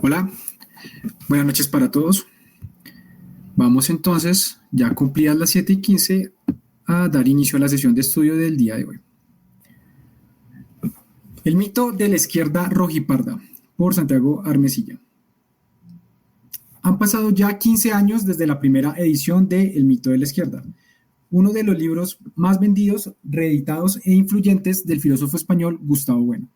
Hola, buenas noches para todos. Vamos entonces, ya cumplidas las 7:15, a dar inicio a la sesión de estudio del día de hoy. El mito de la izquierda rojiparda, por Santiago Armesilla. Han pasado ya 15 años desde la primera edición de El mito de la izquierda, uno de los libros más vendidos, reeditados e influyentes del filósofo español Gustavo Bueno.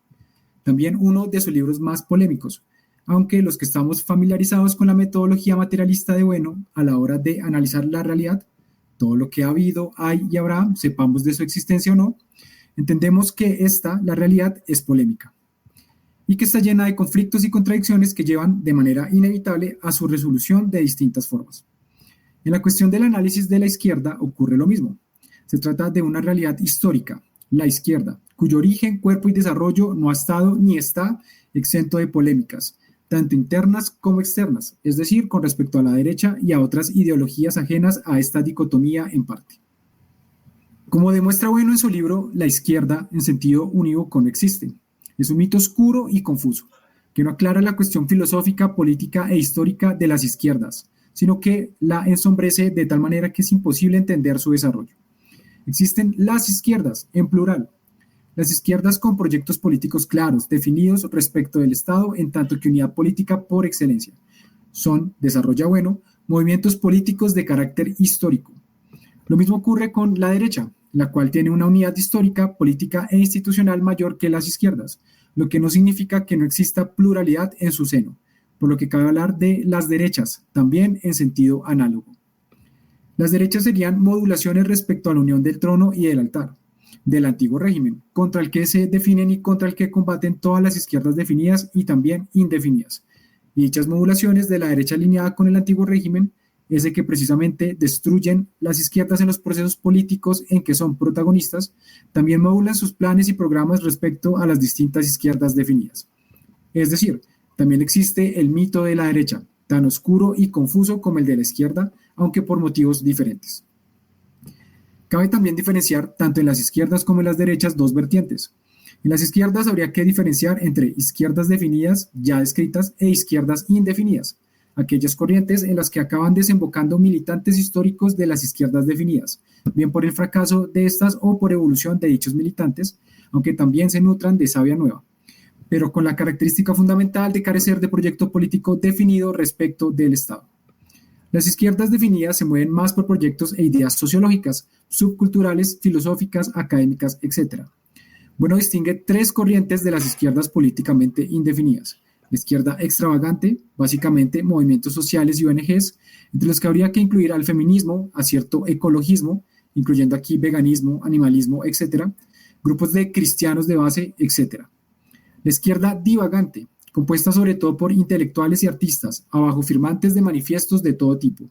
También uno de sus libros más polémicos, aunque los que estamos familiarizados con la metodología materialista de Bueno a la hora de analizar la realidad, todo lo que ha habido, hay y habrá, sepamos de su existencia o no, entendemos que la realidad, es polémica y que está llena de conflictos y contradicciones que llevan de manera inevitable a su resolución de distintas formas. En la cuestión del análisis de la izquierda ocurre lo mismo. Se trata de una realidad histórica, la izquierda, cuyo origen, cuerpo y desarrollo no ha estado ni está exento de polémicas, tanto internas como externas, es decir, con respecto a la derecha y a otras ideologías ajenas a esta dicotomía en parte. Como demuestra Bueno en su libro, la izquierda en sentido unívoco no existe. Es un mito oscuro y confuso, que no aclara la cuestión filosófica, política e histórica de las izquierdas, sino que la ensombrece de tal manera que es imposible entender su desarrollo. Existen las izquierdas, en plural. Las izquierdas con proyectos políticos claros, definidos respecto del Estado, en tanto que unidad política por excelencia. Son, desarrolla Bueno, movimientos políticos de carácter histórico. Lo mismo ocurre con la derecha, la cual tiene una unidad histórica, política e institucional mayor que las izquierdas, lo que no significa que no exista pluralidad en su seno, por lo que cabe hablar de las derechas, también en sentido análogo. Las derechas serían modulaciones respecto a la unión del trono y del altar, del antiguo régimen, contra el que se definen y contra el que combaten todas las izquierdas definidas y también indefinidas. Y dichas modulaciones de la derecha alineada con el antiguo régimen es de que precisamente destruyen las izquierdas en los procesos políticos en que son protagonistas, también modulan sus planes y programas respecto a las distintas izquierdas definidas. Es decir, también existe el mito de la derecha, tan oscuro y confuso como el de la izquierda, aunque por motivos diferentes. Cabe también diferenciar tanto en las izquierdas como en las derechas dos vertientes. En las izquierdas habría que diferenciar entre izquierdas definidas, ya descritas, e izquierdas indefinidas, aquellas corrientes en las que acaban desembocando militantes históricos de las izquierdas definidas, bien por el fracaso de estas o por evolución de dichos militantes, aunque también se nutran de savia nueva, pero con la característica fundamental de carecer de proyecto político definido respecto del Estado. Las izquierdas definidas se mueven más por proyectos e ideas sociológicas, subculturales, filosóficas, académicas, etc. Bueno distingue tres corrientes de las izquierdas políticamente indefinidas. La izquierda extravagante, básicamente movimientos sociales y ONGs, entre los que habría que incluir al feminismo, a cierto ecologismo, incluyendo aquí veganismo, animalismo, etc., grupos de cristianos de base, etc. La izquierda divagante, compuesta sobre todo por intelectuales y artistas, abajo firmantes de manifiestos de todo tipo,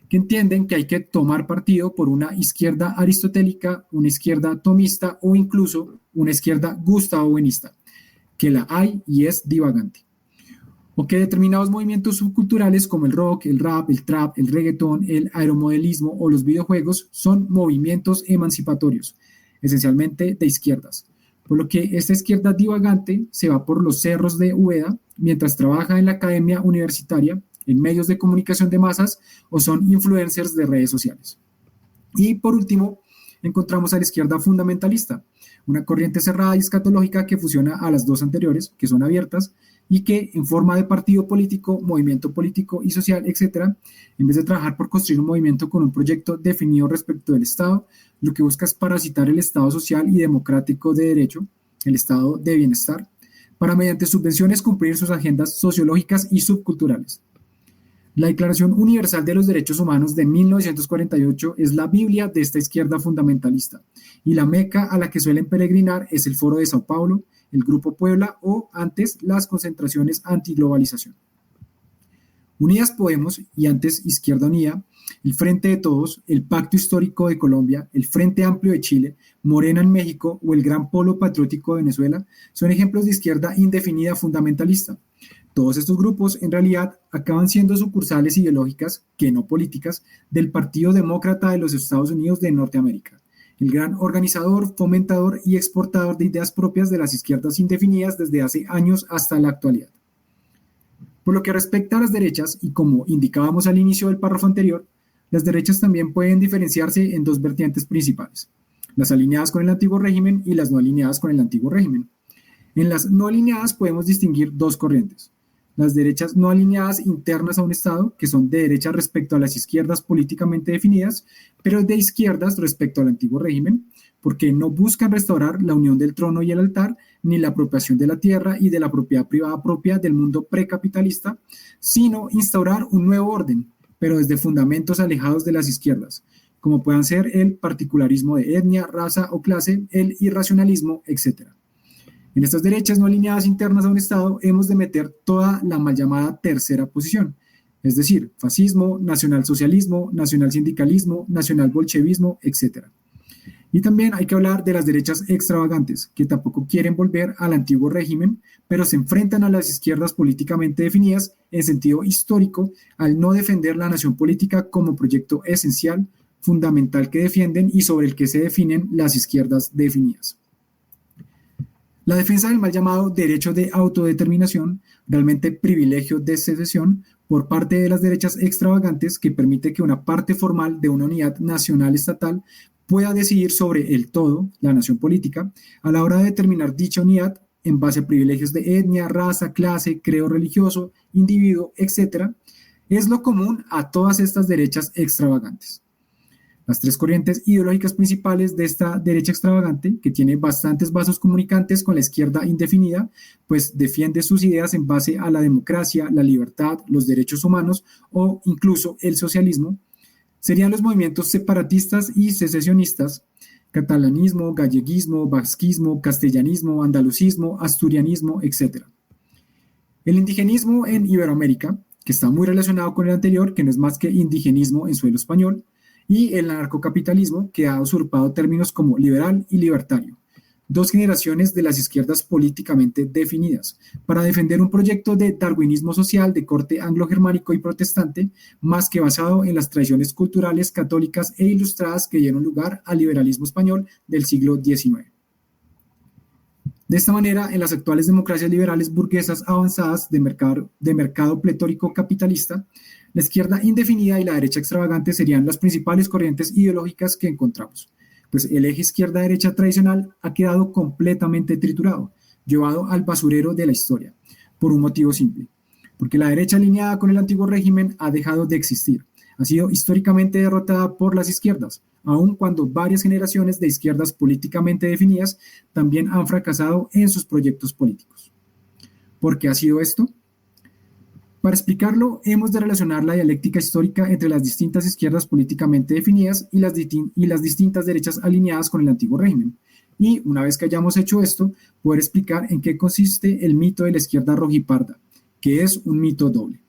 que entienden que hay que tomar partido por una izquierda aristotélica, una izquierda tomista o incluso una izquierda gustavobuenista, que la hay y es divagante. O que determinados movimientos subculturales como el rock, el rap, el trap, el reggaetón, el aeromodelismo o los videojuegos son movimientos emancipatorios, esencialmente de izquierdas, por lo que esta izquierda divagante se va por los cerros de Úbeda mientras trabaja en la academia universitaria, en medios de comunicación de masas o son influencers de redes sociales. Y por último, encontramos a la izquierda fundamentalista, una corriente cerrada y escatológica que fusiona a las dos anteriores, que son abiertas, y que en forma de partido político, movimiento político y social, etc., en vez de trabajar por construir un movimiento con un proyecto definido respecto del Estado, lo que busca es parasitar el Estado social y democrático de derecho, el Estado de bienestar, para mediante subvenciones cumplir sus agendas sociológicas y subculturales. La Declaración Universal de los Derechos Humanos de 1948 es la Biblia de esta izquierda fundamentalista, y la meca a la que suelen peregrinar es el Foro de Sao Paulo, el Grupo Puebla o, antes, las concentraciones antiglobalización. Unidas Podemos y antes Izquierda Unida, el Frente de Todos, el Pacto Histórico de Colombia, el Frente Amplio de Chile, Morena en México o el Gran Polo Patriótico de Venezuela son ejemplos de izquierda indefinida fundamentalista. Todos estos grupos, en realidad, acaban siendo sucursales ideológicas, que no políticas, del Partido Demócrata de los Estados Unidos de Norteamérica, el gran organizador, fomentador y exportador de ideas propias de las izquierdas indefinidas desde hace años hasta la actualidad. Por lo que respecta a las derechas, y como indicábamos al inicio del párrafo anterior, las derechas también pueden diferenciarse en dos vertientes principales: las alineadas con el antiguo régimen y las no alineadas con el antiguo régimen. En las no alineadas podemos distinguir dos corrientes: las derechas no alineadas internas a un Estado, que son de derecha respecto a las izquierdas políticamente definidas, pero de izquierdas respecto al antiguo régimen, porque no buscan restaurar la unión del trono y el altar, ni la apropiación de la tierra y de la propiedad privada propia del mundo precapitalista, sino instaurar un nuevo orden, pero desde fundamentos alejados de las izquierdas, como puedan ser el particularismo de etnia, raza o clase, el irracionalismo, etc. En estas derechas no alineadas internas a un Estado hemos de meter toda la mal llamada tercera posición, es decir, fascismo, nacionalsocialismo, nacionalsindicalismo, nacionalbolchevismo, etc. Y también hay que hablar de las derechas extravagantes, que tampoco quieren volver al antiguo régimen, pero se enfrentan a las izquierdas políticamente definidas en sentido histórico al no defender la nación política como proyecto esencial, fundamental que defienden y sobre el que se definen las izquierdas definidas. La defensa del mal llamado derecho de autodeterminación, realmente privilegio de secesión, por parte de las derechas extravagantes, que permite que una parte formal de una unidad nacional estatal pueda decidir sobre el todo, la nación política, a la hora de determinar dicha unidad en base a privilegios de etnia, raza, clase, credo religioso, individuo, etc., es lo común a todas estas derechas extravagantes. Las tres corrientes ideológicas principales de esta derecha extravagante, que tiene bastantes vasos comunicantes con la izquierda indefinida, pues defiende sus ideas en base a la democracia, la libertad, los derechos humanos o incluso el socialismo, serían los movimientos separatistas y secesionistas: catalanismo, galleguismo, vasquismo, castellanismo, andalucismo, asturianismo, etc. El indigenismo en Iberoamérica, que está muy relacionado con el anterior, que no es más que indigenismo en suelo español, y el anarcocapitalismo, que ha usurpado términos como liberal y libertario, dos generaciones de las izquierdas políticamente definidas, para defender un proyecto de darwinismo social de corte anglo-germánico y protestante, más que basado en las tradiciones culturales católicas e ilustradas que dieron lugar al liberalismo español del siglo XIX. De esta manera, en las actuales democracias liberales burguesas avanzadas de mercado pletórico capitalista, la izquierda indefinida y la derecha extravagante serían las principales corrientes ideológicas que encontramos, pues el eje izquierda-derecha tradicional ha quedado completamente triturado, llevado al basurero de la historia, por un motivo simple: porque la derecha alineada con el antiguo régimen ha dejado de existir, ha sido históricamente derrotada por las izquierdas, aun cuando varias generaciones de izquierdas políticamente definidas también han fracasado en sus proyectos políticos. ¿Por qué ha sido esto? Para explicarlo, hemos de relacionar la dialéctica histórica entre las distintas izquierdas políticamente definidas y las distintas derechas alineadas con el antiguo régimen. Y una vez que hayamos hecho esto, poder explicar en qué consiste el mito de la izquierda rojiparda, que es un mito doble.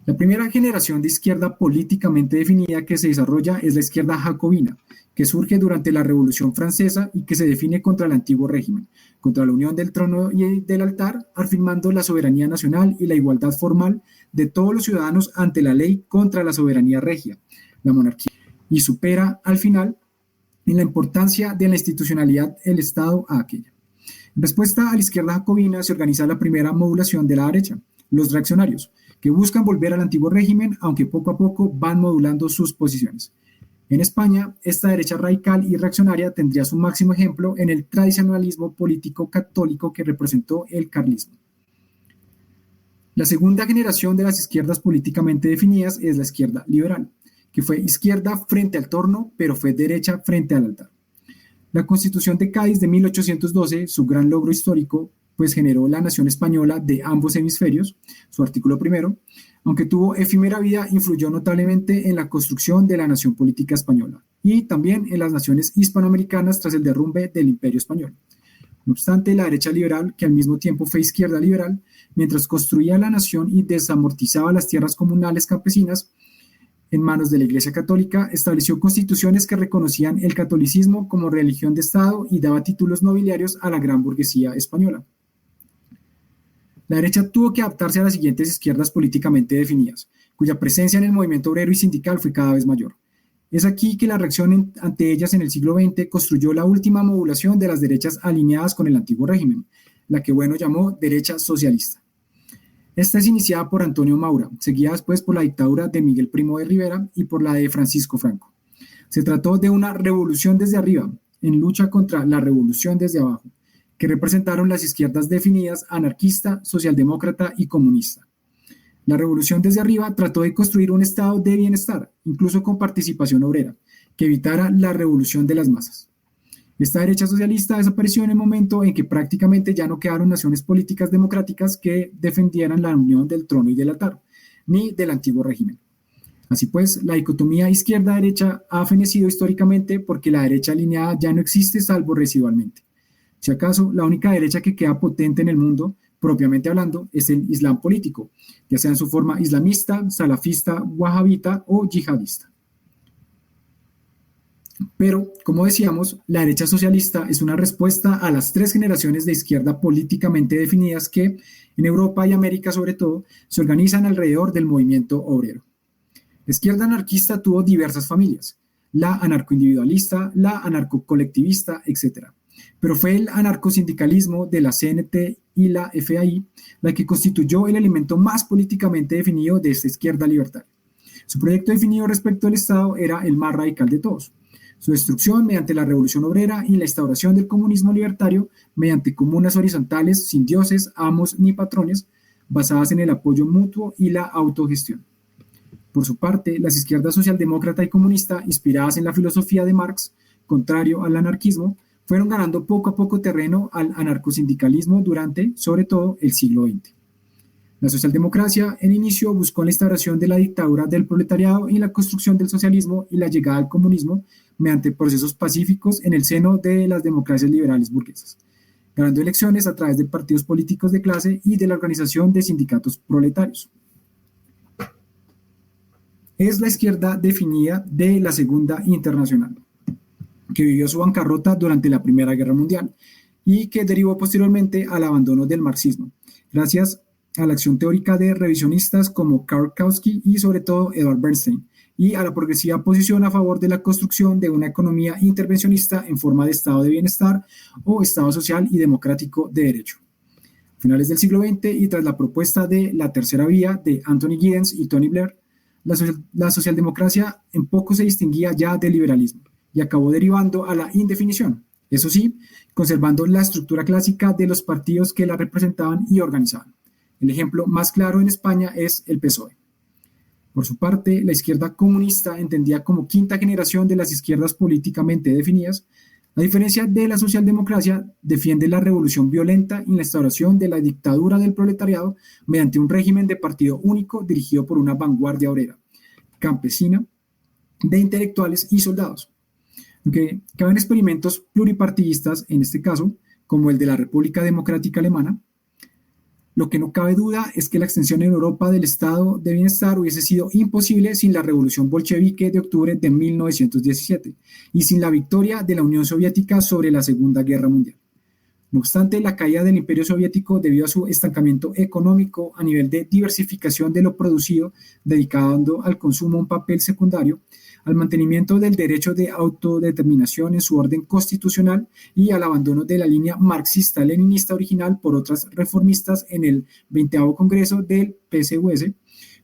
La primera generación de izquierda políticamente definida que se desarrolla es la izquierda jacobina, que surge durante la Revolución Francesa y que se define contra el antiguo régimen, contra la unión del trono y del altar, afirmando la soberanía nacional y la igualdad formal de todos los ciudadanos ante la ley contra la soberanía regia, la monarquía, y supera al final en la importancia de la institucionalidad del Estado a aquella. En respuesta a la izquierda jacobina se organiza la primera modulación de la derecha, los reaccionarios, que buscan volver al antiguo régimen, aunque poco a poco van modulando sus posiciones. En España, esta derecha radical y reaccionaria tendría su máximo ejemplo en el tradicionalismo político católico que representó el carlismo. La segunda generación de las izquierdas políticamente definidas es la izquierda liberal, que fue izquierda frente al torno, pero fue derecha frente al altar. La Constitución de Cádiz de 1812, su gran logro histórico, pues generó la nación española de ambos hemisferios, su artículo primero, aunque tuvo efímera vida, influyó notablemente en la construcción de la nación política española y también en las naciones hispanoamericanas tras el derrumbe del Imperio Español. No obstante, la derecha liberal, que al mismo tiempo fue izquierda liberal, mientras construía la nación y desamortizaba las tierras comunales campesinas en manos de la Iglesia Católica, estableció constituciones que reconocían el catolicismo como religión de Estado y daba títulos nobiliarios a la gran burguesía española. La derecha tuvo que adaptarse a las siguientes izquierdas políticamente definidas, cuya presencia en el movimiento obrero y sindical fue cada vez mayor. Es aquí que la reacción ante ellas en el siglo XX construyó la última modulación de las derechas alineadas con el antiguo régimen, la que Bueno llamó derecha socialista. Esta es iniciada por Antonio Maura, seguida después por la dictadura de Miguel Primo de Rivera y por la de Francisco Franco. Se trató de una revolución desde arriba, en lucha contra la revolución desde abajo, que representaron las izquierdas definidas anarquista, socialdemócrata y comunista. La revolución desde arriba trató de construir un estado de bienestar, incluso con participación obrera, que evitara la revolución de las masas. Esta derecha socialista desapareció en el momento en que prácticamente ya no quedaron naciones políticas democráticas que defendieran la unión del trono y del altar, ni del antiguo régimen. Así pues, la dicotomía izquierda-derecha ha fenecido históricamente porque la derecha alineada ya no existe salvo residualmente. Si acaso, la única derecha que queda potente en el mundo, propiamente hablando, es el Islam político, ya sea en su forma islamista, salafista, wahabita o yihadista. Pero, como decíamos, la derecha socialista es una respuesta a las tres generaciones de izquierda políticamente definidas que, en Europa y América sobre todo, se organizan alrededor del movimiento obrero. La izquierda anarquista tuvo diversas familias, la anarcoindividualista, la anarcocolectivista, etc. Pero fue el anarcosindicalismo de la CNT y la FAI la que constituyó el elemento más políticamente definido de esta izquierda libertaria. Su proyecto definido respecto al Estado era el más radical de todos. Su destrucción mediante la revolución obrera y la instauración del comunismo libertario mediante comunas horizontales sin dioses, amos ni patrones, basadas en el apoyo mutuo y la autogestión. Por su parte, las izquierdas socialdemócrata y comunista, inspiradas en la filosofía de Marx, contrario al anarquismo, fueron ganando poco a poco terreno al anarcosindicalismo durante, sobre todo, el siglo XX. La socialdemocracia, en inicio, buscó la instauración de la dictadura del proletariado y la construcción del socialismo y la llegada al comunismo mediante procesos pacíficos en el seno de las democracias liberales burguesas, ganando elecciones a través de partidos políticos de clase y de la organización de sindicatos proletarios. Es la izquierda definida de la Segunda Internacional, que vivió su bancarrota durante la Primera Guerra Mundial y que derivó posteriormente al abandono del marxismo, gracias a la acción teórica de revisionistas como Karl Kautsky y sobre todo Edward Bernstein, y a la progresiva posición a favor de la construcción de una economía intervencionista en forma de estado de bienestar o estado social y democrático de derecho. A finales del siglo XX y tras la propuesta de la tercera vía de Anthony Giddens y Tony Blair, la socialdemocracia en poco se distinguía ya del liberalismo y acabó derivando a la indefinición, eso sí, conservando la estructura clásica de los partidos que la representaban y organizaban. El ejemplo más claro en España es el PSOE. Por su parte, la izquierda comunista, entendida como quinta generación de las izquierdas políticamente definidas, a diferencia de la socialdemocracia, defiende la revolución violenta y la instauración de la dictadura del proletariado mediante un régimen de partido único dirigido por una vanguardia obrera, campesina, de intelectuales y soldados. Aunque caben experimentos pluripartidistas en este caso, como el de la República Democrática Alemana, lo que no cabe duda es que la extensión en Europa del estado de bienestar hubiese sido imposible sin la revolución bolchevique de octubre de 1917 y sin la victoria de la Unión Soviética sobre la Segunda Guerra Mundial. No obstante, la caída del Imperio Soviético debido a su estancamiento económico a nivel de diversificación de lo producido, dedicando al consumo un papel secundario, al mantenimiento del derecho de autodeterminación en su orden constitucional y al abandono de la línea marxista-leninista original por otras reformistas en el 20º Congreso del PCUS,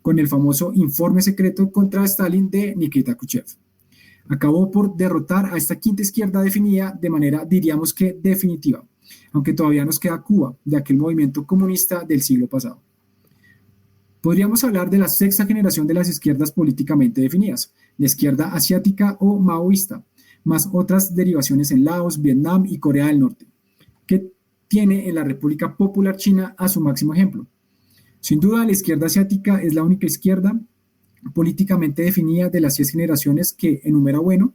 con el famoso informe secreto contra Stalin de Nikita Khrushchev. Acabó por derrotar a esta quinta izquierda definida de manera, diríamos que definitiva, aunque todavía nos queda Cuba, de aquel movimiento comunista del siglo pasado. Podríamos hablar de la sexta generación de las izquierdas políticamente definidas, la izquierda asiática o maoísta, más otras derivaciones en Laos, Vietnam y Corea del Norte, que tiene en la República Popular China a su máximo ejemplo. Sin duda, la izquierda asiática es la única izquierda políticamente definida de las 6 generaciones que enumera Bueno,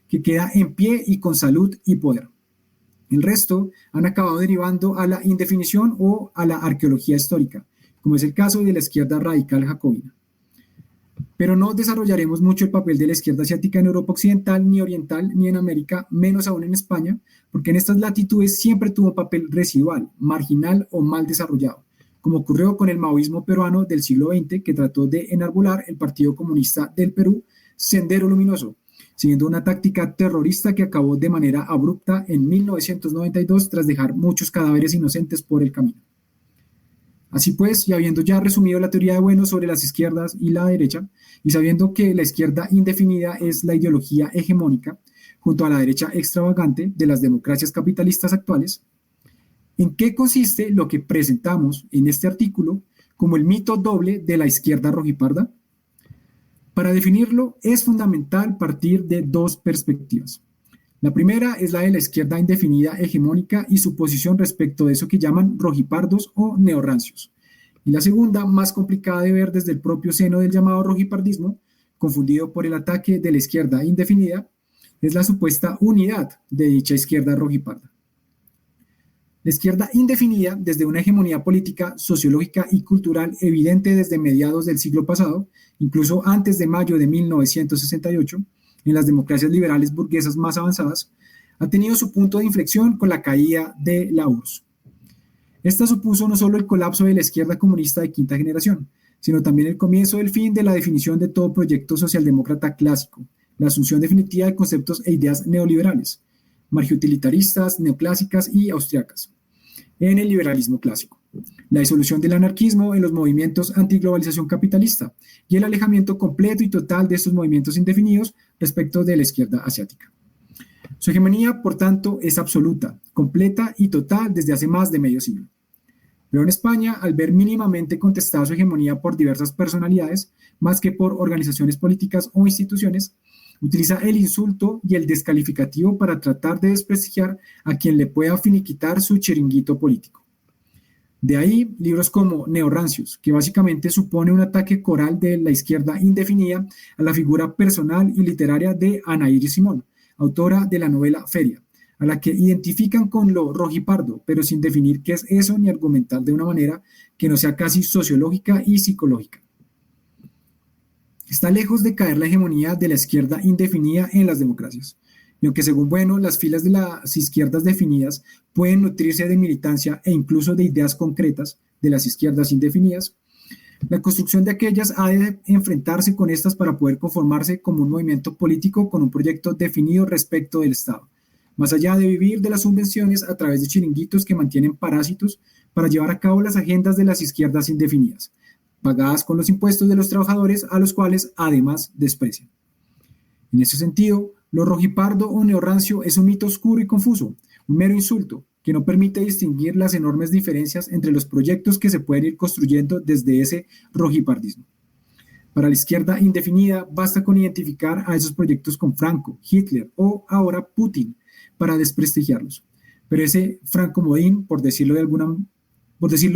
que queda en pie y con salud y poder. El resto han acabado derivando a la indefinición o a la arqueología histórica, como es el caso de la izquierda radical jacobina. Pero no desarrollaremos mucho el papel de la izquierda asiática en Europa Occidental, ni Oriental, ni en América, menos aún en España, porque en estas latitudes siempre tuvo un papel residual, marginal o mal desarrollado, como ocurrió con el maoísmo peruano del siglo XX, que trató de enarbolar el Partido Comunista del Perú, Sendero Luminoso, siguiendo una táctica terrorista que acabó de manera abrupta en 1992 tras dejar muchos cadáveres inocentes por el camino. Así pues, y habiendo ya resumido la teoría de Bueno sobre las izquierdas y la derecha, y sabiendo que la izquierda indefinida es la ideología hegemónica, junto a la derecha extravagante de las democracias capitalistas actuales, ¿en qué consiste lo que presentamos en este artículo como el mito doble de la izquierda rojiparda? Para definirlo, es fundamental partir de dos perspectivas. La primera es la de la izquierda indefinida hegemónica y su posición respecto de eso que llaman rojipardos o neorrancios. Y la segunda, más complicada de ver desde el propio seno del llamado rojipardismo, confundido por el ataque de la izquierda indefinida, es la supuesta unidad de dicha izquierda rojiparda. La izquierda indefinida, desde una hegemonía política, sociológica y cultural evidente desde mediados del siglo pasado, incluso antes de mayo de 1968, en las democracias liberales burguesas más avanzadas, ha tenido su punto de inflexión con la caída de la URSS. Esta supuso no solo el colapso de la izquierda comunista de quinta generación, sino también el comienzo del fin de la definición de todo proyecto socialdemócrata clásico, la asunción definitiva de conceptos e ideas neoliberales, margiutilitaristas, neoclásicas y austriacas, en el liberalismo clásico, la disolución del anarquismo en los movimientos antiglobalización capitalista y el alejamiento completo y total de estos movimientos indefinidos respecto de la izquierda asiática. Su hegemonía, por tanto, es absoluta, completa y total desde hace más de medio siglo. Pero en España, al ver mínimamente contestada su hegemonía por diversas personalidades, más que por organizaciones políticas o instituciones, utiliza el insulto y el descalificativo para tratar de desprestigiar a quien le pueda finiquitar su chiringuito político. De ahí libros como Neorrancios, que básicamente supone un ataque coral de la izquierda indefinida a la figura personal y literaria de Ana Iris Simón, autora de la novela Feria, a la que identifican con lo rojipardo, pero sin definir qué es eso ni argumentar de una manera que no sea casi sociológica y psicológica. Está lejos de caer la hegemonía de la izquierda indefinida en las democracias. Y aunque según Bueno, las filas de las izquierdas definidas pueden nutrirse de militancia e incluso de ideas concretas de las izquierdas indefinidas, la construcción de aquellas ha de enfrentarse con estas para poder conformarse como un movimiento político con un proyecto definido respecto del Estado, más allá de vivir de las subvenciones a través de chiringuitos que mantienen parásitos para llevar a cabo las agendas de las izquierdas indefinidas, pagadas con los impuestos de los trabajadores a los cuales además desprecian. En ese sentido, lo rojipardo o neorrancio es un mito oscuro y confuso, un mero insulto, que no permite distinguir las enormes diferencias entre los proyectos que se pueden ir construyendo desde ese rojipardismo. Para la izquierda indefinida, basta con identificar a esos proyectos con Franco, Hitler o ahora Putin para desprestigiarlos. Pero ese francomodín, por decirlo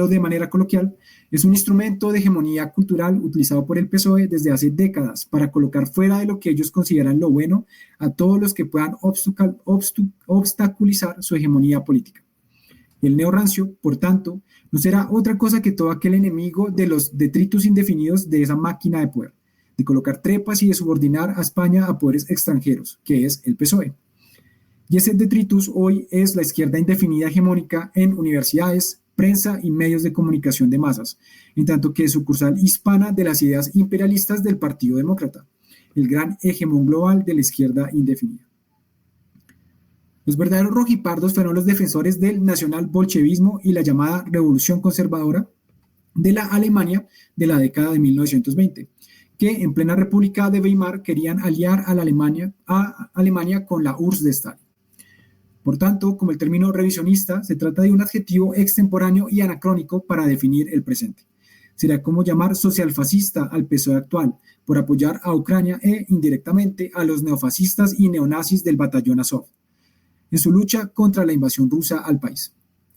de manera coloquial, es un instrumento de hegemonía cultural utilizado por el PSOE desde hace décadas para colocar fuera de lo que ellos consideran lo bueno a todos los que puedan obstaculizar su hegemonía política. El neorrancio, por tanto, no será otra cosa que todo aquel enemigo de los detritus indefinidos de esa máquina de poder, de colocar trepas y de subordinar a España a poderes extranjeros, que es el PSOE. Y ese detritus hoy es la izquierda indefinida hegemónica en universidades, prensa y medios de comunicación de masas, en tanto que es sucursal hispana de las ideas imperialistas del Partido Demócrata, el gran hegemón global de la izquierda indefinida. Los verdaderos rojipardos fueron los defensores del nacional-bolchevismo y la llamada revolución conservadora de la Alemania de la década de 1920, que en plena República de Weimar querían aliar a Alemania con la URSS de Stalin. Por tanto, como el término revisionista, se trata de un adjetivo extemporáneo y anacrónico para definir el presente. Sería como llamar socialfascista al PSOE actual, por apoyar a Ucrania e, indirectamente, a los neofascistas y neonazis del batallón Azov, en su lucha contra la invasión rusa al país.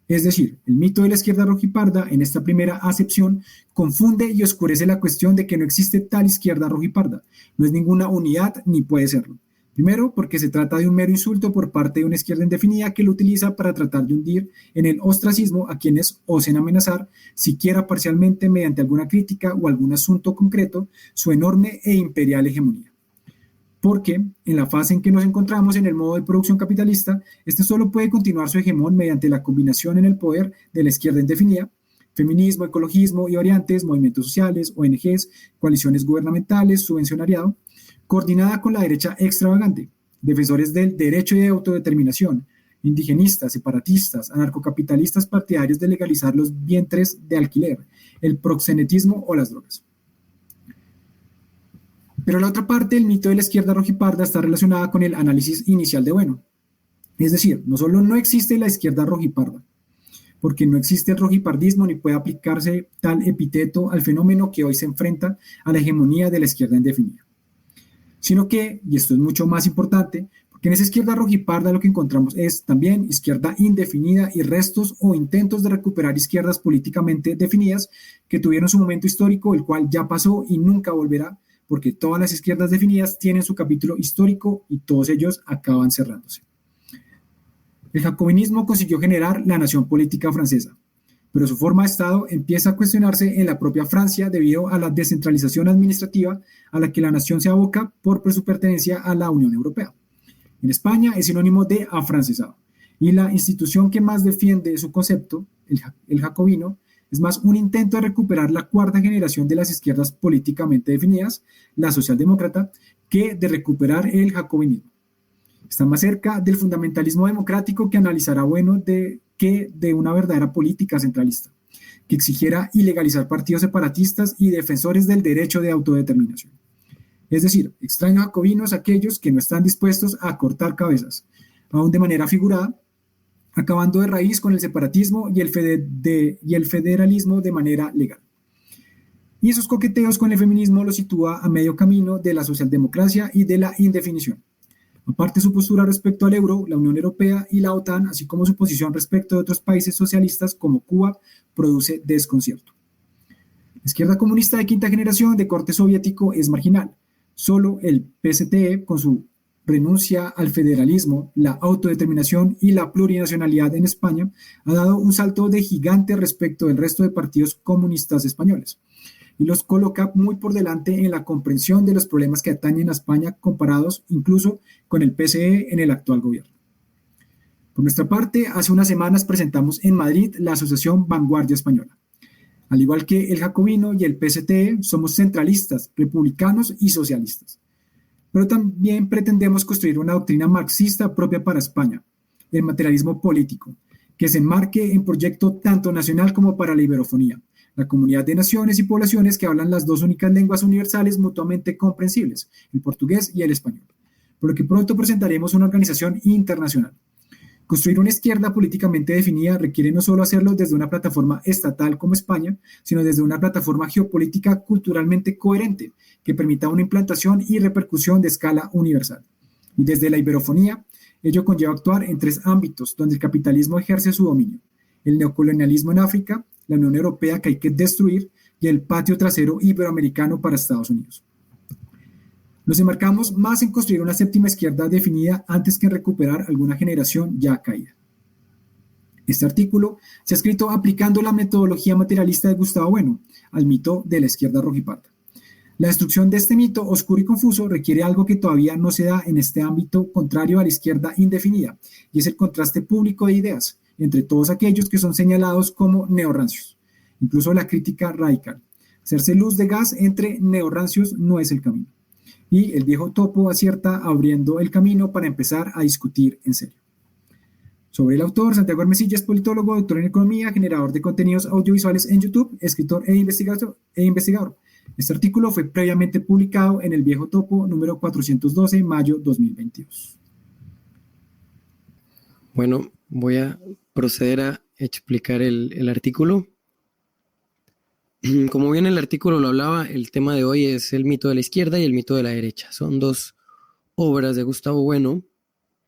Es decir, el mito de la izquierda rojiparda, en esta primera acepción, confunde y oscurece la cuestión de que no existe tal izquierda rojiparda. No es ninguna unidad ni puede serlo. Primero, porque se trata de un mero insulto por parte de una izquierda indefinida que lo utiliza para tratar de hundir en el ostracismo a quienes osen amenazar, siquiera parcialmente mediante alguna crítica o algún asunto concreto, su enorme e imperial hegemonía. Porque, en la fase en que nos encontramos en el modo de producción capitalista, este solo puede continuar su hegemón mediante la combinación en el poder de la izquierda indefinida, feminismo, ecologismo y variantes, movimientos sociales, ONGs, coaliciones gubernamentales, subvencionariado, coordinada con la derecha extravagante, defensores del derecho de autodeterminación, indigenistas, separatistas, anarcocapitalistas partidarios de legalizar los vientres de alquiler, el proxenetismo o las drogas. Pero la otra parte del mito de la izquierda rojiparda está relacionada con el análisis inicial de Bueno. Es decir, no solo no existe la izquierda rojiparda, porque no existe el rojipardismo ni puede aplicarse tal epíteto al fenómeno que hoy se enfrenta a la hegemonía de la izquierda indefinida, sino que, y esto es mucho más importante, porque en esa izquierda rojiparda lo que encontramos es también izquierda indefinida y restos o intentos de recuperar izquierdas políticamente definidas que tuvieron su momento histórico, el cual ya pasó y nunca volverá, porque todas las izquierdas definidas tienen su capítulo histórico y todos ellos acaban cerrándose. El jacobinismo consiguió generar la nación política francesa, pero su forma de Estado empieza a cuestionarse en la propia Francia debido a la descentralización administrativa a la que la nación se aboca por su pertenencia a la Unión Europea. En España es sinónimo de afrancesado, y la institución que más defiende su concepto, el jacobino, es más un intento de recuperar la cuarta generación de las izquierdas políticamente definidas, la socialdemócrata, que de recuperar el jacobinismo. Está más cerca del fundamentalismo democrático que analizará Bueno que de una verdadera política centralista, que exigiera ilegalizar partidos separatistas y defensores del derecho de autodeterminación. Es decir, extraños jacobinos aquellos que no están dispuestos a cortar cabezas, aún de manera figurada, acabando de raíz con el separatismo y el federalismo de manera legal. Y esos coqueteos con el feminismo los sitúa a medio camino de la socialdemocracia y de la indefinición. Aparte su postura respecto al euro, la Unión Europea y la OTAN, así como su posición respecto de otros países socialistas como Cuba, produce desconcierto. La izquierda comunista de quinta generación de corte soviético es marginal. Solo el PSTE, con su renuncia al federalismo, la autodeterminación y la plurinacionalidad en España, ha dado un salto de gigante respecto del resto de partidos comunistas españoles y los coloca muy por delante en la comprensión de los problemas que atañen a España comparados incluso con el PSE en el actual gobierno. Por nuestra parte, hace unas semanas presentamos en Madrid la Asociación Vanguardia Española. Al igual que el jacobino y el PSTE, somos centralistas, republicanos y socialistas. Pero también pretendemos construir una doctrina marxista propia para España, el materialismo político, que se enmarque en proyecto tanto nacional como para la iberofonía, la comunidad de naciones y poblaciones que hablan las dos únicas lenguas universales mutuamente comprensibles, el portugués y el español, por lo que pronto presentaremos una organización internacional. Construir una izquierda políticamente definida requiere no solo hacerlo desde una plataforma estatal como España, sino desde una plataforma geopolítica culturalmente coherente que permita una implantación y repercusión de escala universal. Y desde la iberofonía, ello conlleva actuar en tres ámbitos donde el capitalismo ejerce su dominio: el neocolonialismo en África, la Unión Europea que hay que destruir y el patio trasero iberoamericano para Estados Unidos. Nos enmarcamos más en construir una séptima izquierda definida antes que en recuperar alguna generación ya caída. Este artículo se ha escrito aplicando la metodología materialista de Gustavo Bueno al mito de la izquierda rojiparda. La destrucción de este mito oscuro y confuso requiere algo que todavía no se da en este ámbito contrario a la izquierda indefinida, y es el contraste público de ideas entre todos aquellos que son señalados como neorrancios, incluso la crítica radical. Hacerse luz de gas entre neorrancios no es el camino. Y el viejo topo acierta abriendo el camino para empezar a discutir en serio. Sobre el autor, Santiago Armesilla es politólogo, doctor en economía, generador de contenidos audiovisuales en YouTube, escritor e investigador. Este artículo fue previamente publicado en El Viejo Topo, número 412, mayo 2022. Bueno, voy a proceder a explicar el artículo. Como bien el artículo lo hablaba, el tema de hoy es el mito de la izquierda y el mito de la derecha. Son dos obras de Gustavo Bueno.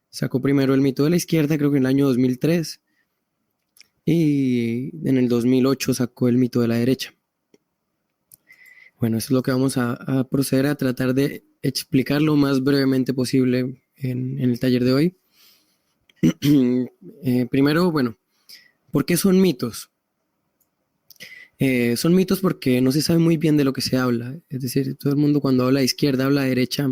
Sacó primero el mito de la izquierda, creo que en el año 2003, y en el 2008 sacó el mito de la derecha. Bueno, eso es lo que vamos a proceder a tratar de explicar lo más brevemente posible en el taller de hoy. Primero, bueno, ¿por qué son mitos? Son mitos porque no se sabe muy bien de lo que se habla. Es decir, todo el mundo cuando habla de izquierda, habla de derecha,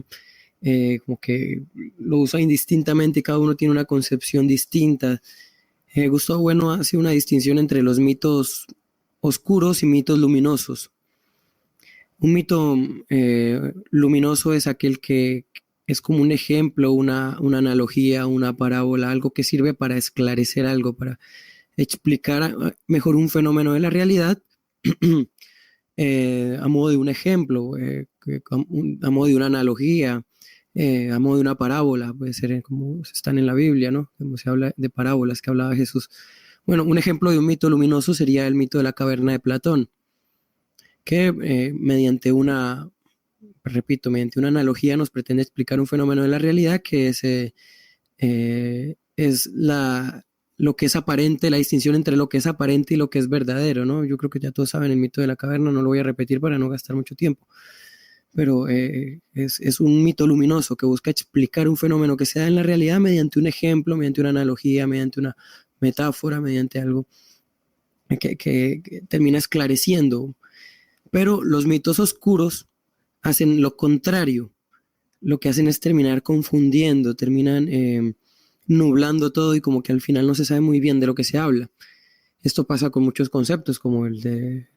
como que lo usa indistintamente y cada uno tiene una concepción distinta. Gustavo Bueno hace una distinción entre los mitos oscuros y mitos luminosos. Un mito luminoso es aquel que es como un ejemplo, una analogía, una parábola, algo que sirve para esclarecer algo, para explicar mejor un fenómeno de la realidad a modo de un ejemplo, a modo de una analogía, a modo de una parábola, puede ser como están en la Biblia, ¿no? Como se habla de parábolas que hablaba Jesús. Bueno, un ejemplo de un mito luminoso sería el mito de la caverna de Platón, que mediante una analogía nos pretende explicar un fenómeno de la realidad que es lo que es aparente, la distinción entre lo que es aparente y lo que es verdadero, ¿no? Yo creo que ya todos saben el mito de la caverna, no lo voy a repetir para no gastar mucho tiempo, pero es un mito luminoso que busca explicar un fenómeno que se da en la realidad mediante un ejemplo, mediante una analogía, mediante una metáfora, mediante algo que termina esclareciendo. Pero los mitos oscuros hacen lo contrario. Lo que hacen es terminar confundiendo, terminan nublando todo y como que al final no se sabe muy bien de lo que se habla. Esto pasa con muchos conceptos como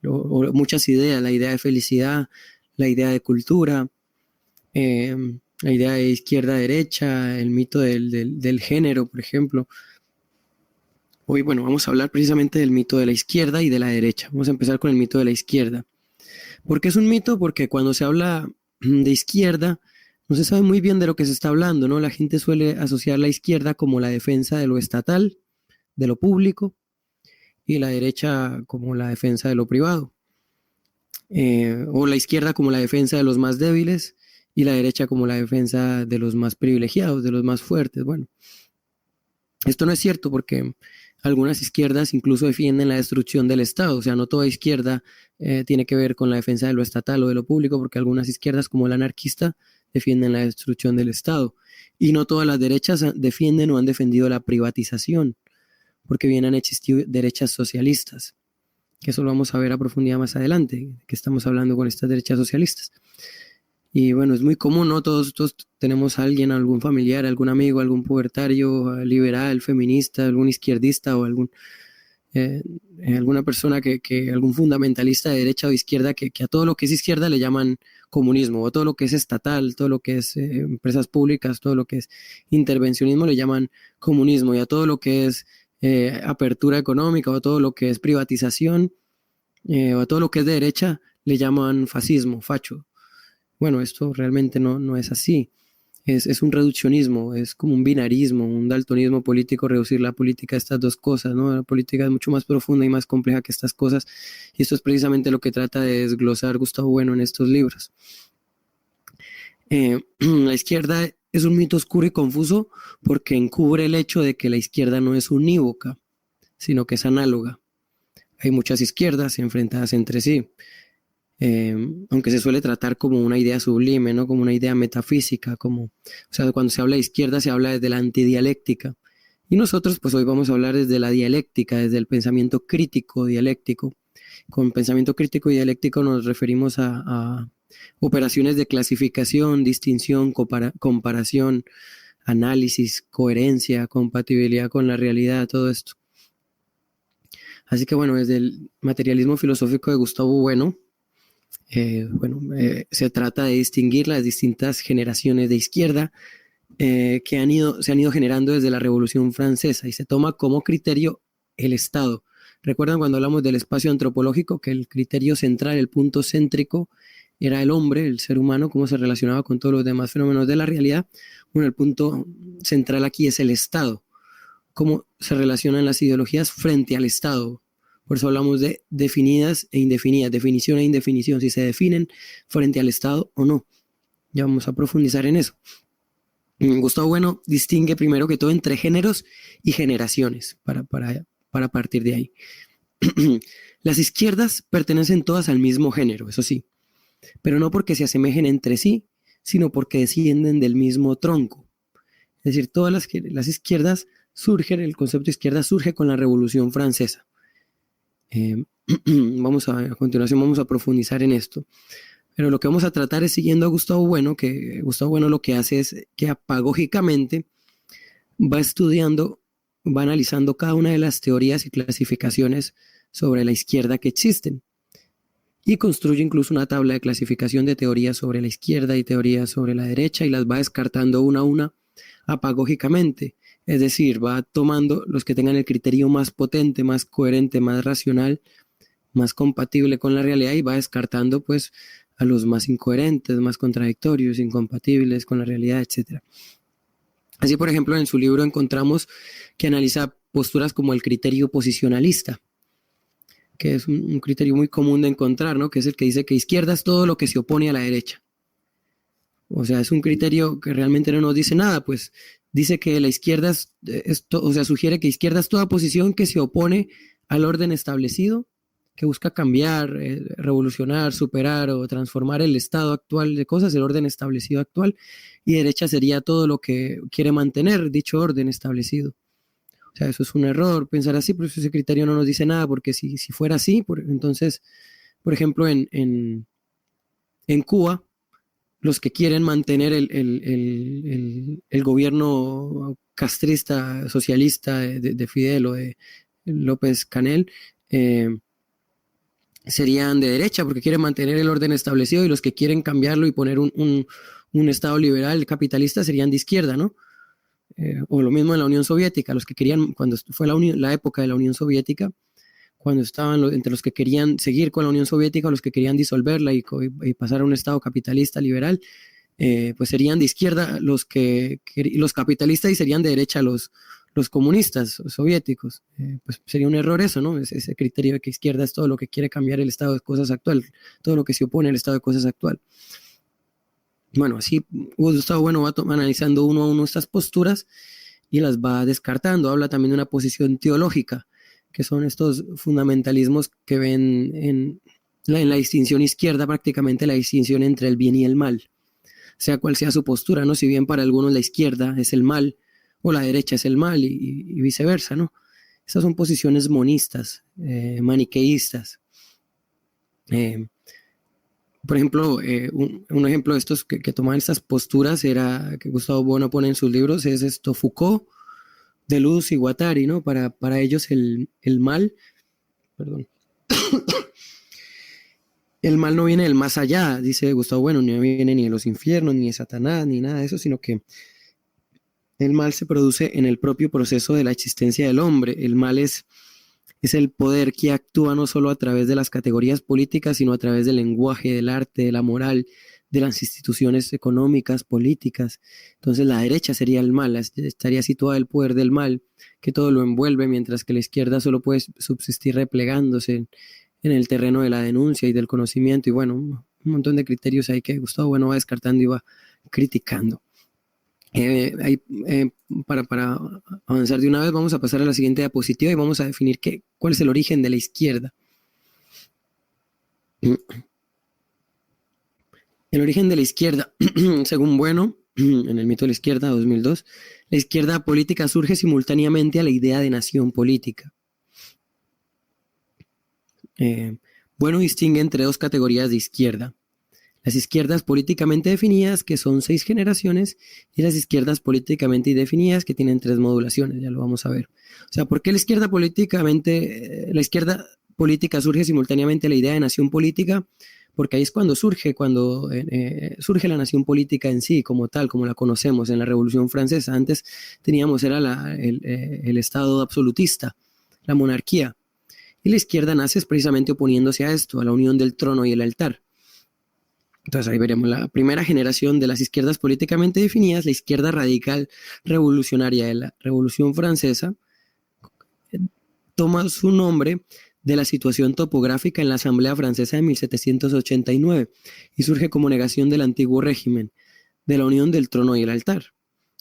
o muchas ideas, la idea de felicidad, la idea de cultura, la idea de izquierda-derecha, el mito del género, por ejemplo. Hoy, bueno, vamos a hablar precisamente del mito de la izquierda y de la derecha. Vamos a empezar con el mito de la izquierda. ¿Por qué es un mito? Porque cuando se habla de izquierda, no se sabe muy bien de lo que se está hablando, ¿no? La gente suele asociar la izquierda como la defensa de lo estatal, de lo público, y la derecha como la defensa de lo privado. O la izquierda como la defensa de los más débiles y la derecha como la defensa de los más privilegiados, de los más fuertes. Bueno, esto no es cierto porque algunas izquierdas incluso defienden la destrucción del Estado, o sea, no toda izquierda tiene que ver con la defensa de lo estatal o de lo público, porque algunas izquierdas como la anarquista defienden la destrucción del Estado. Y no todas las derechas defienden o han defendido la privatización, porque bien han existido derechas socialistas, que eso lo vamos a ver a profundidad más adelante, que estamos hablando con estas derechas socialistas. Y bueno, es muy común, ¿no? Todos tenemos a alguien, algún familiar, algún amigo, algún pubertario liberal, feminista, algún izquierdista o alguna persona algún fundamentalista de derecha o izquierda que a todo lo que es izquierda le llaman comunismo, o todo lo que es estatal, todo lo que es empresas públicas, todo lo que es intervencionismo le llaman comunismo, y a todo lo que es apertura económica o todo lo que es privatización o a todo lo que es de derecha le llaman fascismo, facho. Bueno, esto realmente no es así. Es un reduccionismo, es como un binarismo, un daltonismo político, reducir la política a estas dos cosas, ¿no? La política es mucho más profunda y más compleja que estas cosas, y esto es precisamente lo que trata de desglosar Gustavo Bueno en estos libros. La izquierda es un mito oscuro y confuso porque encubre el hecho de que la izquierda no es unívoca, sino que es análoga. Hay muchas izquierdas enfrentadas entre sí. Aunque se suele tratar como una idea sublime, ¿no? Como una idea metafísica, o sea, cuando se habla de izquierda se habla desde la antidialéctica. Y nosotros pues hoy vamos a hablar desde la dialéctica, desde el pensamiento crítico dialéctico. Con pensamiento crítico y dialéctico nos referimos a operaciones de clasificación, distinción, comparación, análisis, coherencia, compatibilidad con la realidad, todo esto. Así que bueno, desde el materialismo filosófico de Gustavo Bueno, se trata de distinguir las distintas generaciones de izquierda que se han ido generando desde la Revolución Francesa, y se toma como criterio el Estado. ¿Recuerdan cuando hablamos del espacio antropológico que el criterio central, el punto céntrico, era el hombre, el ser humano, cómo se relacionaba con todos los demás fenómenos de la realidad? Bueno, el punto central aquí es el Estado, cómo se relacionan las ideologías frente al Estado. Por eso hablamos de definidas e indefinidas, definición e indefinición, si se definen frente al Estado o no. Ya vamos a profundizar en eso. Gustavo Bueno distingue primero que todo entre géneros y generaciones, para partir de ahí. Las izquierdas pertenecen todas al mismo género, eso sí, pero no porque se asemejen entre sí, sino porque descienden del mismo tronco. Es decir, todas las izquierdas el concepto de izquierda surge con la Revolución Francesa. A continuación vamos a profundizar en esto. Pero lo que vamos a tratar es siguiendo a Gustavo Bueno, que Gustavo Bueno lo que hace es que apagógicamente va estudiando, va analizando cada una de las teorías y clasificaciones sobre la izquierda que existen. y construye incluso una tabla de clasificación de teorías sobre la izquierda y teorías sobre la derecha y las va descartando una a una apagógicamente. Es decir, va tomando los que tengan el criterio más potente, más coherente, más racional, más compatible con la realidad y va descartando pues a los más incoherentes, más contradictorios, incompatibles con la realidad, etc. Así, por ejemplo, en su libro encontramos que analiza posturas como el criterio posicionalista, que es un criterio muy común de encontrar, ¿no? Que es el que dice que izquierda es todo lo que se opone a la derecha. O sea, es un criterio que realmente no nos dice nada, pues dice que la izquierda o sea, sugiere que izquierda es toda posición que se opone al orden establecido, que busca cambiar, revolucionar, superar o transformar el estado actual de cosas, el orden establecido actual, y derecha sería todo lo que quiere mantener dicho orden establecido. O sea, eso es un error pensar así, pero ese criterio no nos dice nada, porque si fuera así, entonces, por ejemplo, en Cuba, los que quieren mantener el gobierno castrista, socialista de Fidel o de López Canel, serían de derecha porque quieren mantener el orden establecido, y los que quieren cambiarlo y poner un Estado liberal capitalista serían de izquierda, ¿no? O lo mismo en la Unión Soviética, los que querían, cuando fue la época de la Unión Soviética, cuando estaban entre los que querían seguir con la Unión Soviética, los que querían disolverla y pasar a un Estado capitalista liberal, pues serían de izquierda los capitalistas y serían de derecha los comunistas soviéticos. Pues sería un error eso, ¿no? Ese criterio de que izquierda es todo lo que quiere cambiar el estado de cosas actual, todo lo que se opone al estado de cosas actual. Bueno, así Gustavo Bueno va analizando uno a uno estas posturas y las va descartando. Habla también de una posición teológica, que son estos fundamentalismos que ven en la distinción izquierda, prácticamente la distinción entre el bien y el mal, sea cual sea su postura, ¿no? Si bien para algunos la izquierda es el mal o la derecha es el mal y viceversa, ¿no? Estas son posiciones monistas, maniqueístas. Por ejemplo, un ejemplo de estos que toman estas posturas era, que Gustavo Bueno pone en sus libros, es esto: Foucault, Deleuze y Guattari, ¿no? Para ellos el mal, perdón, el mal no viene del más allá, dice Gustavo Bueno, no viene ni de los infiernos, ni de Satanás, ni nada de eso, sino que el mal se produce en el propio proceso de la existencia del hombre. El mal es el poder que actúa no solo a través de las categorías políticas, sino a través del lenguaje, del arte, de la moral, de las instituciones económicas, políticas. Entonces la derecha sería el mal, estaría situada el poder del mal, que todo lo envuelve, mientras que la izquierda solo puede subsistir replegándose en el terreno de la denuncia y del conocimiento, y bueno, un montón de criterios ahí que Gustavo Bueno va descartando y va criticando. Para avanzar de una vez, vamos a pasar a la siguiente diapositiva y vamos a definir cuál es el origen de la izquierda. El origen de la izquierda, según Bueno, en el mito de la izquierda, 2002, la izquierda política surge simultáneamente a la idea de nación política. Bueno distingue entre dos categorías de izquierda: las izquierdas políticamente definidas, que son 6 generaciones, y las izquierdas políticamente indefinidas, que tienen 3 modulaciones, ya lo vamos a ver. O sea, ¿por qué la izquierda política surge simultáneamente a la idea de nación política? Porque ahí es cuando surge la nación política en sí, como tal, como la conocemos en la Revolución Francesa. Antes era el Estado absolutista, la monarquía. Y la izquierda nace precisamente oponiéndose a esto, a la unión del trono y el altar. Entonces ahí veremos la primera generación de las izquierdas políticamente definidas, la izquierda radical revolucionaria de la Revolución Francesa. Toma su nombre de la situación topográfica en la Asamblea Francesa de 1789 y surge como negación del antiguo régimen, de la unión del trono y el altar,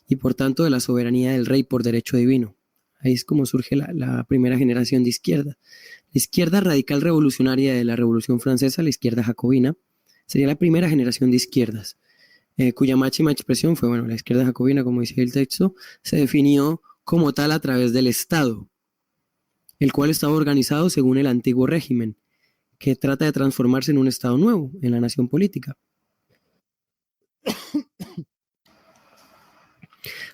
y por tanto de la soberanía del rey por derecho divino. Ahí es como surge la primera generación de izquierda. La izquierda radical revolucionaria de la Revolución Francesa, la izquierda jacobina, sería la primera generación de izquierdas, cuya máxima expresión fue, la izquierda jacobina, como dice el texto, se definió como tal a través del Estado, el cual estaba organizado según el antiguo régimen, que trata de transformarse en un Estado nuevo, en la nación política.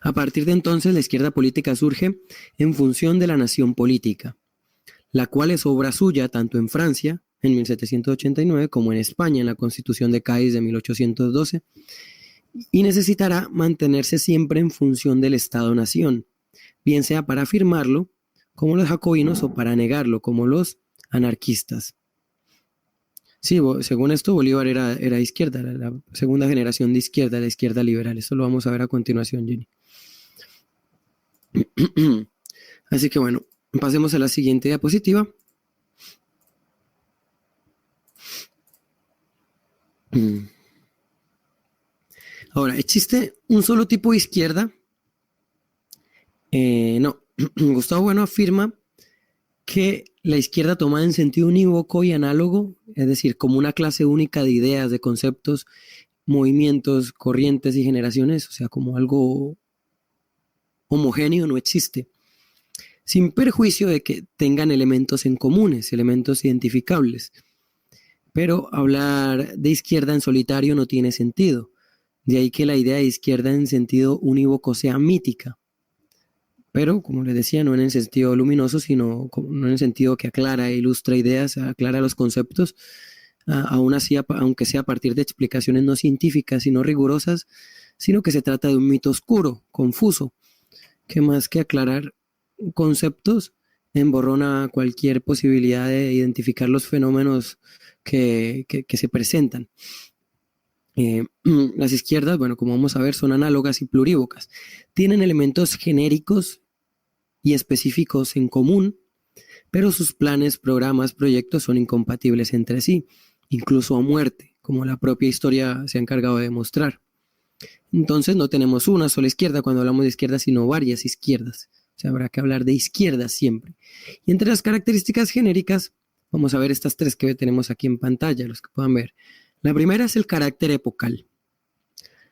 A partir de entonces, la izquierda política surge en función de la nación política, la cual es obra suya tanto en Francia en 1789, como en España, en la Constitución de Cádiz de 1812, y necesitará mantenerse siempre en función del Estado-nación, bien sea para afirmarlo, como los jacobinos, o para negarlo, como los anarquistas. Sí, según esto, Bolívar era izquierda, la segunda generación de izquierda, la izquierda liberal. Esto lo vamos a ver a continuación, Jenny. Así que bueno, pasemos a la siguiente diapositiva. Ahora, ¿existe un solo tipo de izquierda? No. Gustavo Bueno afirma que la izquierda tomada en sentido unívoco y análogo, es decir, como una clase única de ideas, de conceptos, movimientos, corrientes y generaciones, o sea, como algo homogéneo, no existe, sin perjuicio de que tengan elementos en comunes, elementos identificables. Pero hablar de izquierda en solitario no tiene sentido. De ahí que la idea de izquierda en sentido unívoco sea mítica. Pero, como les decía, no en el sentido luminoso, sino no en el sentido que aclara e ilustra ideas, aclara los conceptos, aún así, aunque sea a partir de explicaciones no científicas y no rigurosas, sino que se trata de un mito oscuro, confuso, que más que aclarar conceptos, emborrona cualquier posibilidad de identificar los fenómenos que se presentan. Las izquierdas, bueno, como vamos a ver, son análogas y plurívocas. Tienen elementos genéricos y específicos en común, pero sus planes, programas, proyectos son incompatibles entre sí, incluso a muerte, como la propia historia se ha encargado de demostrar. Entonces no tenemos una sola izquierda cuando hablamos de izquierda, sino varias izquierdas. O sea, habrá que hablar de izquierdas siempre. Y entre las características genéricas, vamos a ver estas tres que tenemos aquí en pantalla, los que puedan ver. La primera es el carácter epocal.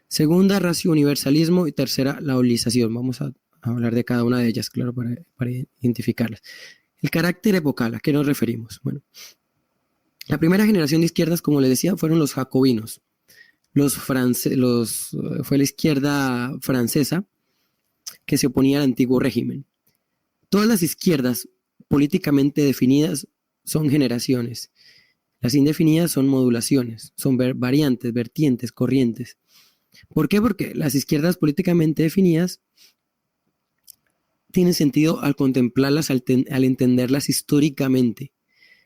Segunda, racio-universalismo. Y tercera, la holización. Vamos a hablar de cada una de ellas, claro, para identificarlas. El carácter epocal, ¿a qué nos referimos? Bueno, la primera generación de izquierdas, como les decía, fueron los jacobinos. Fue la izquierda francesa que se oponía al antiguo régimen. Todas las izquierdas políticamente definidas son generaciones. Las indefinidas son modulaciones, son variantes, vertientes, corrientes. ¿Por qué? Porque las izquierdas políticamente definidas tienen sentido al contemplarlas, al entenderlas históricamente.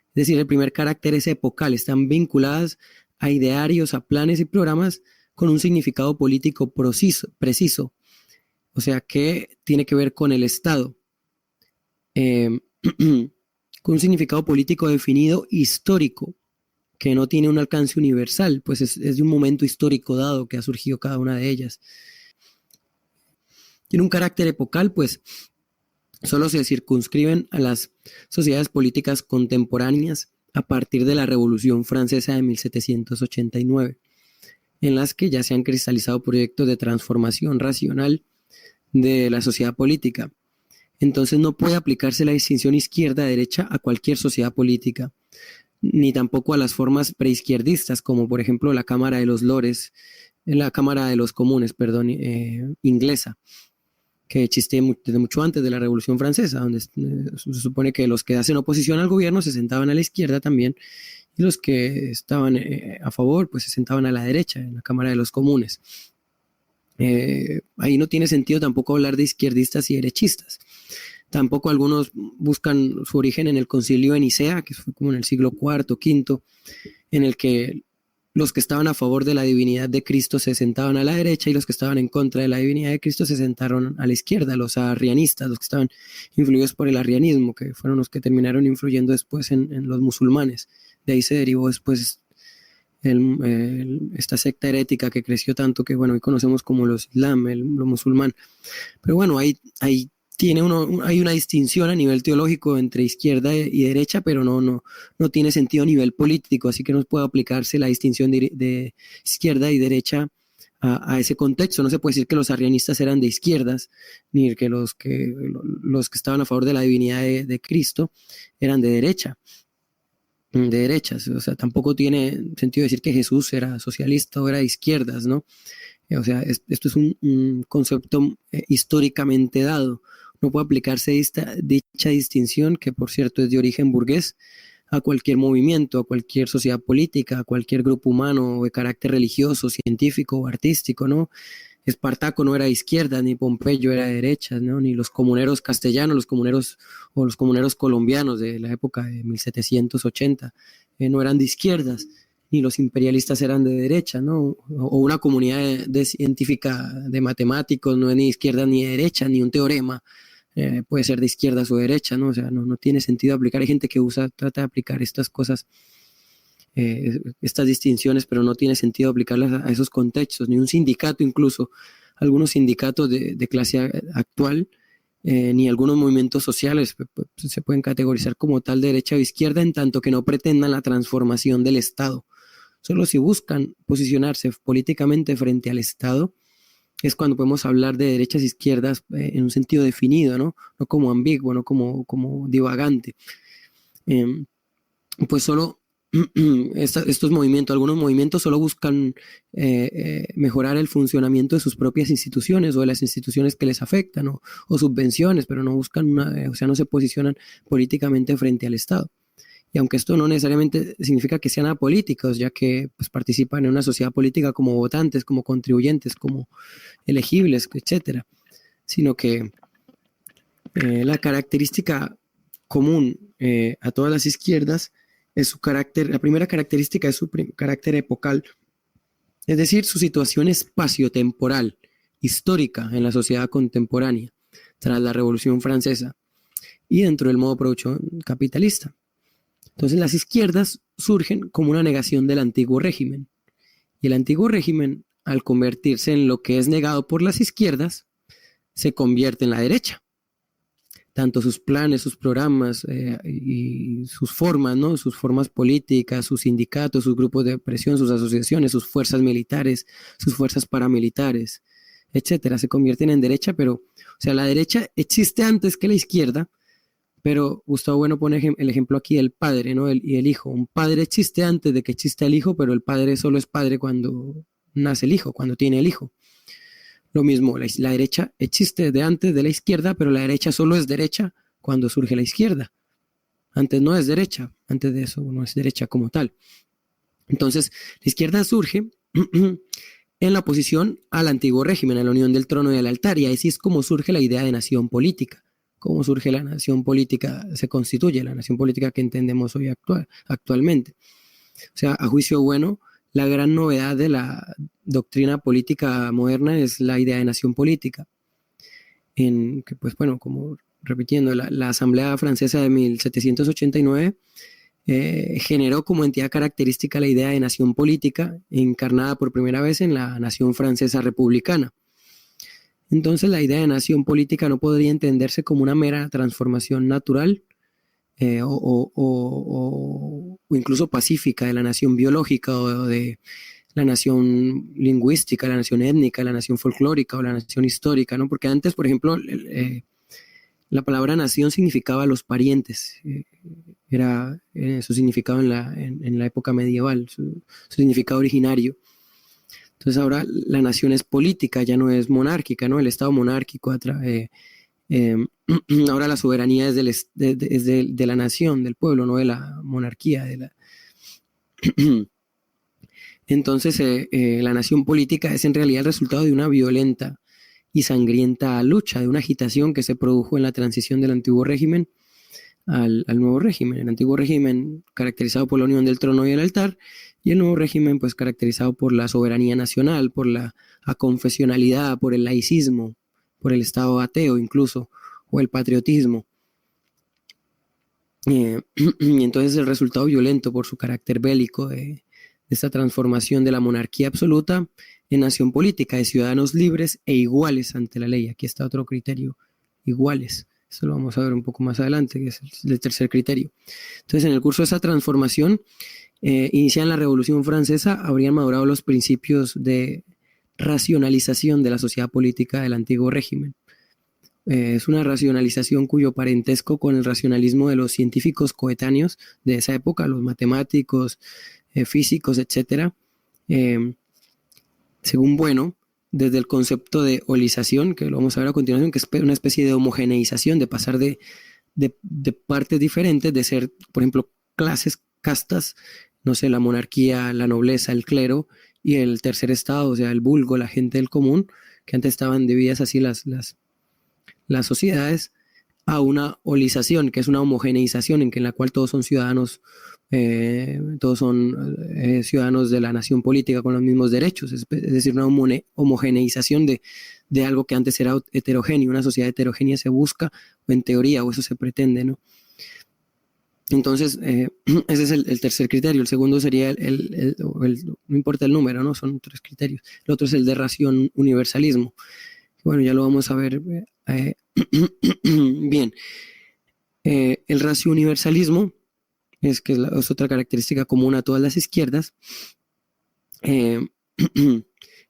Es decir, el primer carácter es epocal, están vinculadas a idearios, a planes y programas con un significado político preciso, o sea, que tiene que ver con el Estado, con un significado político definido histórico, que no tiene un alcance universal, pues es de un momento histórico dado que ha surgido cada una de ellas. Tiene un carácter epocal, pues solo se circunscriben a las sociedades políticas contemporáneas a partir de la Revolución Francesa de 1789, en las que ya se han cristalizado proyectos de transformación racional de la sociedad política. Entonces no puede aplicarse la distinción izquierda-derecha a cualquier sociedad política, ni tampoco a las formas preizquierdistas, como por ejemplo la Cámara de los Lores, la Cámara de los Comunes, inglesa, que existía desde mucho antes de la Revolución Francesa, donde se supone que los que hacen oposición al gobierno se sentaban a la izquierda también, y los que estaban a favor, pues se sentaban a la derecha, en la Cámara de los Comunes. Ahí no tiene sentido tampoco hablar de izquierdistas y derechistas. Tampoco algunos buscan su origen en el concilio de Nicea, que fue como en el siglo IV, V, en el que los que estaban a favor de la divinidad de Cristo se sentaban a la derecha y los que estaban en contra de la divinidad de Cristo se sentaron a la izquierda, los arrianistas, los que estaban influidos por el arrianismo, que fueron los que terminaron influyendo después en los musulmanes. De ahí se derivó después esta secta herética que creció tanto que, bueno, hoy conocemos como los islam, lo musulmán. Pero bueno, hay una distinción a nivel teológico entre izquierda y derecha, pero no tiene sentido a nivel político, así que no puede aplicarse la distinción de izquierda y derecha a ese contexto. No se puede decir que los arrianistas eran de izquierdas, ni que los que estaban a favor de la divinidad de Cristo eran de derechas. O sea, tampoco tiene sentido decir que Jesús era socialista o era de izquierdas, ¿no? O sea, esto es un concepto históricamente dado. No puede aplicarse dicha distinción, que por cierto es de origen burgués, a cualquier movimiento, a cualquier sociedad política, a cualquier grupo humano de carácter religioso, científico o artístico, ¿no? Espartaco no era de izquierda, ni Pompeyo era de derecha, ¿no? Ni los comuneros castellanos, los comuneros colombianos de la época de 1780 no eran de izquierdas, ni los imperialistas eran de derecha, ¿no? O una comunidad científica de matemáticos no es ni de izquierda ni de derecha, ni un teorema puede ser de izquierdas o de derecha, ¿no? O sea, no tiene sentido aplicar. Hay gente que trata de aplicar estas cosas, estas distinciones, pero no tiene sentido aplicarlas a esos contextos, ni un sindicato incluso, algunos sindicatos de clase actual, ni algunos movimientos sociales se pueden categorizar como tal de derecha o izquierda en tanto que no pretendan la transformación del Estado. Solo si buscan posicionarse políticamente frente al Estado es cuando podemos hablar de derechas e izquierdas en un sentido definido, ¿no? No como ambiguo, no como divagante. Pues solo estos movimientos, algunos movimientos solo buscan mejorar el funcionamiento de sus propias instituciones o de las instituciones que les afectan o subvenciones, pero no buscan o sea, no se posicionan políticamente frente al Estado. Y aunque esto no necesariamente significa que sean apolíticos, ya que pues, participan en una sociedad política como votantes, como contribuyentes, como elegibles, etcétera, sino que la característica común a todas las izquierdas es su carácter, la primera característica es su carácter epocal, es decir, su situación espaciotemporal, histórica en la sociedad contemporánea, tras la Revolución Francesa y dentro del modo de producción capitalista. Entonces las izquierdas surgen como una negación del antiguo régimen. Y el antiguo régimen, al convertirse en lo que es negado por las izquierdas, se convierte en la derecha. Tanto sus planes, sus programas y sus formas, ¿no? Sus formas políticas, sus sindicatos, sus grupos de presión, sus asociaciones, sus fuerzas militares, sus fuerzas paramilitares, etcétera, se convierten en derecha, pero, o sea, la derecha existe antes que la izquierda. Pero Gustavo Bueno pone el ejemplo aquí del padre, ¿no? Y el hijo. Un padre existe antes de que exista el hijo, pero el padre solo es padre cuando nace el hijo, cuando tiene el hijo. Lo mismo, la derecha existe de antes de la izquierda, pero la derecha solo es derecha cuando surge la izquierda. Antes no es derecha, antes de eso no es derecha como tal. Entonces, la izquierda surge en la oposición al antiguo régimen, a la unión del trono y del altar, y así es como surge la idea de nación política. Cómo surge la nación política, se constituye la nación política que entendemos hoy actualmente. O sea, a juicio bueno, la gran novedad de la doctrina política moderna es la idea de nación política. En que, pues bueno, como repitiendo, la Asamblea Francesa de 1789 generó como entidad característica la idea de nación política, encarnada por primera vez en la nación francesa republicana. Entonces la idea de nación política no podría entenderse como una mera transformación natural o incluso pacífica de la nación biológica o de la nación lingüística, la nación étnica, la nación folclórica o la nación histórica, ¿no? Porque antes, por ejemplo, la palabra nación significaba los parientes, era su significado en la época medieval, su significado originario. Entonces ahora la nación es política, ya no es monárquica, ¿no? El Estado monárquico ahora la soberanía es de la nación, del pueblo, no de la monarquía. Entonces la nación política es en realidad el resultado de una violenta y sangrienta lucha, de una agitación que se produjo en la transición del antiguo régimen al nuevo régimen. El antiguo régimen caracterizado por la unión del trono y el altar, y el nuevo régimen pues caracterizado por la soberanía nacional, por la aconfesionalidad, por el laicismo, por el Estado ateo incluso, o el patriotismo. Y entonces el resultado violento por su carácter bélico de esta transformación de la monarquía absoluta en nación política, de ciudadanos libres e iguales ante la ley. Aquí está otro criterio, iguales. Eso lo vamos a ver un poco más adelante, que es el tercer criterio. Entonces, en el curso de esa transformación, iniciada en la Revolución Francesa, habrían madurado los principios de racionalización de la sociedad política del antiguo régimen. Es una racionalización cuyo parentesco con el racionalismo de los científicos coetáneos de esa época, los matemáticos, físicos, etc. Según Bueno, desde el concepto de holización, que lo vamos a ver a continuación, que es una especie de homogeneización, de pasar de partes diferentes, de ser, por ejemplo, clases, castas, no sé, la monarquía, la nobleza, el clero, y el tercer estado, o sea, el vulgo, la gente del común, que antes estaban divididas así las sociedades, a una holización, que es una homogeneización en la cual todos son ciudadanos, todos son ciudadanos de la nación política con los mismos derechos, es decir, una homogeneización de algo que antes era heterogéneo. Una sociedad heterogénea se busca, o en teoría, o eso se pretende, ¿no? Entonces, ese es el tercer criterio. El segundo sería no importa el número, ¿no? Son tres criterios. El otro es el de ración universalismo. Bueno, ya lo vamos a ver bien. El racio universalismo es otra característica común a todas las izquierdas.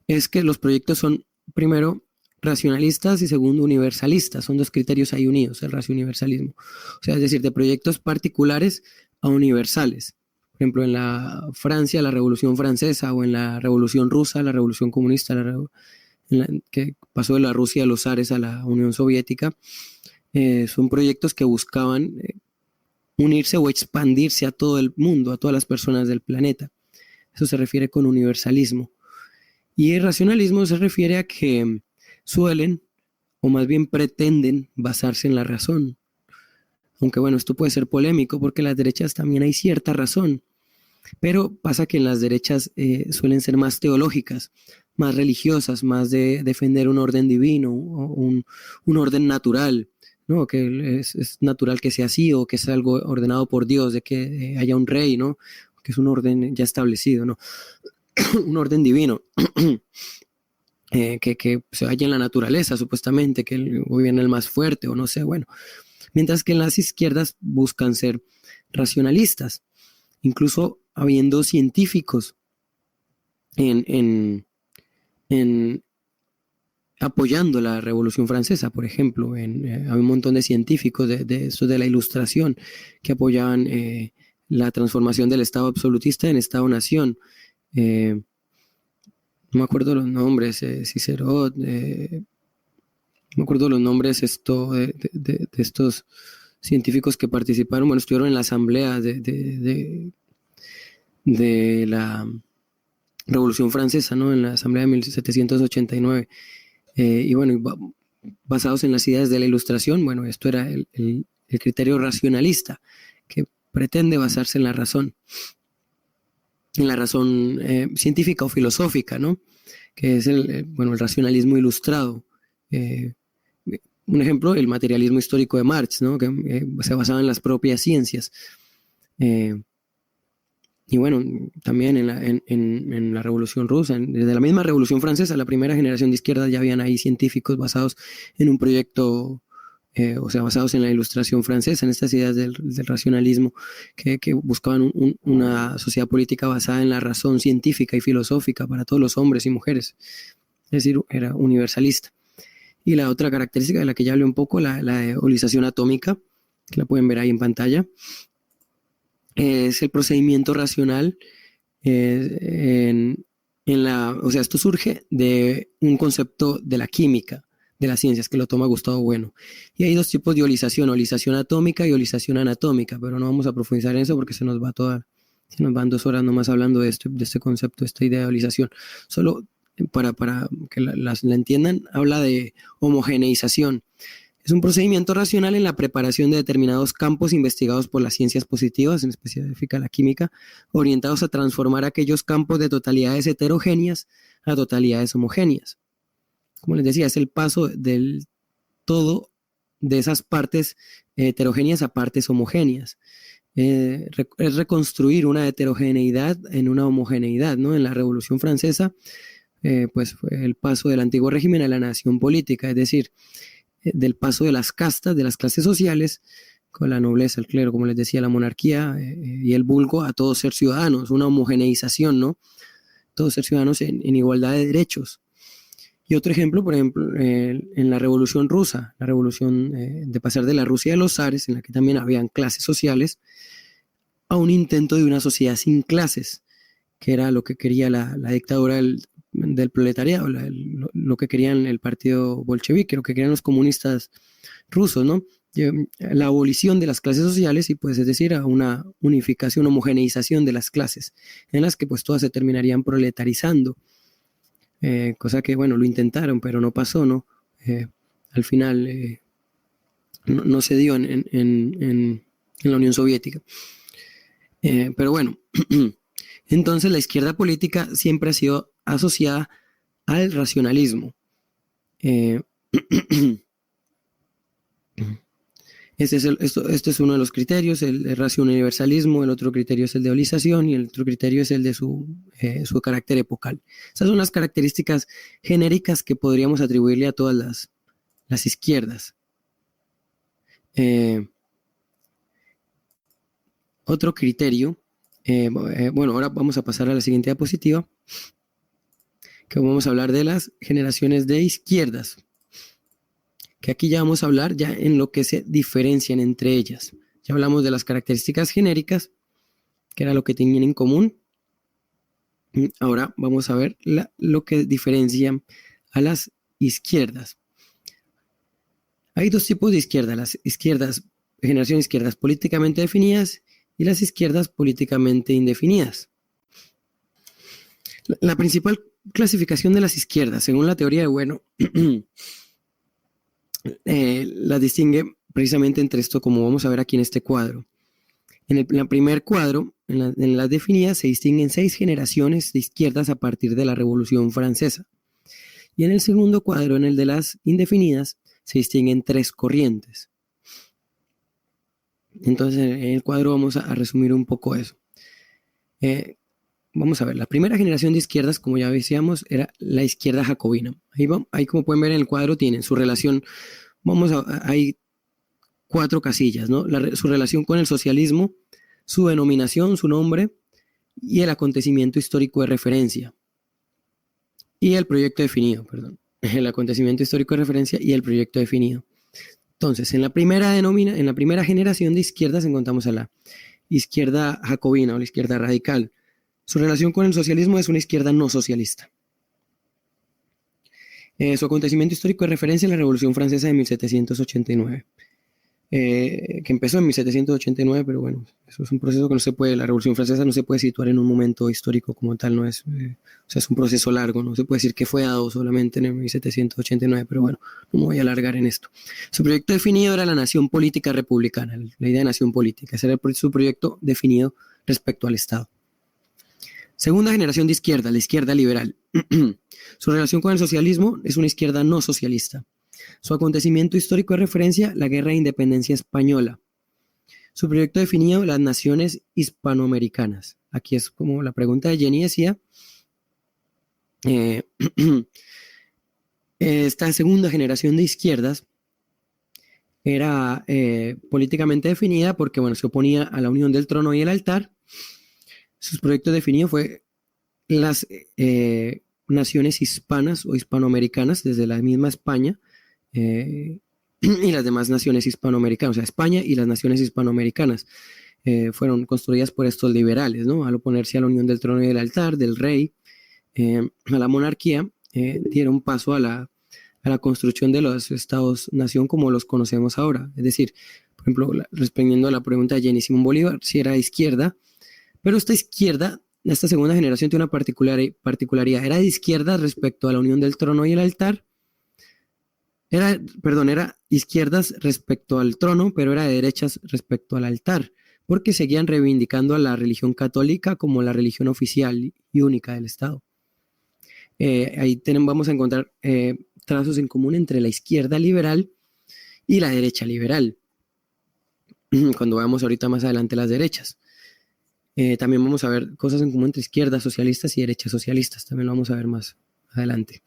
Es que los proyectos son, primero, racionalistas y segundo, universalistas. Son dos criterios ahí unidos, el racio universalismo. O sea, es decir, de proyectos particulares a universales. Por ejemplo, en la Francia, la Revolución Francesa, o en la Revolución Rusa, la Revolución Comunista, que pasó de la Rusia a los zares a la Unión Soviética, son proyectos que buscaban unirse o expandirse a todo el mundo, a todas las personas del planeta. Eso se refiere con universalismo. Y el racionalismo se refiere a que suelen, o más bien pretenden, basarse en la razón. Aunque bueno, esto puede ser polémico porque en las derechas también hay cierta razón. Pero pasa que en las derechas suelen ser más teológicas, más religiosas, más de defender un orden divino, un orden natural, ¿no? Que es natural que sea así, o que es algo ordenado por Dios, de que haya un rey, ¿no? Que es un orden ya establecido, ¿no? Un orden divino. Que se halla en la naturaleza, supuestamente, que gobierna el más fuerte, o no sé, bueno. Mientras que en las izquierdas buscan ser racionalistas, incluso habiendo científicos en apoyando la Revolución Francesa, por ejemplo. Hay un montón de científicos de la Ilustración que apoyaban la transformación del Estado absolutista en Estado-nación. No me acuerdo los nombres, Cicerón, no me acuerdo los nombres de estos científicos que participaron, bueno, estuvieron en la asamblea de la Revolución Francesa, ¿no? En la asamblea de 1789. Y bueno, basados en las ideas de la Ilustración, bueno, esto era el criterio racionalista, que pretende basarse en la razón científica o filosófica, ¿no? Que es el racionalismo ilustrado. Un ejemplo, el materialismo histórico de Marx, ¿no? Que se basaba en las propias ciencias. Y bueno, también en la Revolución Rusa, desde la misma Revolución Francesa, la primera generación de izquierda, ya habían ahí científicos basados en un proyecto, basados en la Ilustración francesa, en estas ideas del racionalismo, que buscaban una sociedad política basada en la razón científica y filosófica para todos los hombres y mujeres. Es decir, era universalista. Y la otra característica de la que ya hablé un poco, la de holización atómica, que la pueden ver ahí en pantalla, es el procedimiento racional. Esto surge de un concepto de la química, de las ciencias, que lo toma Gustavo Bueno. Y hay dos tipos de holización atómica y holización anatómica, pero no vamos a profundizar en eso porque se nos van 2 horas nomás hablando de este concepto, de esta idea de holización. Solo para que la entiendan, habla de homogeneización. Es un procedimiento racional en la preparación de determinados campos investigados por las ciencias positivas, en específica la química, orientados a transformar aquellos campos de totalidades heterogéneas a totalidades homogéneas. Como les decía, es el paso del todo de esas partes heterogéneas a partes homogéneas. Es reconstruir una heterogeneidad en una homogeneidad, ¿no? En la Revolución Francesa, pues fue el paso del antiguo régimen a la nación política, es decir, del paso de las castas, de las clases sociales, con la nobleza, el clero, como les decía, la monarquía y el vulgo, a todos ser ciudadanos, una homogeneización, ¿no? Todos ser ciudadanos en igualdad de derechos. Y otro ejemplo, por ejemplo, en la Revolución Rusa, la revolución de pasar de la Rusia de los zares, en la que también habían clases sociales, a un intento de una sociedad sin clases, que era lo que quería la dictadura del proletariado, lo que querían el partido bolchevique, lo que querían los comunistas rusos, ¿no? la abolición de las clases sociales y pues es decir, a una unificación, homogeneización de las clases, en las que pues todas se terminarían proletarizando, cosa que bueno, lo intentaron, pero no pasó, ¿no? Al final no se dio en la Unión Soviética. Pero bueno, entonces la izquierda política siempre ha sido asociada al racionalismo. Este es uno de los criterios, el racional-universalismo. El otro criterio es el de holización y el otro criterio es el de su carácter epocal. Esas son las características genéricas que podríamos atribuirle a todas las izquierdas. Otro criterio, bueno, ahora vamos a pasar a la siguiente diapositiva, que vamos a hablar de las generaciones de izquierdas, que aquí ya vamos a hablar ya en lo que se diferencian entre ellas. Ya hablamos de las características genéricas, que era lo que tenían en común. Ahora vamos a ver lo que diferencian a las izquierdas. Hay dos tipos de izquierda, las izquierdas, generación de izquierdas políticamente definidas y las izquierdas políticamente indefinidas. La principal clasificación de las izquierdas, según la teoría de Bueno, las distingue precisamente entre esto, como vamos a ver aquí en este cuadro. En el primer cuadro, en las definidas, se distinguen 6 generaciones de izquierdas a partir de la Revolución Francesa. Y en el segundo cuadro, en el de las indefinidas, se distinguen 3 corrientes. Entonces, en el cuadro vamos a resumir un poco eso. Vamos a ver, la primera generación de izquierdas, como ya decíamos, era la izquierda jacobina. Ahí como pueden ver en el cuadro, tienen su relación, hay 4 casillas, ¿no? Su relación con el socialismo, su denominación, su nombre y el acontecimiento histórico de referencia. Y el proyecto definido, perdón. El acontecimiento histórico de referencia y el proyecto definido. Entonces, en la primera generación de izquierdas encontramos a la izquierda jacobina o la izquierda radical. Su relación con el socialismo es una izquierda no socialista. Su acontecimiento histórico de referencia es la Revolución Francesa de 1789, que empezó en 1789, pero bueno, eso es un proceso que no se puede, la Revolución Francesa no se puede situar en un momento histórico como tal, no es, o sea, es un proceso largo, no se puede decir que fue dado solamente en 1789, pero bueno, no me voy a alargar en esto. Su proyecto definido era la nación política republicana, la idea de nación política, ese era su proyecto definido respecto al Estado. Segunda generación de izquierda, la izquierda liberal. Su relación con el socialismo es una izquierda no socialista. Su acontecimiento histórico de referencia, la Guerra de Independencia Española. Su proyecto definido, las naciones hispanoamericanas. Aquí es como la pregunta de Jenny decía. Esta segunda generación de izquierdas era políticamente definida porque, bueno, se oponía a la unión del trono y el altar. Sus proyectos definidos fue las naciones hispanas o hispanoamericanas desde la misma España y las demás naciones hispanoamericanas, o sea, España y las naciones hispanoamericanas fueron construidas por estos liberales, ¿no? Al oponerse a la unión del trono y del altar, del rey, a la monarquía, dieron paso a la construcción de los estados-nación como los conocemos ahora. Es decir, por ejemplo, respondiendo a la pregunta de Jenny Simón Bolívar, si era izquierda, pero esta izquierda, esta segunda generación tiene una particularidad. Era de izquierda respecto a la unión del trono y el altar. Era izquierdas respecto al trono, pero era de derechas respecto al altar, porque seguían reivindicando a la religión católica como la religión oficial y única del Estado. Ahí vamos a encontrar trazos en común entre la izquierda liberal y la derecha liberal, cuando veamos ahorita más adelante las derechas. También vamos a ver cosas en común entre izquierdas socialistas y derechas socialistas. También lo vamos a ver más adelante.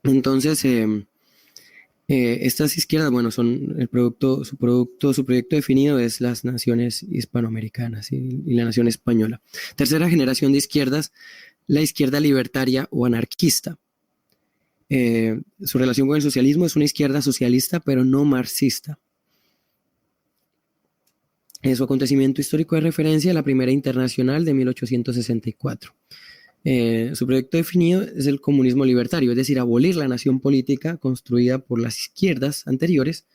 Entonces, estas izquierdas, bueno, son su proyecto definido es las naciones hispanoamericanas y la nación española. Tercera generación de izquierdas, la izquierda libertaria o anarquista. Su relación con el socialismo es una izquierda socialista, pero no marxista. Su acontecimiento histórico de referencia, la Primera Internacional de 1864. Su proyecto definido es el comunismo libertario, es decir, abolir la nación política construida por las izquierdas anteriores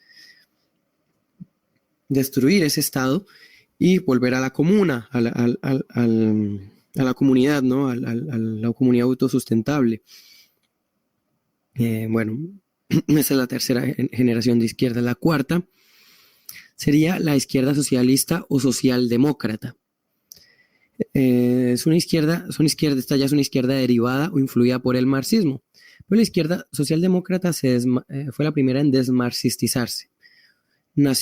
destruir ese Estado y volver a la comuna, a la comunidad, ¿no? A la comunidad autosustentable. Bueno, esa es la tercera generación de izquierda. La cuarta sería la izquierda socialista o socialdemócrata. Esta ya es una izquierda derivada o influida por el marxismo. Pero la izquierda socialdemócrata fue la primera en desmarxistizarse. Tiene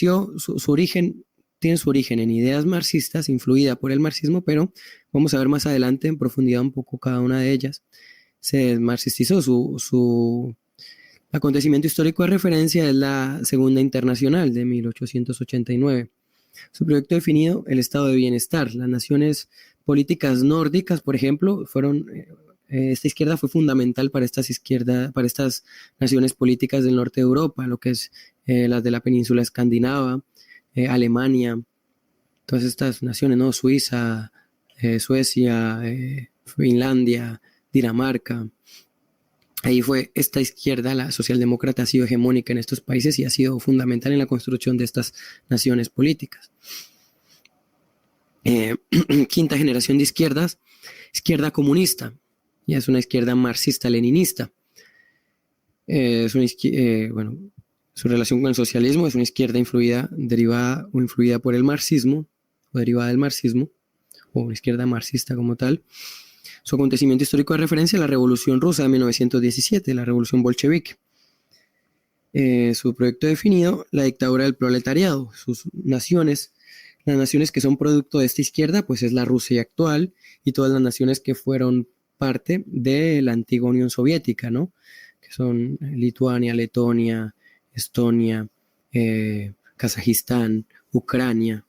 su origen en ideas marxistas, influida por el marxismo, pero vamos a ver más adelante en profundidad un poco cada una de ellas. Se desmarxistizó. Su acontecimiento histórico de referencia es la Segunda Internacional de 1889. Su proyecto definido, el estado de bienestar. Las naciones políticas nórdicas, por ejemplo, esta izquierda fue fundamental para para estas naciones políticas del norte de Europa, lo que es las de la península escandinava, Alemania, todas estas naciones, ¿no? Suiza, Suecia, Finlandia, Dinamarca. Ahí fue esta izquierda, la socialdemócrata, ha sido hegemónica en estos países y ha sido fundamental en la construcción de estas naciones políticas. Quinta generación de izquierdas, izquierda comunista, ya es una izquierda marxista-leninista. Su relación con el socialismo es una izquierda derivada o influida por el marxismo, o derivada del marxismo, o una izquierda marxista como tal. Su acontecimiento histórico de referencia es la Revolución Rusa de 1917, la Revolución Bolchevique. Su proyecto definido, la dictadura del proletariado. Las naciones que son producto de esta izquierda, pues es la Rusia actual y todas las naciones que fueron parte de la antigua Unión Soviética, ¿no? Que son Lituania, Letonia, Estonia, Kazajistán, Ucrania,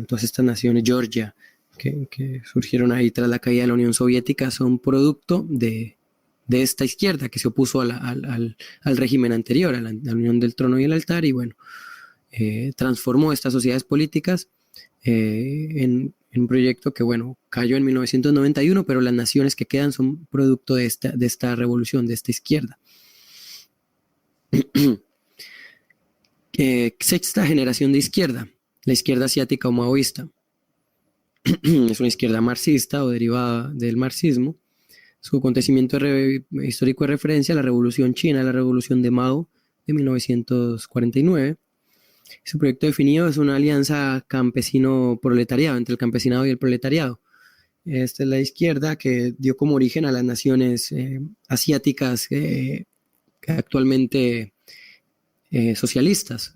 todas estas naciones, Georgia, que surgieron ahí tras la caída de la Unión Soviética, son producto de esta izquierda que se opuso al régimen anterior, a la Unión del Trono y el Altar, y transformó estas sociedades políticas en un proyecto que, cayó en 1991, pero las naciones que quedan son producto de esta revolución, de esta izquierda. Sexta generación de izquierda, la izquierda asiática o maoísta. Es una izquierda marxista o derivada del marxismo. Su acontecimiento histórico de referencia, la Revolución China, la Revolución de Mao de 1949. Su proyecto definido es una alianza campesino-proletariado, entre el campesinado y el proletariado. Esta es la izquierda que dio como origen a las naciones asiáticas actualmente socialistas,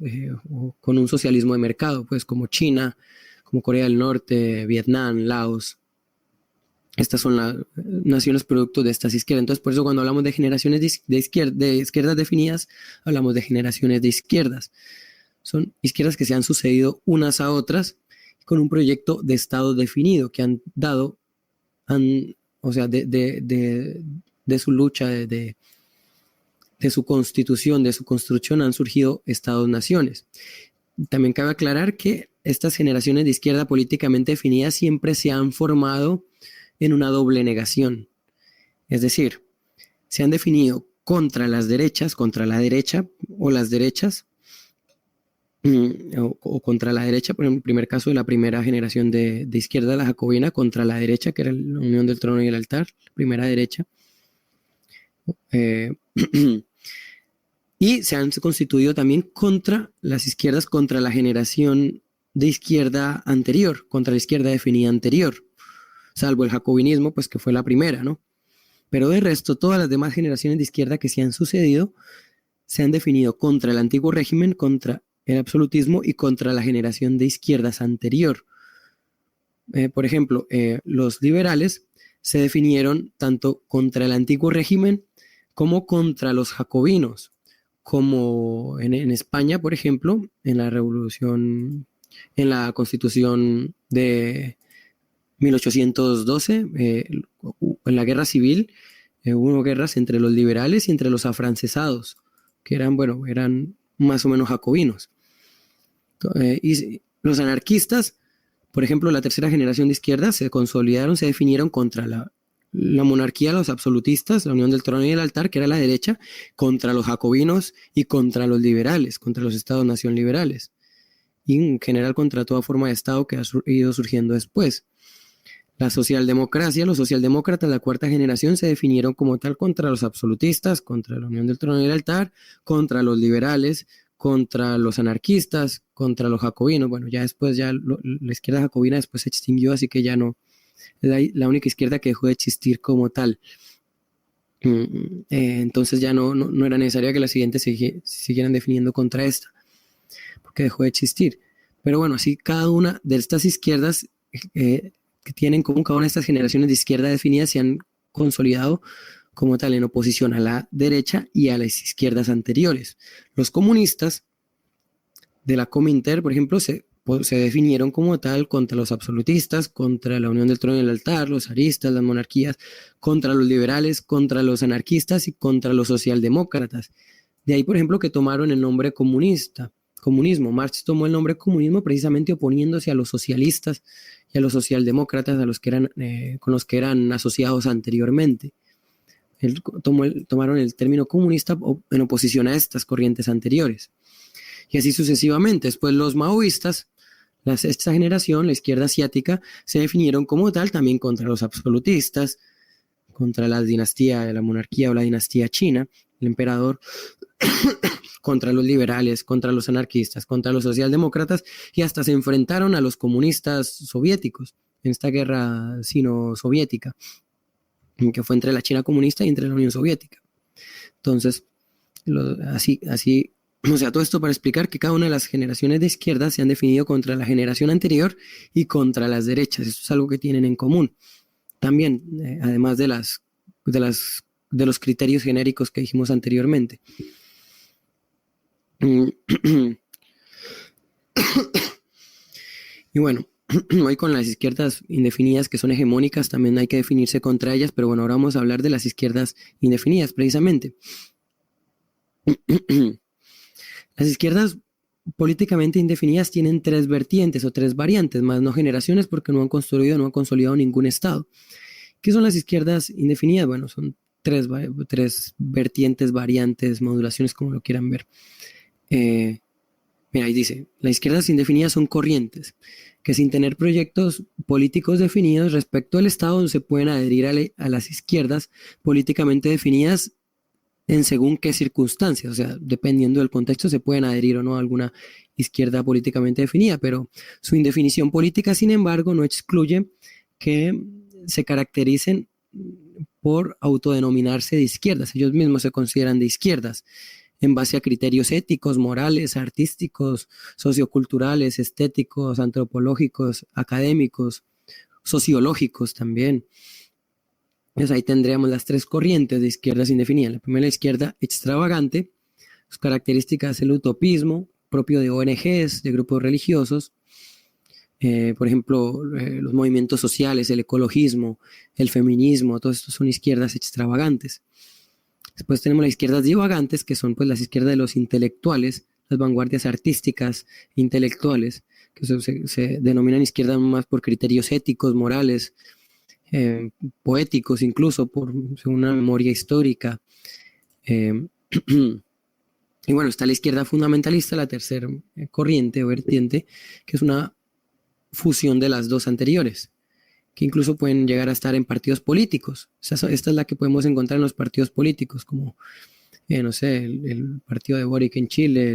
o con un socialismo de mercado, pues como China, como Corea del Norte, Vietnam, Laos. Estas son las naciones producto de estas izquierdas. Entonces, por eso cuando hablamos de generaciones de izquierdas definidas, hablamos de generaciones de izquierdas. Son izquierdas que se han sucedido unas a otras con un proyecto de Estado definido, que han dado, de su lucha, de su constitución, de su construcción, han surgido Estados-naciones. También cabe aclarar que estas generaciones de izquierda políticamente definidas siempre se han formado en una doble negación. Es decir, se han definido contra las derechas, contra la derecha o las derechas, o contra la derecha, por ejemplo, en el primer caso de la primera generación de izquierda, la jacobina, contra la derecha, que era la Unión del Trono y el Altar, la primera derecha. Y se han constituido también contra las izquierdas, contra la generación de izquierda anterior, contra la izquierda definida anterior, salvo el jacobinismo, pues que fue la primera, ¿no? Pero de resto, todas las demás generaciones de izquierda que se han sucedido se han definido contra el antiguo régimen, contra el absolutismo y contra la generación de izquierdas anterior. Por ejemplo, los liberales se definieron tanto contra el antiguo régimen como contra los jacobinos, como en España, por ejemplo, en la Constitución de 1812, en la Guerra Civil, hubo guerras entre los liberales y entre los afrancesados, que eran más o menos jacobinos. Y los anarquistas, por ejemplo, la tercera generación de izquierda, se consolidaron, se definieron contra la monarquía, los absolutistas, la Unión del Trono y el Altar, que era la derecha, contra los jacobinos y contra los liberales, contra los estados-nación liberales. y en general contra toda forma de Estado que ha ido surgiendo después. La socialdemocracia, los socialdemócratas, la cuarta generación, se definieron como tal contra los absolutistas, contra la Unión del Trono y el Altar, contra los liberales, contra los anarquistas, contra los jacobinos. Bueno, ya después, la izquierda jacobina después se extinguió, así que ya no, es la única izquierda que dejó de existir como tal. Entonces ya no era necesario que las siguientes siguieran definiendo contra esta, porque dejó de existir. Pero bueno, así cada una de estas izquierdas que tienen como cada una de estas generaciones de izquierda definidas se han consolidado como tal en oposición a la derecha y a las izquierdas anteriores. Los comunistas de la Cominter, por ejemplo, se definieron como tal contra los absolutistas, contra la Unión del Trono y el Altar, los zaristas, las monarquías, contra los liberales, contra los anarquistas y contra los socialdemócratas. De ahí, por ejemplo, que tomaron el nombre comunismo. Marx tomó el nombre comunismo precisamente oponiéndose a los socialistas y a los socialdemócratas con los que eran asociados anteriormente. Tomaron el término comunista en oposición a estas corrientes anteriores. Y así sucesivamente. Después los maoístas, esta generación, la izquierda asiática, se definieron como tal también contra los absolutistas, contra la dinastía de la monarquía o la dinastía china, el emperador, contra los liberales, contra los anarquistas, contra los socialdemócratas, y hasta se enfrentaron a los comunistas soviéticos en esta guerra sino-soviética, que fue entre la China comunista y entre la Unión Soviética. Entonces, así, o sea, todo esto para explicar que cada una de las generaciones de izquierda se han definido contra la generación anterior y contra las derechas. Esto es algo que tienen en común. También, además de los criterios genéricos que dijimos anteriormente. Y bueno, hoy con las izquierdas indefinidas que son hegemónicas también hay que definirse contra ellas, pero bueno, ahora vamos a hablar de las izquierdas indefinidas precisamente. Las izquierdas políticamente indefinidas tienen tres vertientes o tres variantes, más no generaciones porque no han consolidado ningún Estado. ¿Qué son las izquierdas indefinidas? Bueno, son tres vertientes, variantes, modulaciones, como lo quieran ver. Mira, ahí dice, las izquierdas indefinidas son corrientes que sin tener proyectos políticos definidos respecto al Estado se pueden adherir a las izquierdas políticamente definidas en según qué circunstancias, o sea, dependiendo del contexto se pueden adherir o no a alguna izquierda políticamente definida, pero su indefinición política, sin embargo, no excluye que se caractericen por autodenominarse de izquierdas. Ellos mismos se consideran de izquierdas en base a criterios éticos, morales, artísticos, socioculturales, estéticos, antropológicos, académicos, sociológicos también. Entonces ahí tendríamos las tres corrientes de izquierdas indefinidas. La primera, la izquierda extravagante, sus características el utopismo, propio de ONGs, de grupos religiosos, por ejemplo, los movimientos sociales, el ecologismo, el feminismo, todos estos son izquierdas extravagantes. Después tenemos las izquierdas divagantes, que son pues las izquierdas de los intelectuales, las vanguardias artísticas intelectuales, que se denominan izquierdas más por criterios éticos, morales, poéticos incluso, según una memoria histórica. Y bueno, está la izquierda fundamentalista, la tercera corriente o vertiente, que es una fusión de las dos anteriores, que incluso pueden llegar a estar en partidos políticos. Esta es la que podemos encontrar en los partidos políticos, como, no sé, el partido de Boric en Chile,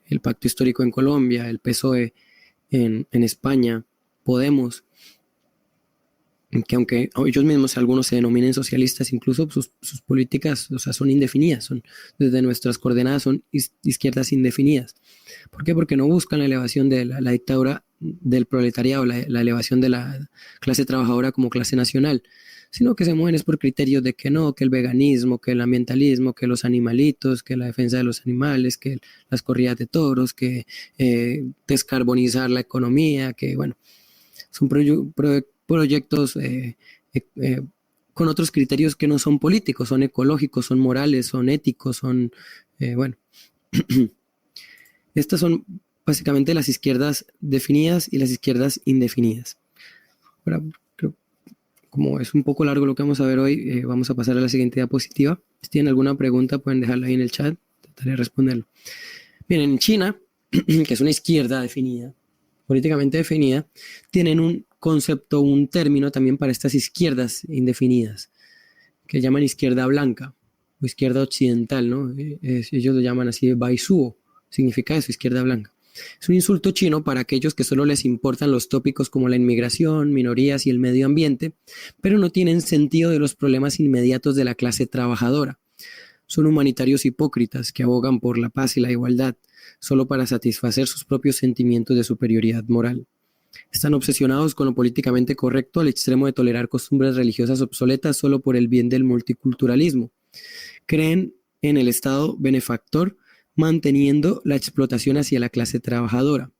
el Pacto Histórico en Colombia, el PSOE en España, Podemos, que aunque ellos mismos algunos se denominen socialistas, incluso sus políticas, o sea, son indefinidas, desde nuestras coordenadas son izquierdas indefinidas. ¿Por qué? Porque no buscan la elevación de la dictadura del proletariado, la elevación de la clase trabajadora como clase nacional, sino que se mueven es por criterios de que no, que el veganismo, que el ambientalismo, que los animalitos, que la defensa de los animales, que las corridas de toros, que descarbonizar la economía, que bueno, son proyectos con otros criterios que no son políticos, son ecológicos, son morales, son éticos, son, bueno, estas son básicamente las izquierdas definidas y las izquierdas indefinidas. Ahora, como es un poco largo lo que vamos a ver hoy, vamos a pasar a la siguiente diapositiva. Si tienen alguna pregunta pueden dejarla ahí en el chat, trataré de responderlo. Bien, en China que es una izquierda definida, políticamente definida, tienen un concepto, un término también para estas izquierdas indefinidas, que llaman izquierda blanca o izquierda occidental, ¿no? Ellos lo llaman así, Baisuo, significa eso, izquierda blanca. Es un insulto chino para aquellos que solo les importan los tópicos como la inmigración, minorías y el medio ambiente, pero no tienen sentido de los problemas inmediatos de la clase trabajadora. Son humanitarios hipócritas que abogan por la paz y la igualdad, solo para satisfacer sus propios sentimientos de superioridad moral. Están obsesionados con lo políticamente correcto al extremo de tolerar costumbres religiosas obsoletas solo por el bien del multiculturalismo. Creen en el Estado benefactor manteniendo la explotación hacia la clase trabajadora.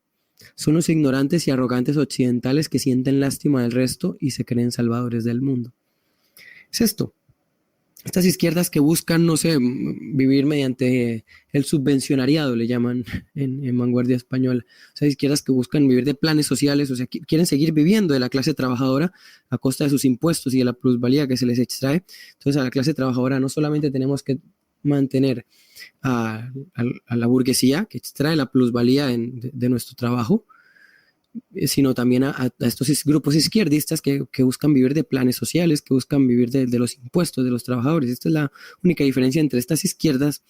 Son los ignorantes y arrogantes occidentales que sienten lástima del resto y se creen salvadores del mundo. Es esto. Estas izquierdas que buscan, no sé, vivir mediante el subvencionariado, le llaman en vanguardia española. O sea, izquierdas que buscan vivir de planes sociales, o sea, quieren seguir viviendo de la clase trabajadora a costa de sus impuestos y de la plusvalía que se les extrae. Entonces, a la clase trabajadora no solamente tenemos que mantener a la burguesía que extrae la plusvalía de nuestro trabajo, sino también a estos grupos izquierdistas que buscan vivir de planes sociales, que buscan vivir de los impuestos de los trabajadores. Esta es la única diferencia entre estas izquierdas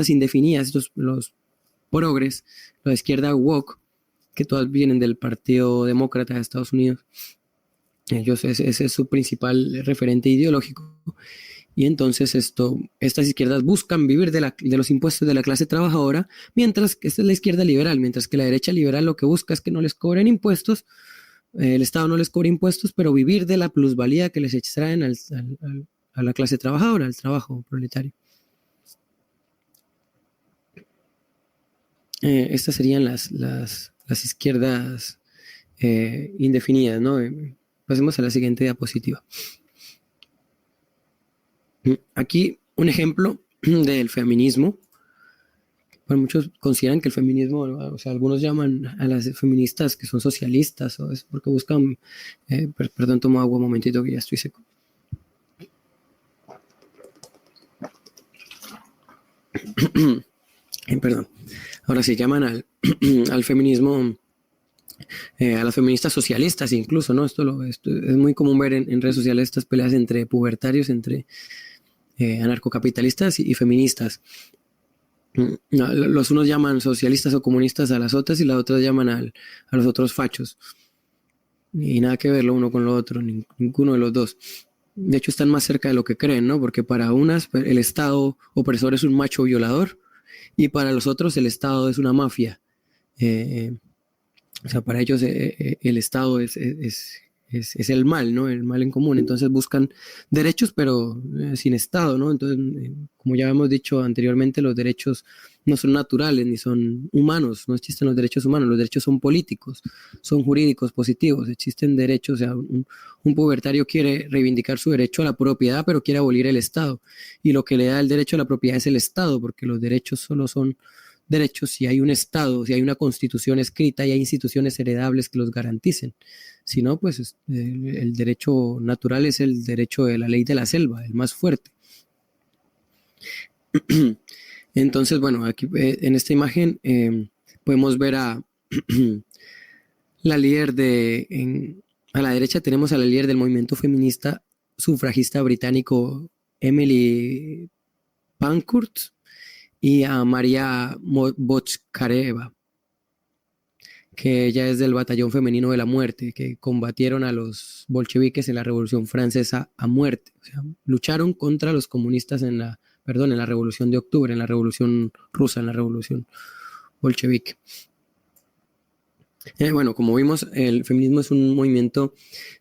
indefinidas, los progres, la izquierda woke, que todas vienen del Partido Demócrata de Estados Unidos. Ese es su principal referente ideológico. Y entonces estas izquierdas buscan vivir de los impuestos de la clase trabajadora, mientras que esta es la izquierda liberal, mientras que la derecha liberal lo que busca es que no les cobren impuestos, el Estado no les cobre impuestos, pero vivir de la plusvalía que les extraen a la clase trabajadora, al trabajo proletario. Estas serían las izquierdas indefinidas, ¿no? Pasemos a la siguiente diapositiva. Aquí un ejemplo del feminismo. Bueno, muchos consideran que el feminismo, o sea, algunos llaman a las feministas que son socialistas, o es porque buscan, perdón, tomo agua un momentito que ya estoy seco. Perdón. Ahora sí llaman al feminismo, a las feministas socialistas incluso, ¿no? Esto es muy común ver en redes sociales estas peleas entre pubertarios, entre anarcocapitalistas y feministas. Los unos llaman socialistas o comunistas a las otras y las otras llaman a los otros fachos. Y nada que ver lo uno con lo otro, ninguno de los dos. De hecho, están más cerca de lo que creen, ¿no? Porque para unas el Estado opresor es un macho violador y para los otros el Estado es una mafia. O sea, para ellos el Estado es el mal, ¿no? El mal en común. Entonces buscan derechos, pero sin Estado, ¿no? Entonces, como ya hemos dicho anteriormente, los derechos no son naturales ni son humanos, no existen los derechos humanos, los derechos son políticos, son jurídicos, positivos, existen derechos. O sea, un pubertario quiere reivindicar su derecho a la propiedad, pero quiere abolir el Estado. Y lo que le da el derecho a la propiedad es el Estado, porque los derechos solo son derechos si hay un Estado, si hay una constitución escrita y hay instituciones heredables que los garanticen. Si no, pues el derecho natural es el derecho de la ley de la selva, el más fuerte. Entonces, bueno, aquí en esta imagen podemos ver a la líder a la derecha tenemos a la líder del movimiento feminista sufragista británico Emily Pankhurst y a María Botchkareva, que ella es del batallón femenino de la muerte, que combatieron a los bolcheviques en la Revolución Francesa a muerte. O sea, lucharon contra los comunistas en la Revolución de Octubre, en la Revolución Rusa, en la Revolución bolchevique. Bueno, como vimos, el feminismo es un movimiento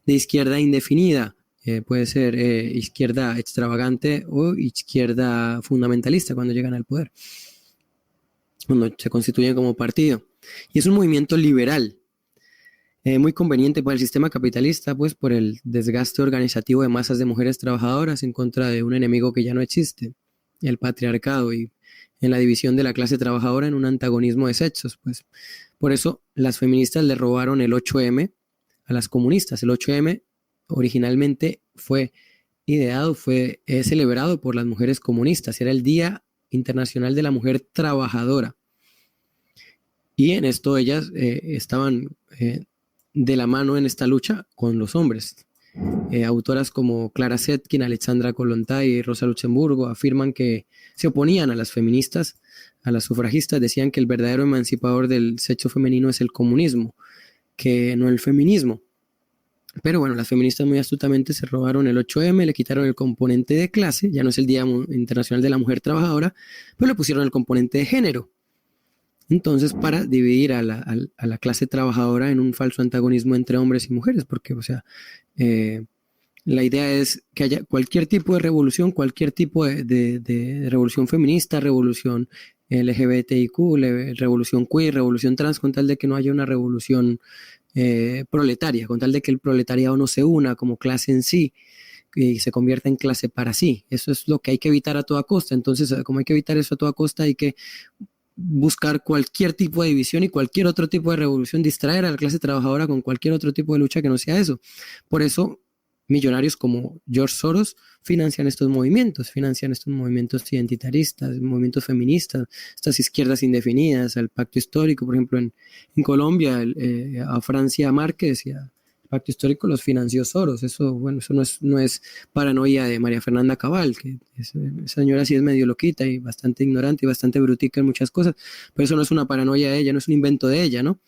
de izquierda indefinida. Puede ser izquierda extravagante o izquierda fundamentalista cuando llegan al poder, cuando se constituyen como partido. Y es un movimiento liberal, muy conveniente para el sistema capitalista, pues por el desgaste organizativo de masas de mujeres trabajadoras en contra de un enemigo que ya no existe, el patriarcado, y en la división de la clase trabajadora en un antagonismo de sexos. Pues por eso las feministas le robaron el 8M a las comunistas. El 8M originalmente fue ideado, fue celebrado por las mujeres comunistas. Era el Día Internacional de la Mujer Trabajadora. Y en esto ellas estaban de la mano en esta lucha con los hombres. Autoras como Clara Zetkin, Alexandra Kollontai y Rosa Luxemburgo afirman que se oponían a las feministas, a las sufragistas, decían que el verdadero emancipador del sexo femenino es el comunismo, que no el feminismo. Pero bueno, las feministas muy astutamente se robaron el 8M, le quitaron el componente de clase, ya no es el Día Internacional de la Mujer Trabajadora, pero le pusieron el componente de género. Entonces, para dividir a la clase trabajadora en un falso antagonismo entre hombres y mujeres, porque, o sea, la idea es que haya cualquier tipo de revolución, cualquier tipo de revolución feminista, revolución LGBTIQ, revolución queer, revolución trans, con tal de que no haya una revolución proletaria, con tal de que el proletariado no se una como clase en sí y se convierta en clase para sí. Eso es lo que hay que evitar a toda costa. Entonces, como hay que evitar eso a toda costa, hay que buscar cualquier tipo de división y cualquier otro tipo de revolución, distraer a la clase trabajadora con cualquier otro tipo de lucha que no sea eso. Por eso, millonarios como George Soros financian estos movimientos identitaristas, movimientos feministas, estas izquierdas indefinidas, al pacto histórico, por ejemplo, en Colombia, a Francia Márquez y a pacto histórico los financió Soros. Eso, bueno, eso no es paranoia de María Fernanda Cabal, que esa señora sí es medio loquita y bastante ignorante y bastante brutica en muchas cosas, pero eso no es una paranoia de ella, no es un invento de ella, ¿no?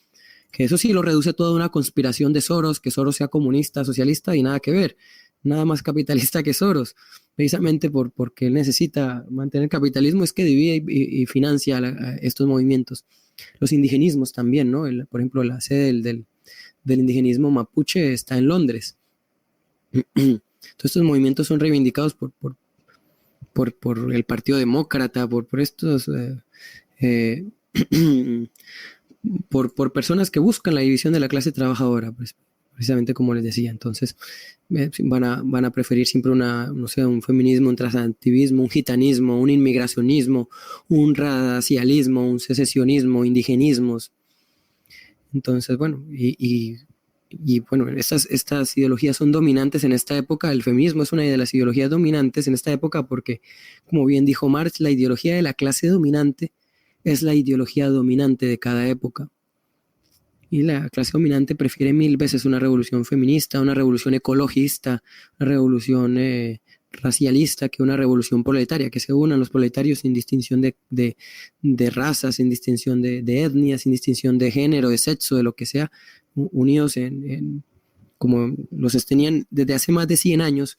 Que eso sí lo reduce todo a una conspiración de Soros, que Soros sea comunista, socialista y nada que ver, nada más capitalista que Soros, precisamente porque él necesita mantener el capitalismo, es que divide y financia a estos movimientos. Los indigenismos también, ¿no? Por ejemplo, la sede del indigenismo mapuche está en Londres. Todos estos movimientos son reivindicados por el Partido Demócrata, por estos... por personas que buscan la división de la clase trabajadora, pues, precisamente como les decía. Entonces van a preferir siempre un feminismo, un transactivismo, un gitanismo, un inmigracionismo, un racialismo, un secesionismo, indigenismos. Entonces, bueno, bueno, estas ideologías son dominantes en esta época. El feminismo es una de las ideologías dominantes en esta época porque, como bien dijo Marx, la ideología de la clase dominante es la ideología dominante de cada época. Y la clase dominante prefiere 1000 veces una revolución feminista, una revolución ecologista, una revolución racialista que una revolución proletaria, que se unan los proletarios sin distinción de razas, sin distinción de etnias, sin distinción de género, de sexo, de lo que sea, unidos como los tenían desde hace más de 100 años.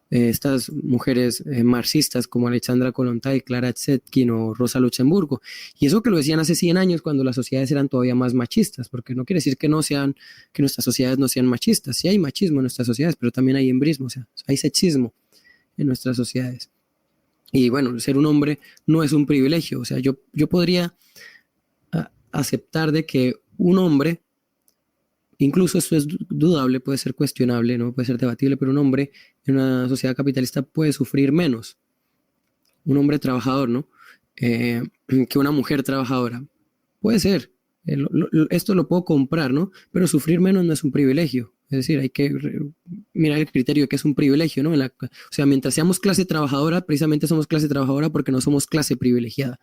Estas mujeres marxistas como Alexandra Kollontai, Clara Zetkin o Rosa Luxemburgo. Y eso que lo decían hace 100 años cuando las sociedades eran todavía más machistas, porque no quiere decir que nuestras sociedades no sean machistas. Sí hay machismo en nuestras sociedades, pero también hay embrismo, o sea, hay sexismo en nuestras sociedades. Y bueno, ser un hombre no es un privilegio. O sea, yo podría aceptar de que un hombre, incluso esto es dudable, puede ser cuestionable, no puede ser debatible, pero un hombre en una sociedad capitalista puede sufrir menos, un hombre trabajador, ¿no? Que una mujer trabajadora. Puede ser, esto lo puedo comprar, ¿no? Pero sufrir menos no es un privilegio. Es decir, hay que mirar el criterio de que es un privilegio, ¿no? O sea, mientras seamos clase trabajadora, precisamente somos clase trabajadora porque no somos clase privilegiada.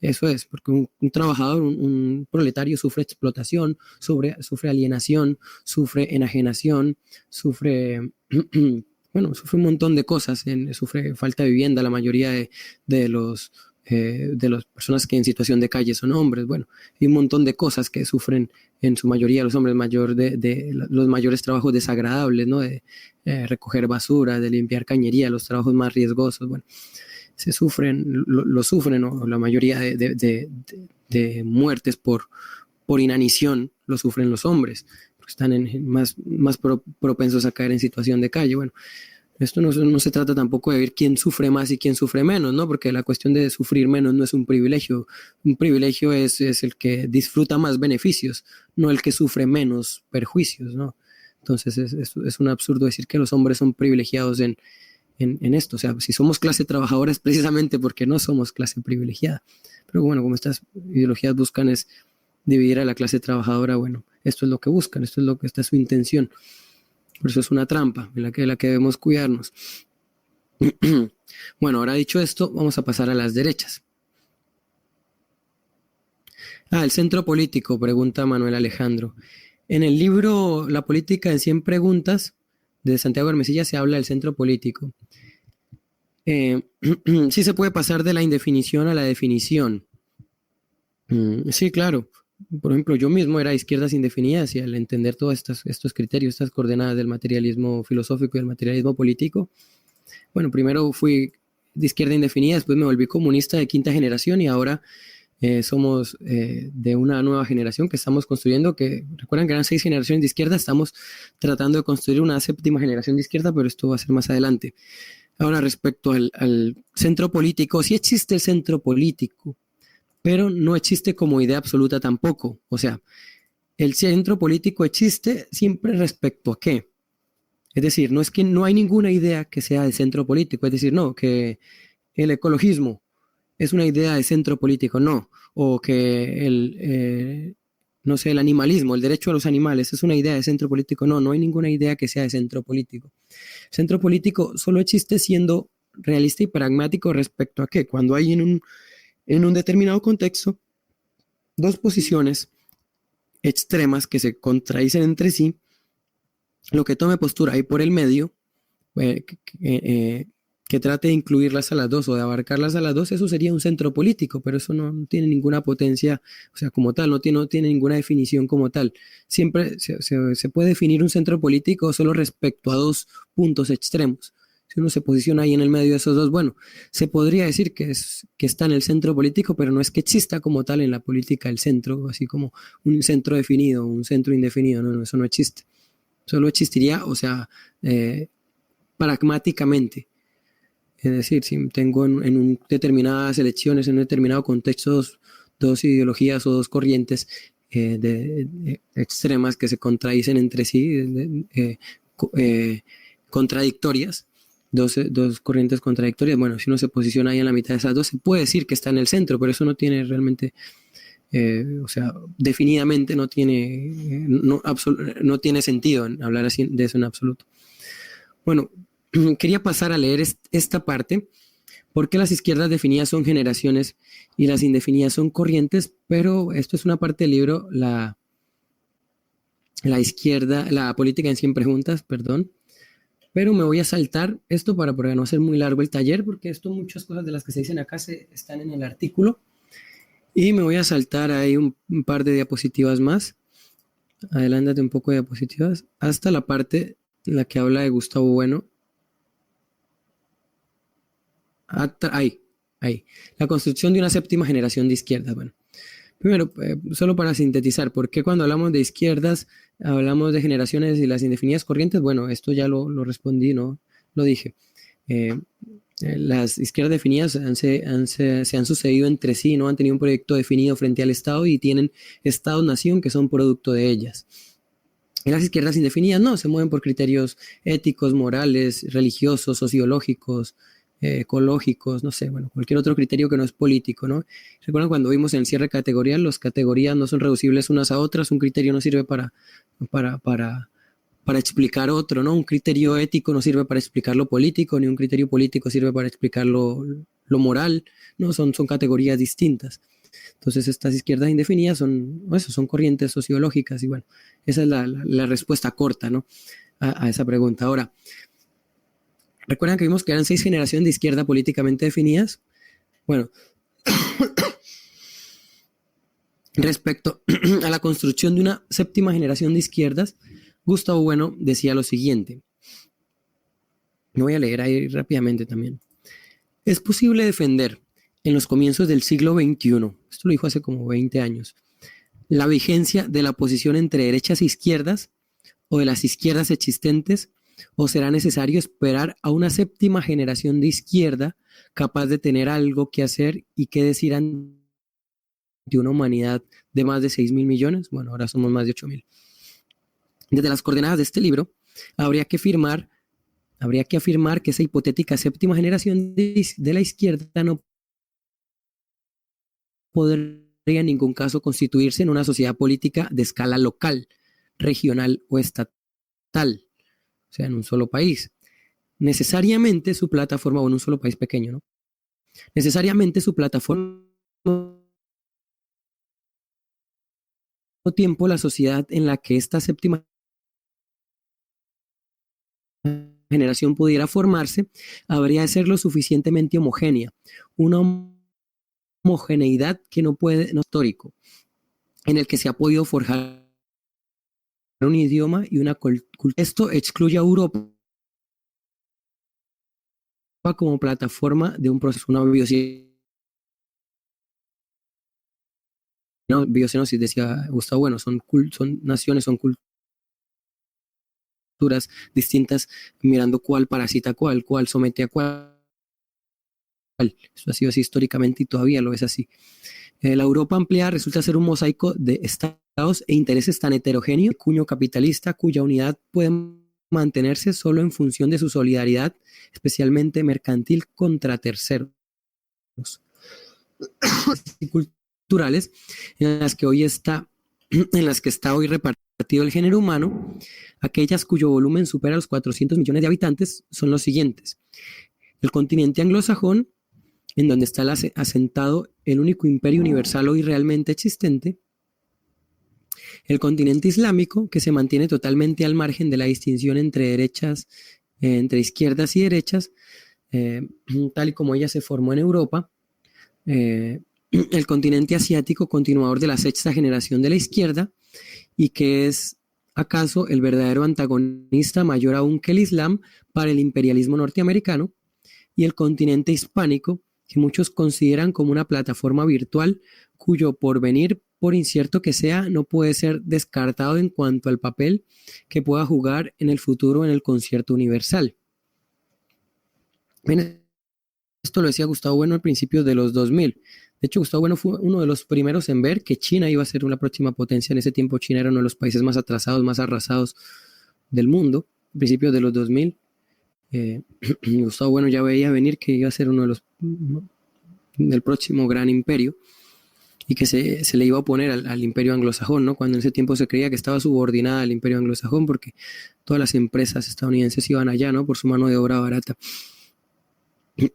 Eso es, porque un trabajador, un proletario sufre explotación, sufre alienación, sufre enajenación, sufre, bueno, sufre un montón de cosas, sufre falta de vivienda, la mayoría de las personas que en situación de calle son hombres, bueno, hay un montón de cosas que sufren en su mayoría los hombres, de los mayores trabajos desagradables, ¿no? De recoger basura, de limpiar cañería, los trabajos más riesgosos, bueno. Lo sufren, ¿no? La mayoría de muertes por inanición lo sufren los hombres, porque están más propensos a caer en situación de calle. Bueno, esto no se trata tampoco de ver quién sufre más y quién sufre menos, ¿no? Porque la cuestión de sufrir menos no es un privilegio. Un privilegio es el que disfruta más beneficios, no el que sufre menos perjuicios, ¿no? Entonces es un absurdo decir que los hombres son privilegiados en esto. O sea, si somos clase trabajadora es precisamente porque no somos clase privilegiada. Pero bueno, como estas ideologías buscan es dividir a la clase trabajadora, bueno, esto es lo que buscan, esta es su intención. Por eso es una trampa en la que debemos cuidarnos. Bueno, ahora dicho esto, vamos a pasar a las derechas. El centro político, pregunta Manuel Alejandro. En el libro La política en 100 preguntas de Santiago Hermesilla se habla del centro político. Sí se puede pasar de la indefinición a la definición. Sí, claro. Por ejemplo, yo mismo era de izquierdas indefinidas y al entender todos estos criterios, estas coordenadas del materialismo filosófico y del materialismo político, bueno, primero fui de izquierda indefinida, después me volví comunista de quinta generación y ahora somos de una nueva generación que estamos construyendo, que recuerdan que eran 6 generaciones de izquierda, estamos tratando de construir una séptima generación de izquierda, pero esto va a ser más adelante. Ahora, respecto al centro político, sí existe el centro político, pero no existe como idea absoluta tampoco. O sea, el centro político existe siempre respecto a qué. Es decir, no es que no hay ninguna idea que sea de centro político, es decir, no, que el ecologismo es una idea de centro político, no, o que no sé, el animalismo, el derecho a los animales es una idea de centro político, no, no hay ninguna idea que sea de centro político. Centro político solo existe siendo realista y pragmático respecto a qué, cuando hay en un determinado contexto dos posiciones extremas que se contradicen entre sí, lo que tome postura ahí por el medio, eh, que trate de incluirlas a las dos o de abarcarlas a las dos, eso sería un centro político, pero eso no tiene ninguna potencia, o sea, como tal, no tiene ninguna definición como tal. Siempre se puede definir un centro político solo respecto a dos puntos extremos. Si uno se posiciona ahí en el medio de esos dos, bueno, se podría decir que está en el centro político, pero no es que exista como tal en la política el centro, así como un centro definido, un centro indefinido, no, eso no existe. Solo existiría, o sea, pragmáticamente. Es decir, si tengo en determinadas elecciones, en un determinado contexto, dos ideologías o dos corrientes extremas que se contradicen entre sí, contradictorias, dos corrientes contradictorias, bueno, si uno se posiciona ahí en la mitad de esas dos, se puede decir que está en el centro, pero eso no tiene realmente, o sea, definidamente no tiene, no tiene sentido hablar así de eso en absoluto. Bueno, quería pasar a leer esta parte, porque las izquierdas definidas son generaciones y las indefinidas son corrientes, pero esto es una parte del libro, la izquierda, la política en 100 preguntas, perdón, pero me voy a saltar esto para no hacer muy largo el taller, porque muchas cosas de las que se dicen acá están en el artículo, y me voy a saltar ahí un par de diapositivas más, adelántate un poco de diapositivas, hasta la parte en la que habla de Gustavo Bueno. Ahí. La construcción de una séptima generación de izquierdas. Bueno, primero, solo para sintetizar, ¿por qué cuando hablamos de izquierdas hablamos de generaciones y las indefinidas corrientes? Bueno, esto ya lo respondí, ¿no? Lo dije. Las izquierdas definidas se han sucedido entre sí, no han tenido un proyecto definido frente al Estado y tienen Estado-nación que son producto de ellas. Y las izquierdas indefinidas no, se mueven por criterios éticos, morales, religiosos, sociológicos, ecológicos, no sé, bueno, cualquier otro criterio que no es político, ¿no? ¿Recuerdan cuando vimos en el cierre categorial? Las categorías no son reducibles unas a otras, un criterio no sirve para explicar otro, ¿no? Un criterio ético no sirve para explicar lo político, ni un criterio político sirve para explicar lo moral, ¿no? Son categorías distintas. Entonces estas izquierdas indefinidas son corrientes sociológicas y bueno, esa es la respuesta corta, ¿no? a esa pregunta. Ahora, ¿recuerdan que vimos que eran 6 generaciones de izquierda políticamente definidas? Bueno, respecto a la construcción de una séptima generación de izquierdas, Gustavo Bueno decía lo siguiente. Me voy a leer ahí rápidamente también. Es posible defender en los comienzos del siglo XXI, esto lo dijo hace como 20 años, la vigencia de la oposición entre derechas e izquierdas o de las izquierdas existentes, o será necesario esperar a una séptima generación de izquierda capaz de tener algo que hacer y que decir ante una humanidad de más de 6.000 millones. Bueno, ahora somos más de 8.000. Desde las coordenadas de este libro, habría que afirmar que esa hipotética séptima generación de la izquierda no podría en ningún caso constituirse en una sociedad política de escala local, regional o estatal, o sea, en un solo país. Necesariamente su plataforma, o en un solo país pequeño, ¿no? Necesariamente su plataforma tiempo, la sociedad en la que esta séptima generación pudiera formarse, habría de ser lo suficientemente homogénea, una homogeneidad que no puede, no histórico, en el que se ha podido forjar un idioma y una cultura. Esto excluye a Europa como plataforma de un proceso, una biocenosis, decía Gustavo Bueno, son naciones, son culturas distintas, mirando cuál parasita cuál somete a cuál. Eso ha sido así históricamente y todavía lo es así. La Europa ampliada resulta ser un mosaico de estados e intereses tan heterogéneo, cuño capitalista, cuya unidad puede mantenerse solo en función de su solidaridad, especialmente mercantil, contra terceros y culturales, en las que está hoy repartido el género humano. Aquellas cuyo volumen supera los 400 millones de habitantes son los siguientes: el continente anglosajón, en donde está asentado el único imperio universal hoy realmente existente; el continente islámico, que se mantiene totalmente al margen de la distinción entre izquierdas y derechas, tal y como ella se formó en Europa; el continente asiático, continuador de la sexta generación de la izquierda, y que es acaso el verdadero antagonista, mayor aún que el Islam, para el imperialismo norteamericano; y el continente hispánico, que muchos consideran como una plataforma virtual cuyo porvenir, por incierto que sea, no puede ser descartado en cuanto al papel que pueda jugar en el futuro en el concierto universal. Bien, esto lo decía Gustavo Bueno al principio de los 2000. De hecho, Gustavo Bueno fue uno de los primeros en ver que China iba a ser una próxima potencia. En ese tiempo China era uno de los países más atrasados, más arrasados del mundo, a principios de los 2000. Gustavo Bueno ya veía venir que iba a ser uno de los del próximo gran imperio y que se le iba a oponer al imperio anglosajón, ¿no? Cuando en ese tiempo se creía que estaba subordinada al imperio anglosajón porque todas las empresas estadounidenses iban allá, ¿no? Por su mano de obra barata.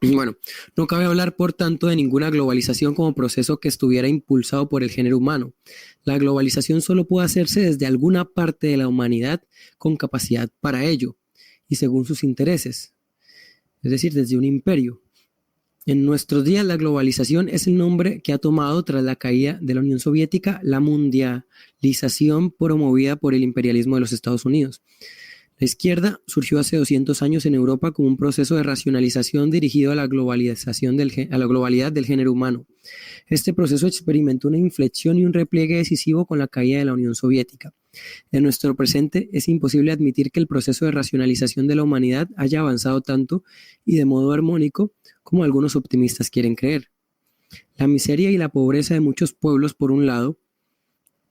Bueno, no cabe hablar, por tanto, de ninguna globalización como proceso que estuviera impulsado por el género humano. La globalización solo puede hacerse desde alguna parte de la humanidad con capacidad para ello y según sus intereses, es decir, desde un imperio. En nuestros días, la globalización es el nombre que ha tomado, tras la caída de la Unión Soviética, la mundialización promovida por el imperialismo de los Estados Unidos. La izquierda surgió hace 200 años en Europa como un proceso de racionalización dirigido a la globalidad del género humano. Este proceso experimentó una inflexión y un repliegue decisivo con la caída de la Unión Soviética. En nuestro presente es imposible admitir que el proceso de racionalización de la humanidad haya avanzado tanto y de modo armónico como algunos optimistas quieren creer. La miseria y la pobreza de muchos pueblos, por un lado,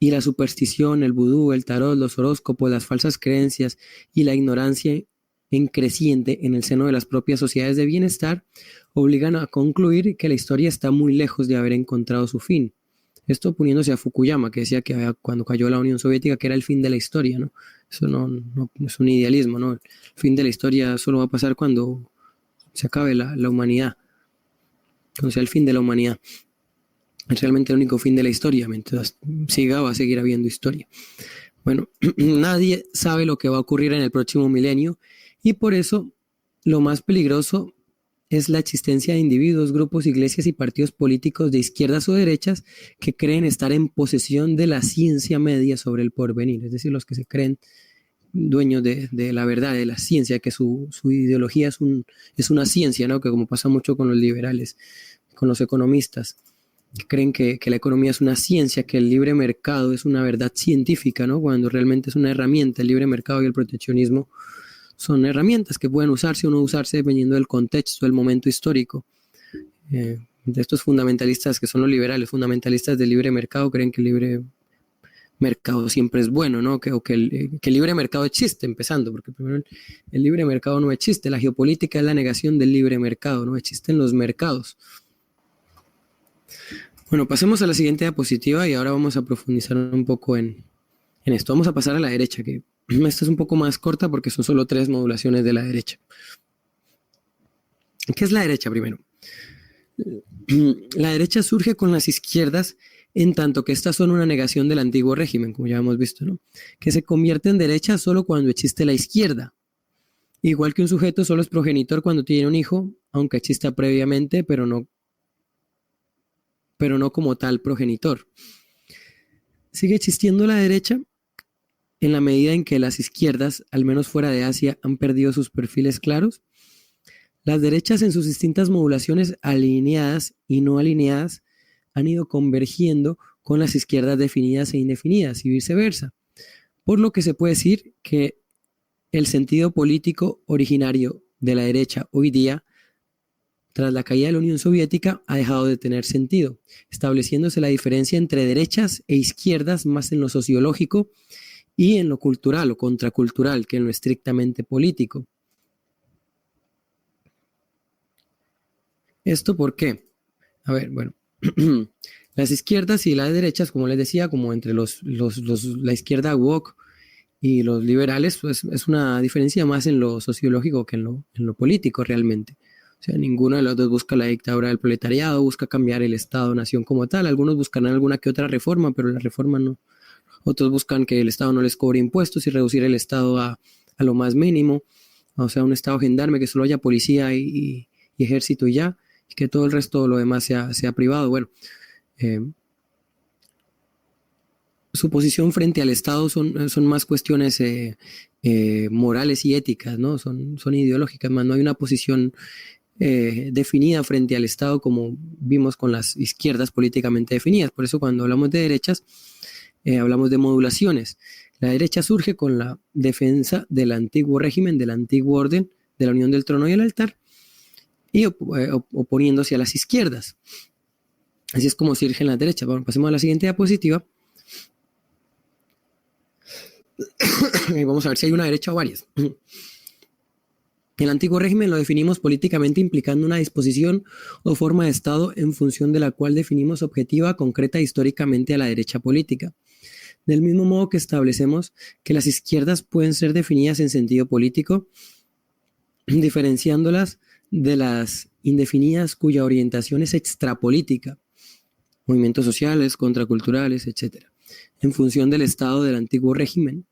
y la superstición, el vudú, el tarot, los horóscopos, las falsas creencias y la ignorancia en creciente en el seno de las propias sociedades de bienestar, obligan a concluir que la historia está muy lejos de haber encontrado su fin. Esto poniéndose a Fukuyama, que decía que cuando cayó la Unión Soviética que era el fin de la historia, ¿no? Eso no es un idealismo, ¿no? El fin de la historia solo va a pasar cuando se acabe la humanidad, cuando sea el fin de la humanidad. Es realmente el único fin de la historia. Mientras siga, va a seguir habiendo historia. Bueno, nadie sabe lo que va a ocurrir en el próximo milenio y por eso lo más peligroso es la existencia de individuos, grupos, iglesias y partidos políticos de izquierdas o derechas que creen estar en posesión de la ciencia media sobre el porvenir, es decir, los que se creen dueños de la verdad, de la ciencia, que su ideología es una ciencia, ¿no? Que como pasa mucho con los liberales, con los economistas, que creen que la economía es una ciencia, que el libre mercado es una verdad científica, ¿no? Cuando realmente es una herramienta. El libre mercado y el proteccionismo son herramientas que pueden usarse o no usarse dependiendo del contexto, del momento histórico. De estos fundamentalistas que son los liberales, fundamentalistas del libre mercado, creen que el libre mercado siempre es bueno, ¿no? Que el libre mercado existe, empezando, porque primero el libre mercado no existe. La geopolítica es la negación del libre mercado, no existen los mercados. Bueno, pasemos a la siguiente diapositiva y ahora vamos a profundizar un poco en esto. Vamos a pasar a la derecha, que esta es un poco más corta porque son solo 3 modulaciones de la derecha. ¿Qué es la derecha primero? La derecha surge con las izquierdas en tanto que estas son una negación del antiguo régimen, como ya hemos visto, ¿no? Que se convierte en derecha solo cuando existe la izquierda. Igual que un sujeto solo es progenitor cuando tiene un hijo, aunque exista previamente, pero no como tal progenitor. Sigue existiendo la derecha en la medida en que las izquierdas, al menos fuera de Asia, han perdido sus perfiles claros. Las derechas en sus distintas modulaciones alineadas y no alineadas han ido convergiendo con las izquierdas definidas e indefinidas y viceversa. Por lo que se puede decir que el sentido político originario de la derecha hoy día, tras la caída de la Unión Soviética, ha dejado de tener sentido, estableciéndose la diferencia entre derechas e izquierdas más en lo sociológico y en lo cultural o contracultural que en lo estrictamente político. ¿Esto por qué? A ver, bueno, las izquierdas y las derechas, como les decía, como entre la izquierda woke y los liberales, pues es una diferencia más en lo sociológico que en lo político realmente. O sea, ninguno de los dos busca la dictadura del proletariado, busca cambiar el Estado-nación como tal. Algunos buscarán alguna que otra reforma, pero la reforma no. Otros buscan que el Estado no les cobre impuestos y reducir el Estado a lo más mínimo. O sea, un Estado gendarme que solo haya policía y ejército y ya, y que todo el resto de lo demás sea privado. Bueno, su posición frente al Estado son más cuestiones morales y éticas, ¿no? Son ideológicas, más no hay una posición definida frente al Estado como vimos con las izquierdas políticamente definidas. Por eso cuando hablamos de derechas, hablamos de modulaciones. La derecha surge con la defensa del antiguo régimen, del antiguo orden, de la unión del trono y el altar, y oponiéndose a las izquierdas. Así es como surgen las derechas. Bueno, pasemos a la siguiente diapositiva. Y vamos a ver si hay una derecha o varias. El antiguo régimen lo definimos políticamente implicando una disposición o forma de Estado en función de la cual definimos objetiva, concreta históricamente a la derecha política. Del mismo modo que establecemos que las izquierdas pueden ser definidas en sentido político, diferenciándolas de las indefinidas cuya orientación es extrapolítica, movimientos sociales, contraculturales, etc. En función del Estado del antiguo régimen,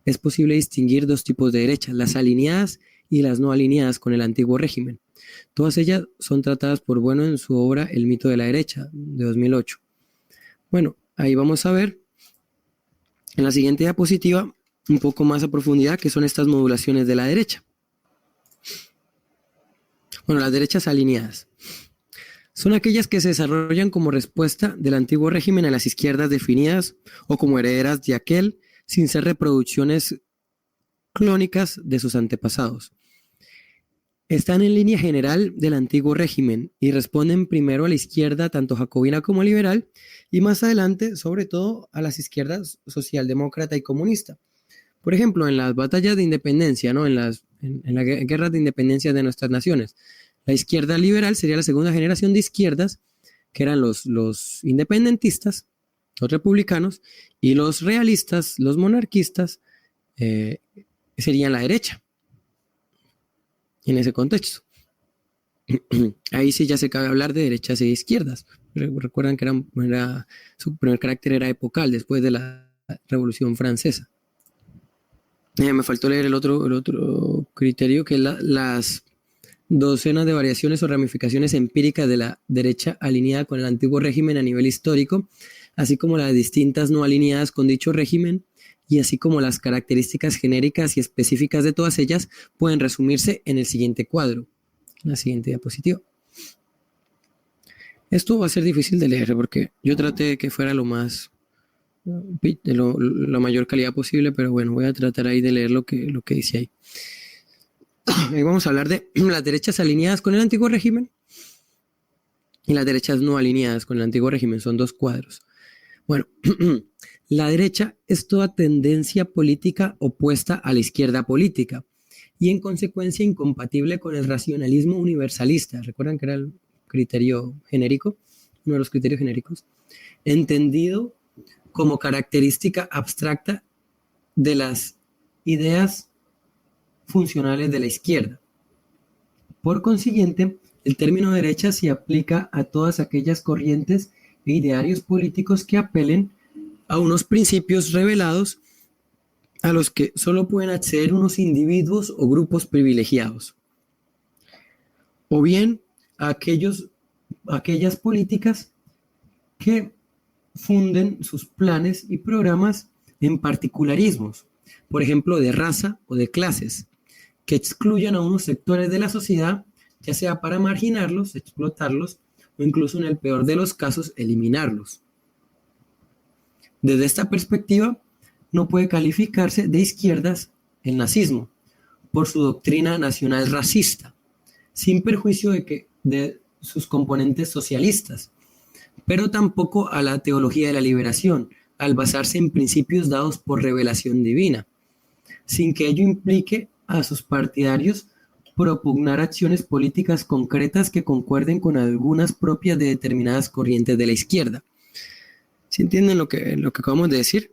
es posible distinguir dos tipos de derechas, las alineadas y las no alineadas con el antiguo régimen. Todas ellas son tratadas por Bueno en su obra El mito de la derecha, de 2008. Bueno, ahí vamos a ver en la siguiente diapositiva un poco más a profundidad qué son estas modulaciones de la derecha. Bueno, las derechas alineadas son aquellas que se desarrollan como respuesta del antiguo régimen a las izquierdas definidas o como herederas de aquel, sin ser reproducciones clónicas de sus antepasados. Están en línea general del antiguo régimen y responden primero a la izquierda tanto jacobina como liberal y más adelante sobre todo a las izquierdas socialdemócrata y comunista. Por ejemplo, en las batallas de independencia, ¿no? en las guerras de independencia de nuestras naciones, la izquierda liberal sería la segunda generación de izquierdas, que eran los independentistas, los republicanos, y los realistas, los monarquistas, serían la derecha en ese contexto. Ahí sí ya se cabe hablar de derechas e izquierdas. Recuerdan que su primer carácter era epocal después de la Revolución Francesa. Me faltó leer el otro criterio, que es las docenas de variaciones o ramificaciones empíricas de la derecha alineada con el antiguo régimen a nivel histórico, así como las distintas no alineadas con dicho régimen, y así como las características genéricas y específicas de todas ellas pueden resumirse en el siguiente cuadro, en la siguiente diapositiva. Esto va a ser difícil de leer porque yo traté de que fuera lo mayor calidad posible, pero bueno, voy a tratar ahí de leer lo que dice ahí. Ahí vamos a hablar de las derechas alineadas con el antiguo régimen y las derechas no alineadas con el antiguo régimen. Son dos cuadros. Bueno, la derecha es toda tendencia política opuesta a la izquierda política y en consecuencia incompatible con el racionalismo universalista. ¿Recuerdan que era el criterio genérico? Uno de los criterios genéricos. Entendido como característica abstracta de las ideas funcionales de la izquierda. Por consiguiente, el término derecha se aplica a todas aquellas corrientes e idearios políticos que apelen a unos principios revelados a los que solo pueden acceder unos individuos o grupos privilegiados, o bien a aquellas políticas que funden sus planes y programas en particularismos, por ejemplo, de raza o de clases, que excluyan a unos sectores de la sociedad, ya sea para marginarlos, explotarlos o incluso en el peor de los casos eliminarlos. Desde esta perspectiva, no puede calificarse de izquierdas el nazismo por su doctrina nacional racista, sin perjuicio de sus componentes socialistas, pero tampoco a la teología de la liberación, al basarse en principios dados por revelación divina, sin que ello implique a sus partidarios propugnar acciones políticas concretas que concuerden con algunas propias de determinadas corrientes de la izquierda. ¿Sí entienden lo que acabamos de decir?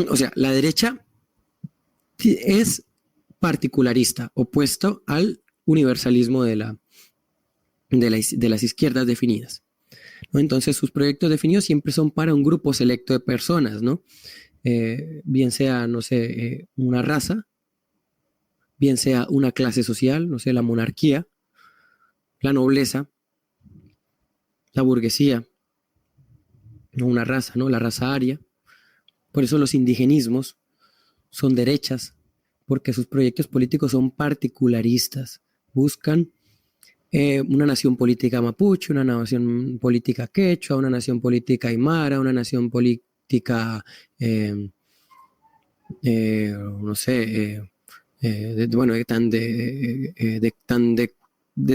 O sea, la derecha es particularista, opuesto al universalismo de las izquierdas definidas, ¿no? Entonces, sus proyectos definidos siempre son para un grupo selecto de personas, ¿no? Bien sea, no sé, una raza, bien sea una clase social, no sé, la monarquía, la nobleza, la burguesía, no una raza, ¿no? La raza aria. Por eso los indigenismos son derechas, porque sus proyectos políticos son particularistas. Buscan una nación política mapuche, una nación política quechua, una nación política aymara, una nación política, no sé, de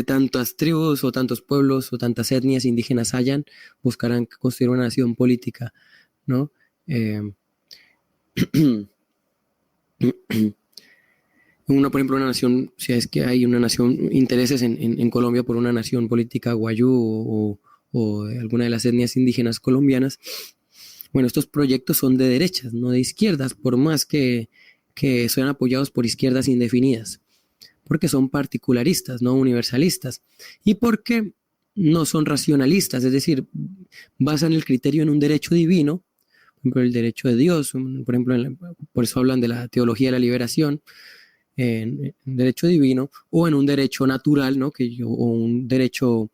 tantas tribus o tantos pueblos o tantas etnias indígenas hayan, buscarán construir una nación política, ¿no? Por ejemplo, una nación, si es que hay una nación, intereses en Colombia por una nación política guayú o de alguna de las etnias indígenas colombianas, bueno, estos proyectos son de derechas, no de izquierdas, por más que sean apoyados por izquierdas indefinidas, porque son particularistas, no universalistas, y porque no son racionalistas, es decir, basan el criterio en un derecho divino, por ejemplo, el derecho de Dios, por ejemplo, por eso hablan de la teología de la liberación, en derecho divino, o en un derecho natural, ¿no? O un derecho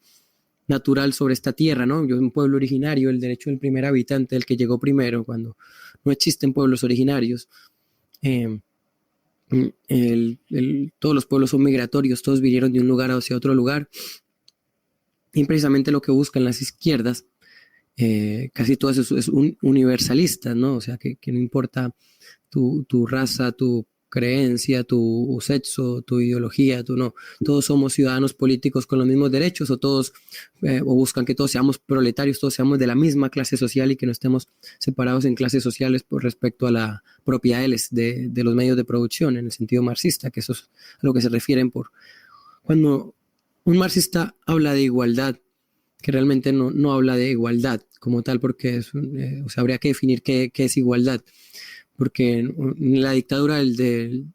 natural sobre esta tierra, ¿no? Yo, un pueblo originario, el derecho del primer habitante, el que llegó primero, cuando no existen pueblos originarios. Todos los pueblos son migratorios, todos vinieron de un lugar hacia otro lugar, y precisamente lo que buscan las izquierdas, casi todas es universalista, ¿no? O sea, que no importa tu raza, tu creencia, tu sexo, tu ideología, no, todos somos ciudadanos políticos con los mismos derechos, o todos, o buscan que todos seamos proletarios, todos seamos de la misma clase social y que no estemos separados en clases sociales por respecto a la propiedad de los medios de producción, en el sentido marxista, que eso es a lo que se refieren cuando un marxista habla de igualdad, que realmente no habla de igualdad como tal, porque o sea, habría que definir qué es igualdad, porque en la dictadura del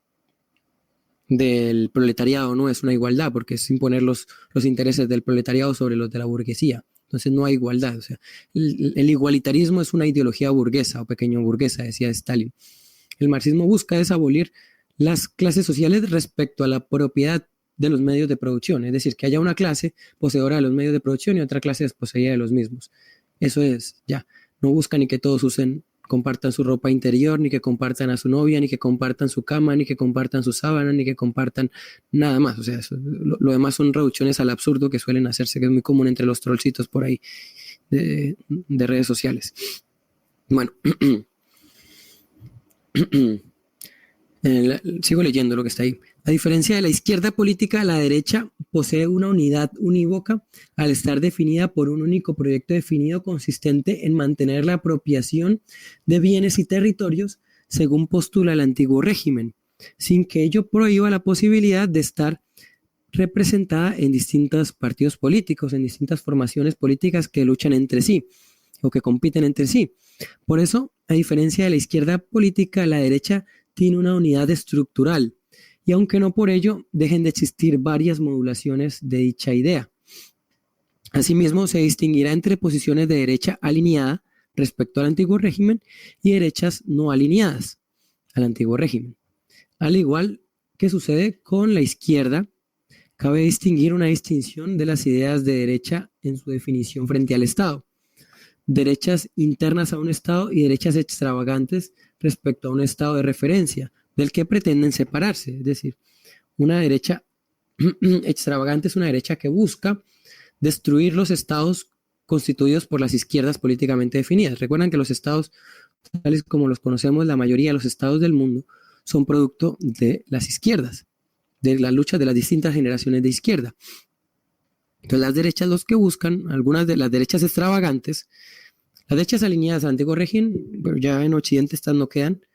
proletariado no es una igualdad, porque es imponer los intereses del proletariado sobre los de la burguesía. Entonces no hay igualdad. O sea, el igualitarismo es una ideología burguesa o pequeño burguesa, decía Stalin. El marxismo busca desabolir las clases sociales respecto a la propiedad de los medios de producción, es decir, que haya una clase poseedora de los medios de producción y otra clase desposeída de los mismos. Eso es, ya. No busca ni que todos compartan su ropa interior, ni que compartan a su novia, ni que compartan su cama, ni que compartan su sábana, ni que compartan nada más. O sea, lo demás son reducciones al absurdo que suelen hacerse, que es muy común entre los trollcitos por ahí de redes sociales. Bueno, sigo leyendo lo que está ahí. A diferencia de la izquierda política, la derecha posee una unidad unívoca al estar definida por un único proyecto definido consistente en mantener la apropiación de bienes y territorios según postula el antiguo régimen, sin que ello prohíba la posibilidad de estar representada en distintos partidos políticos, en distintas formaciones políticas que luchan entre sí o que compiten entre sí. Por eso, a diferencia de la izquierda política, la derecha tiene una unidad estructural, y aunque no por ello dejen de existir varias modulaciones de dicha idea. Asimismo, se distinguirá entre posiciones de derecha alineada respecto al antiguo régimen y derechas no alineadas al antiguo régimen. Al igual que sucede con la izquierda, cabe distinguir una distinción de las ideas de derecha en su definición frente al Estado. Derechas internas a un Estado y derechas extravagantes respecto a un Estado de referencia, del que pretenden separarse. Es decir, una derecha extravagante es una derecha que busca destruir los estados constituidos por las izquierdas políticamente definidas. Recuerdan que los estados, tales como los conocemos, la mayoría de los estados del mundo, son producto de las izquierdas, de la lucha de las distintas generaciones de izquierda. Entonces las derechas los que buscan, algunas de las derechas extravagantes, las derechas alineadas al antiguo régimen, pero ya en Occidente estas no quedan,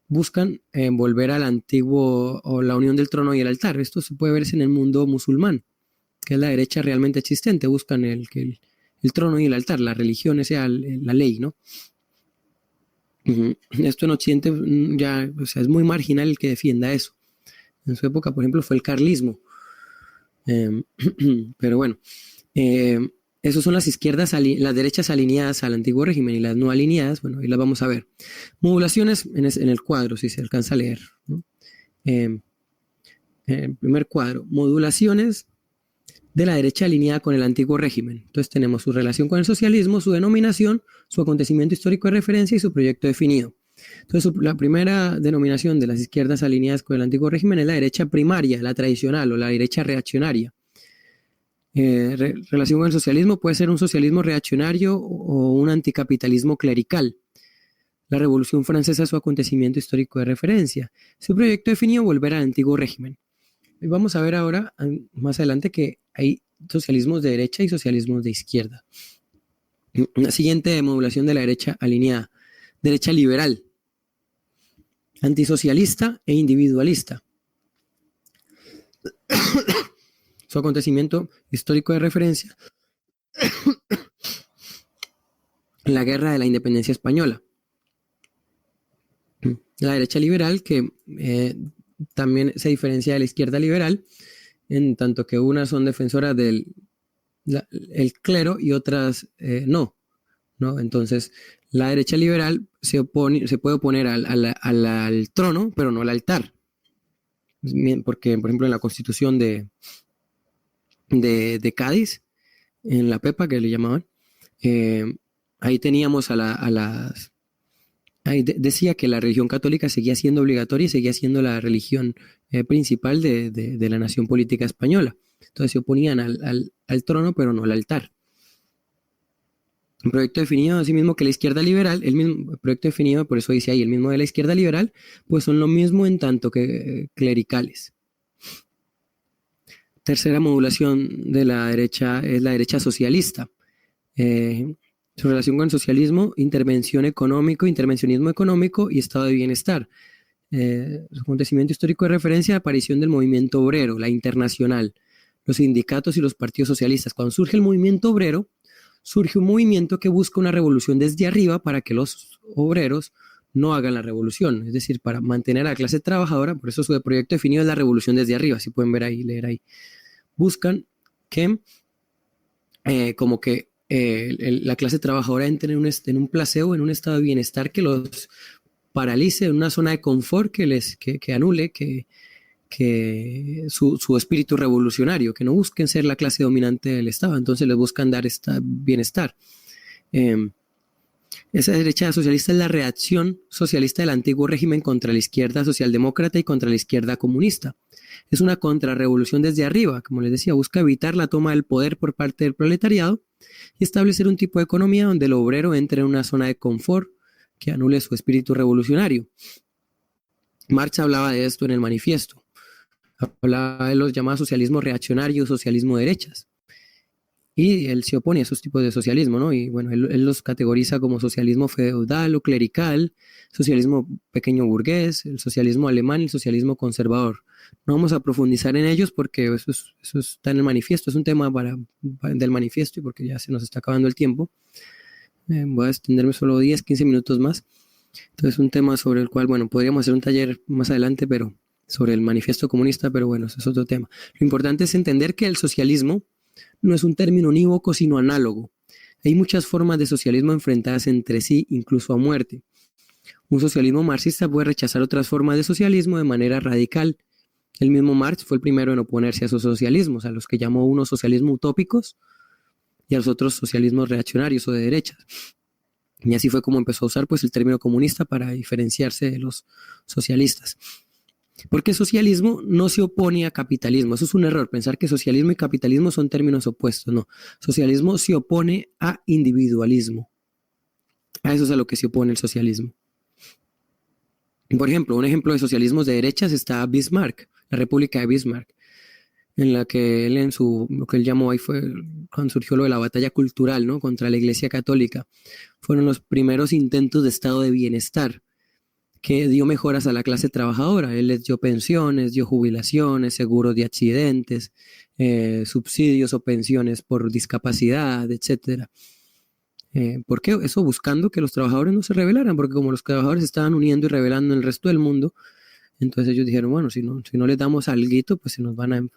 buscan volver al antiguo o la unión del trono y el altar. Esto se puede verse en el mundo musulmán, que es la derecha realmente existente. Buscan el trono y el altar, la religión sea la ley, ¿no? Esto en Occidente ya, o sea, es muy marginal el que defienda eso. En su época, por ejemplo, fue el carlismo. Pero bueno, esos son las izquierdas, las derechas alineadas al antiguo régimen y las no alineadas. Bueno, ahí las vamos a ver. Modulaciones en el cuadro, si se alcanza a leer, ¿no? En el primer cuadro, modulaciones de la derecha alineada con el antiguo régimen. Entonces tenemos su relación con el socialismo, su denominación, su acontecimiento histórico de referencia y su proyecto definido. Entonces la primera denominación de las izquierdas alineadas con el antiguo régimen es la derecha primaria, la tradicional o la derecha reaccionaria. Relación con el socialismo puede ser un socialismo reaccionario o un anticapitalismo clerical. La Revolución Francesa es su acontecimiento histórico de referencia. Su proyecto definido, volver al antiguo régimen. Y vamos a ver ahora, más adelante, que hay socialismos de derecha y socialismos de izquierda. La siguiente modulación de la derecha alineada. Derecha liberal, antisocialista e individualista. Su acontecimiento histórico de referencia, la Guerra de la Independencia Española. La derecha liberal, que también se diferencia de la izquierda liberal, en tanto que unas son defensoras del clero y otras no. Entonces, la derecha liberal se puede oponer al trono, pero no al altar. Porque, por ejemplo, en la Constitución de Cádiz, en la Pepa, que le llamaban, ahí teníamos ahí decía que la religión católica seguía siendo obligatoria y seguía siendo la religión principal de la nación política española. Entonces se oponían al trono, pero no al altar. Un proyecto definido, así mismo que la izquierda liberal, el mismo proyecto definido, por eso dice ahí, el mismo de la izquierda liberal, pues son lo mismo en tanto que clericales. Tercera modulación de la derecha es la derecha socialista. Su relación con el socialismo, intervencionismo económico y estado de bienestar. Su acontecimiento histórico de referencia, aparición del movimiento obrero, la internacional, los sindicatos y los partidos socialistas. Cuando surge el movimiento obrero, surge un movimiento que busca una revolución desde arriba para que los obreros no hagan la revolución, es decir, para mantener a la clase trabajadora. Por eso su proyecto definido es la revolución desde arriba, si pueden ver ahí, leer ahí. Buscan que como que la clase trabajadora entre en un placebo, en un estado de bienestar que los paralice, en una zona de confort que anule su espíritu revolucionario, que no busquen ser la clase dominante del Estado, entonces les buscan dar bienestar. Esa derecha socialista es la reacción socialista del antiguo régimen contra la izquierda socialdemócrata y contra la izquierda comunista. Es una contrarrevolución desde arriba, como les decía, busca evitar la toma del poder por parte del proletariado y establecer un tipo de economía donde el obrero entre en una zona de confort que anule su espíritu revolucionario. Marx hablaba de esto en el manifiesto. Hablaba de los llamados socialismo reaccionario, socialismo de derechas. Y él se opone a esos tipos de socialismo, ¿no? Y bueno, él los categoriza como socialismo feudal o clerical, socialismo pequeño burgués, el socialismo alemán y el socialismo conservador. No vamos a profundizar en ellos porque eso está en el manifiesto, es un tema del manifiesto y porque ya se nos está acabando el tiempo. Voy a extenderme solo 10, 15 minutos más. Entonces es un tema sobre el cual, bueno, podríamos hacer un taller más adelante, pero sobre el manifiesto comunista, pero bueno, ese es otro tema. Lo importante es entender que el socialismo no es un término unívoco, sino análogo. Hay muchas formas de socialismo enfrentadas entre sí, incluso a muerte. Un socialismo marxista puede rechazar otras formas de socialismo de manera radical. El mismo Marx fue el primero en oponerse a esos socialismos, a los que llamó unos socialismos utópicos y a los otros socialismos reaccionarios o de derechas. Y así fue como empezó a usar pues, el término comunista para diferenciarse de los socialistas. Porque socialismo no se opone a capitalismo. Eso es un error, pensar que socialismo y capitalismo son términos opuestos. No, socialismo se opone a individualismo. A eso es a lo que se opone el socialismo. Por ejemplo, un ejemplo de socialismos de derechas está Bismarck, la República de Bismarck, en la que él lo que él llamó ahí fue cuando surgió lo de la batalla cultural, ¿no? Contra la Iglesia Católica. Fueron los primeros intentos de estado de bienestar que dio mejoras a la clase trabajadora. Él les dio pensiones, dio jubilaciones, seguros de accidentes, subsidios o pensiones por discapacidad, etcétera. ¿Por qué? Eso buscando que los trabajadores no se rebelaran, porque como los trabajadores se estaban uniendo y rebelando en el resto del mundo, entonces ellos dijeron, bueno, si no les damos alguito, pues se nos van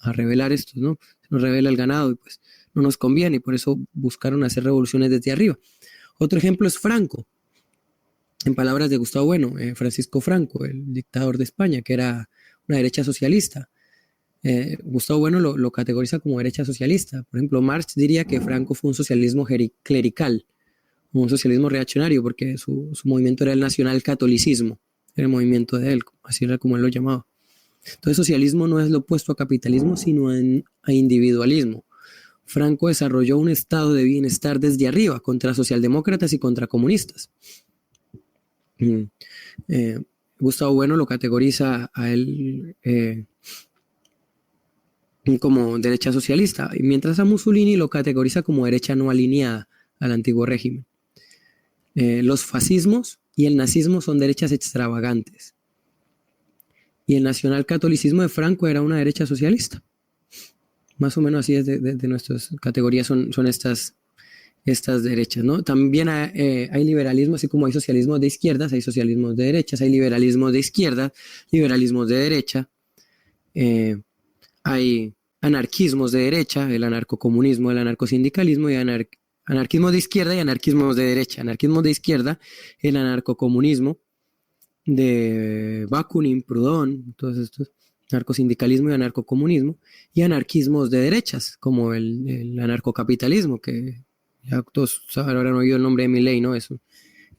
a rebelar estos, ¿no? Se nos rebela el ganado y pues no nos conviene, y por eso buscaron hacer revoluciones desde arriba. Otro ejemplo es Franco. En palabras de Gustavo Bueno, Francisco Franco, el dictador de España, que era una derecha socialista. Gustavo Bueno lo categoriza como derecha socialista. Por ejemplo, Marx diría que Franco fue un socialismo clerical, un socialismo reaccionario, porque su movimiento era el nacional-catolicismo, era el movimiento de él, así era como él lo llamaba. Entonces, socialismo no es lo opuesto a capitalismo, sino a individualismo. Franco desarrolló un estado de bienestar desde arriba, contra socialdemócratas y contra comunistas. Gustavo Bueno lo categoriza a él como derecha socialista, mientras a Mussolini lo categoriza como derecha no alineada al antiguo régimen. Los fascismos y el nazismo son derechas extravagantes. Y el nacionalcatolicismo de Franco era una derecha socialista. Más o menos así es de nuestras categorías son estas derechas, ¿no? También hay liberalismo, así como hay socialismos de izquierdas, hay socialismos de derechas, hay liberalismos de izquierda, liberalismos de derecha, hay anarquismos de derecha, el anarcocomunismo, el anarcosindicalismo, y anarquismo de izquierda y anarquismos de derecha. Anarquismo de izquierda, el anarcocomunismo de Bakunin, Proudhon, todos estos, anarcosindicalismo y anarcocomunismo, y anarquismos de derechas, como el anarcocapitalismo, que ya todos habrán oído el nombre de Milley, ¿no? Eso.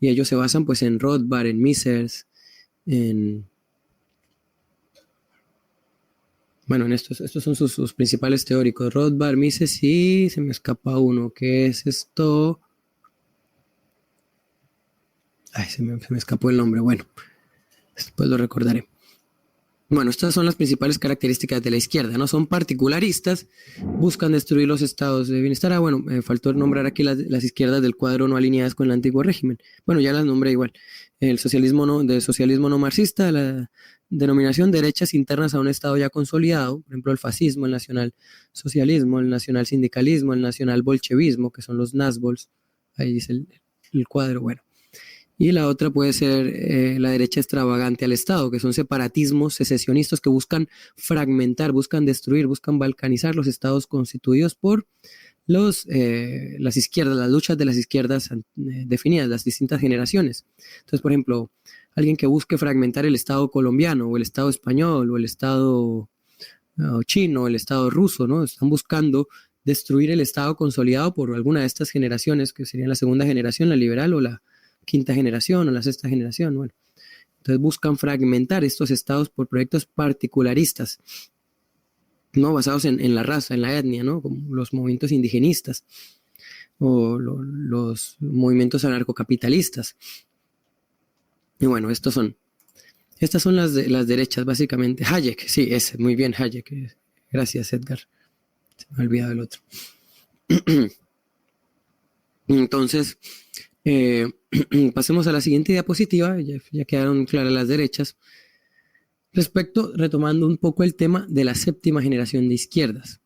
Y ellos se basan pues en Rothbard, en Mises, en estos son sus principales teóricos, Rothbard, Mises, y se me escapa uno, ¿qué es esto? Ay, se me escapó el nombre, bueno, después lo recordaré. Bueno, estas son las principales características de la izquierda, ¿no? Son particularistas, buscan destruir los estados de bienestar. Faltó nombrar aquí las izquierdas del cuadro no alineadas con el antiguo régimen. Bueno, ya las nombré igual. El socialismo no marxista, la denominación derechas internas a un estado ya consolidado, por ejemplo, el fascismo, el nacionalsocialismo, el nacionalsindicalismo, el nacionalbolchevismo, que son los nazbols. Ahí dice el cuadro, bueno. Y la otra puede ser la derecha extravagante al Estado, que son separatismos secesionistas que buscan fragmentar, buscan destruir, buscan balcanizar los estados constituidos por las izquierdas, las luchas de las izquierdas definidas, las distintas generaciones. Entonces, por ejemplo, alguien que busque fragmentar el Estado colombiano, o el Estado español, o el Estado chino, o el Estado ruso, ¿no? Están buscando destruir el Estado consolidado por alguna de estas generaciones, que serían la segunda generación, la liberal, o la quinta generación o la sexta generación. Bueno, entonces buscan fragmentar estos estados por proyectos particularistas, no basados en la raza, en la etnia, ¿no? Como los movimientos indigenistas o los movimientos anarcocapitalistas. Y bueno, estas son las derechas, básicamente. Hayek, sí, ese, muy bien, Hayek. Gracias, Edgar. Se me ha olvidado el otro. Entonces, pasemos a la siguiente diapositiva, ya quedaron claras las derechas. Retomando un poco el tema de la séptima generación de izquierdas.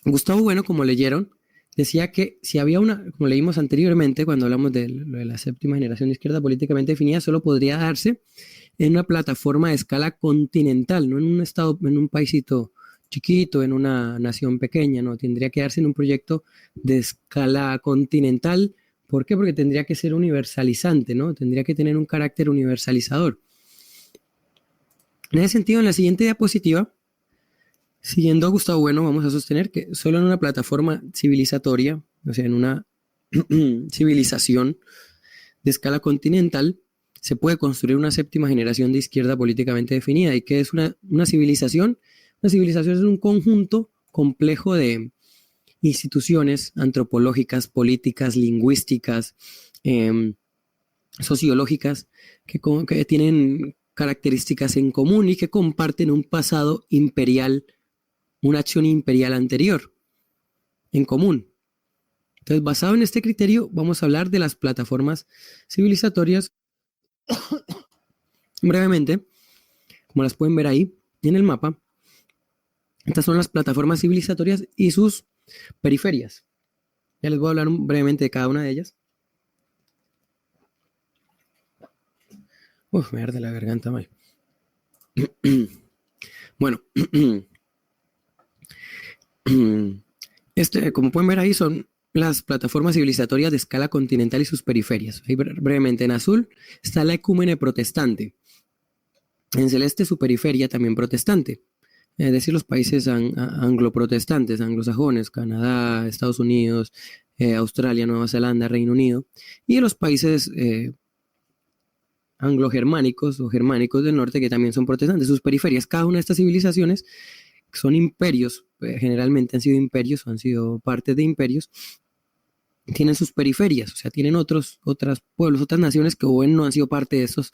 Gustavo Bueno, como leyeron, decía que si había como leímos anteriormente, cuando hablamos de lo de la séptima generación de izquierda políticamente definida, solo podría darse en una plataforma de escala continental, no en un estado, en un paísito chiquito, en una nación pequeña, ¿no? Tendría que darse en un proyecto de escala continental. ¿Por qué? Porque tendría que ser universalizante, ¿no? Tendría que tener un carácter universalizador. En ese sentido, en la siguiente diapositiva, siguiendo a Gustavo Bueno, vamos a sostener que solo en una plataforma civilizatoria, o sea, en una civilización de escala continental, se puede construir una séptima generación de izquierda políticamente definida. ¿Y qué es una civilización? Una civilización es un conjunto complejo de instituciones antropológicas, políticas, lingüísticas, sociológicas, que tienen características en común y que comparten un pasado imperial, una acción imperial anterior en común. Entonces, basado en este criterio, vamos a hablar de las plataformas civilizatorias brevemente, como las pueden ver ahí en el mapa. Estas son las plataformas civilizatorias y sus periferias. Ya les voy a hablar brevemente de cada una de ellas. Uf, me arde la garganta mal. Bueno, como pueden ver ahí, son las plataformas civilizatorias de escala continental y sus periferias. Ahí brevemente, en azul está la ecúmene protestante. En celeste, su periferia también protestante. Es decir, los países angloprotestantes, anglosajones, Canadá, Estados Unidos, Australia, Nueva Zelanda, Reino Unido. Y los países anglo-germánicos o germánicos del norte que también son protestantes. Sus periferias, cada una de estas civilizaciones son imperios, generalmente han sido imperios o han sido parte de imperios, tienen sus periferias, o sea, tienen otros pueblos, otras naciones que bueno, no han sido parte de esos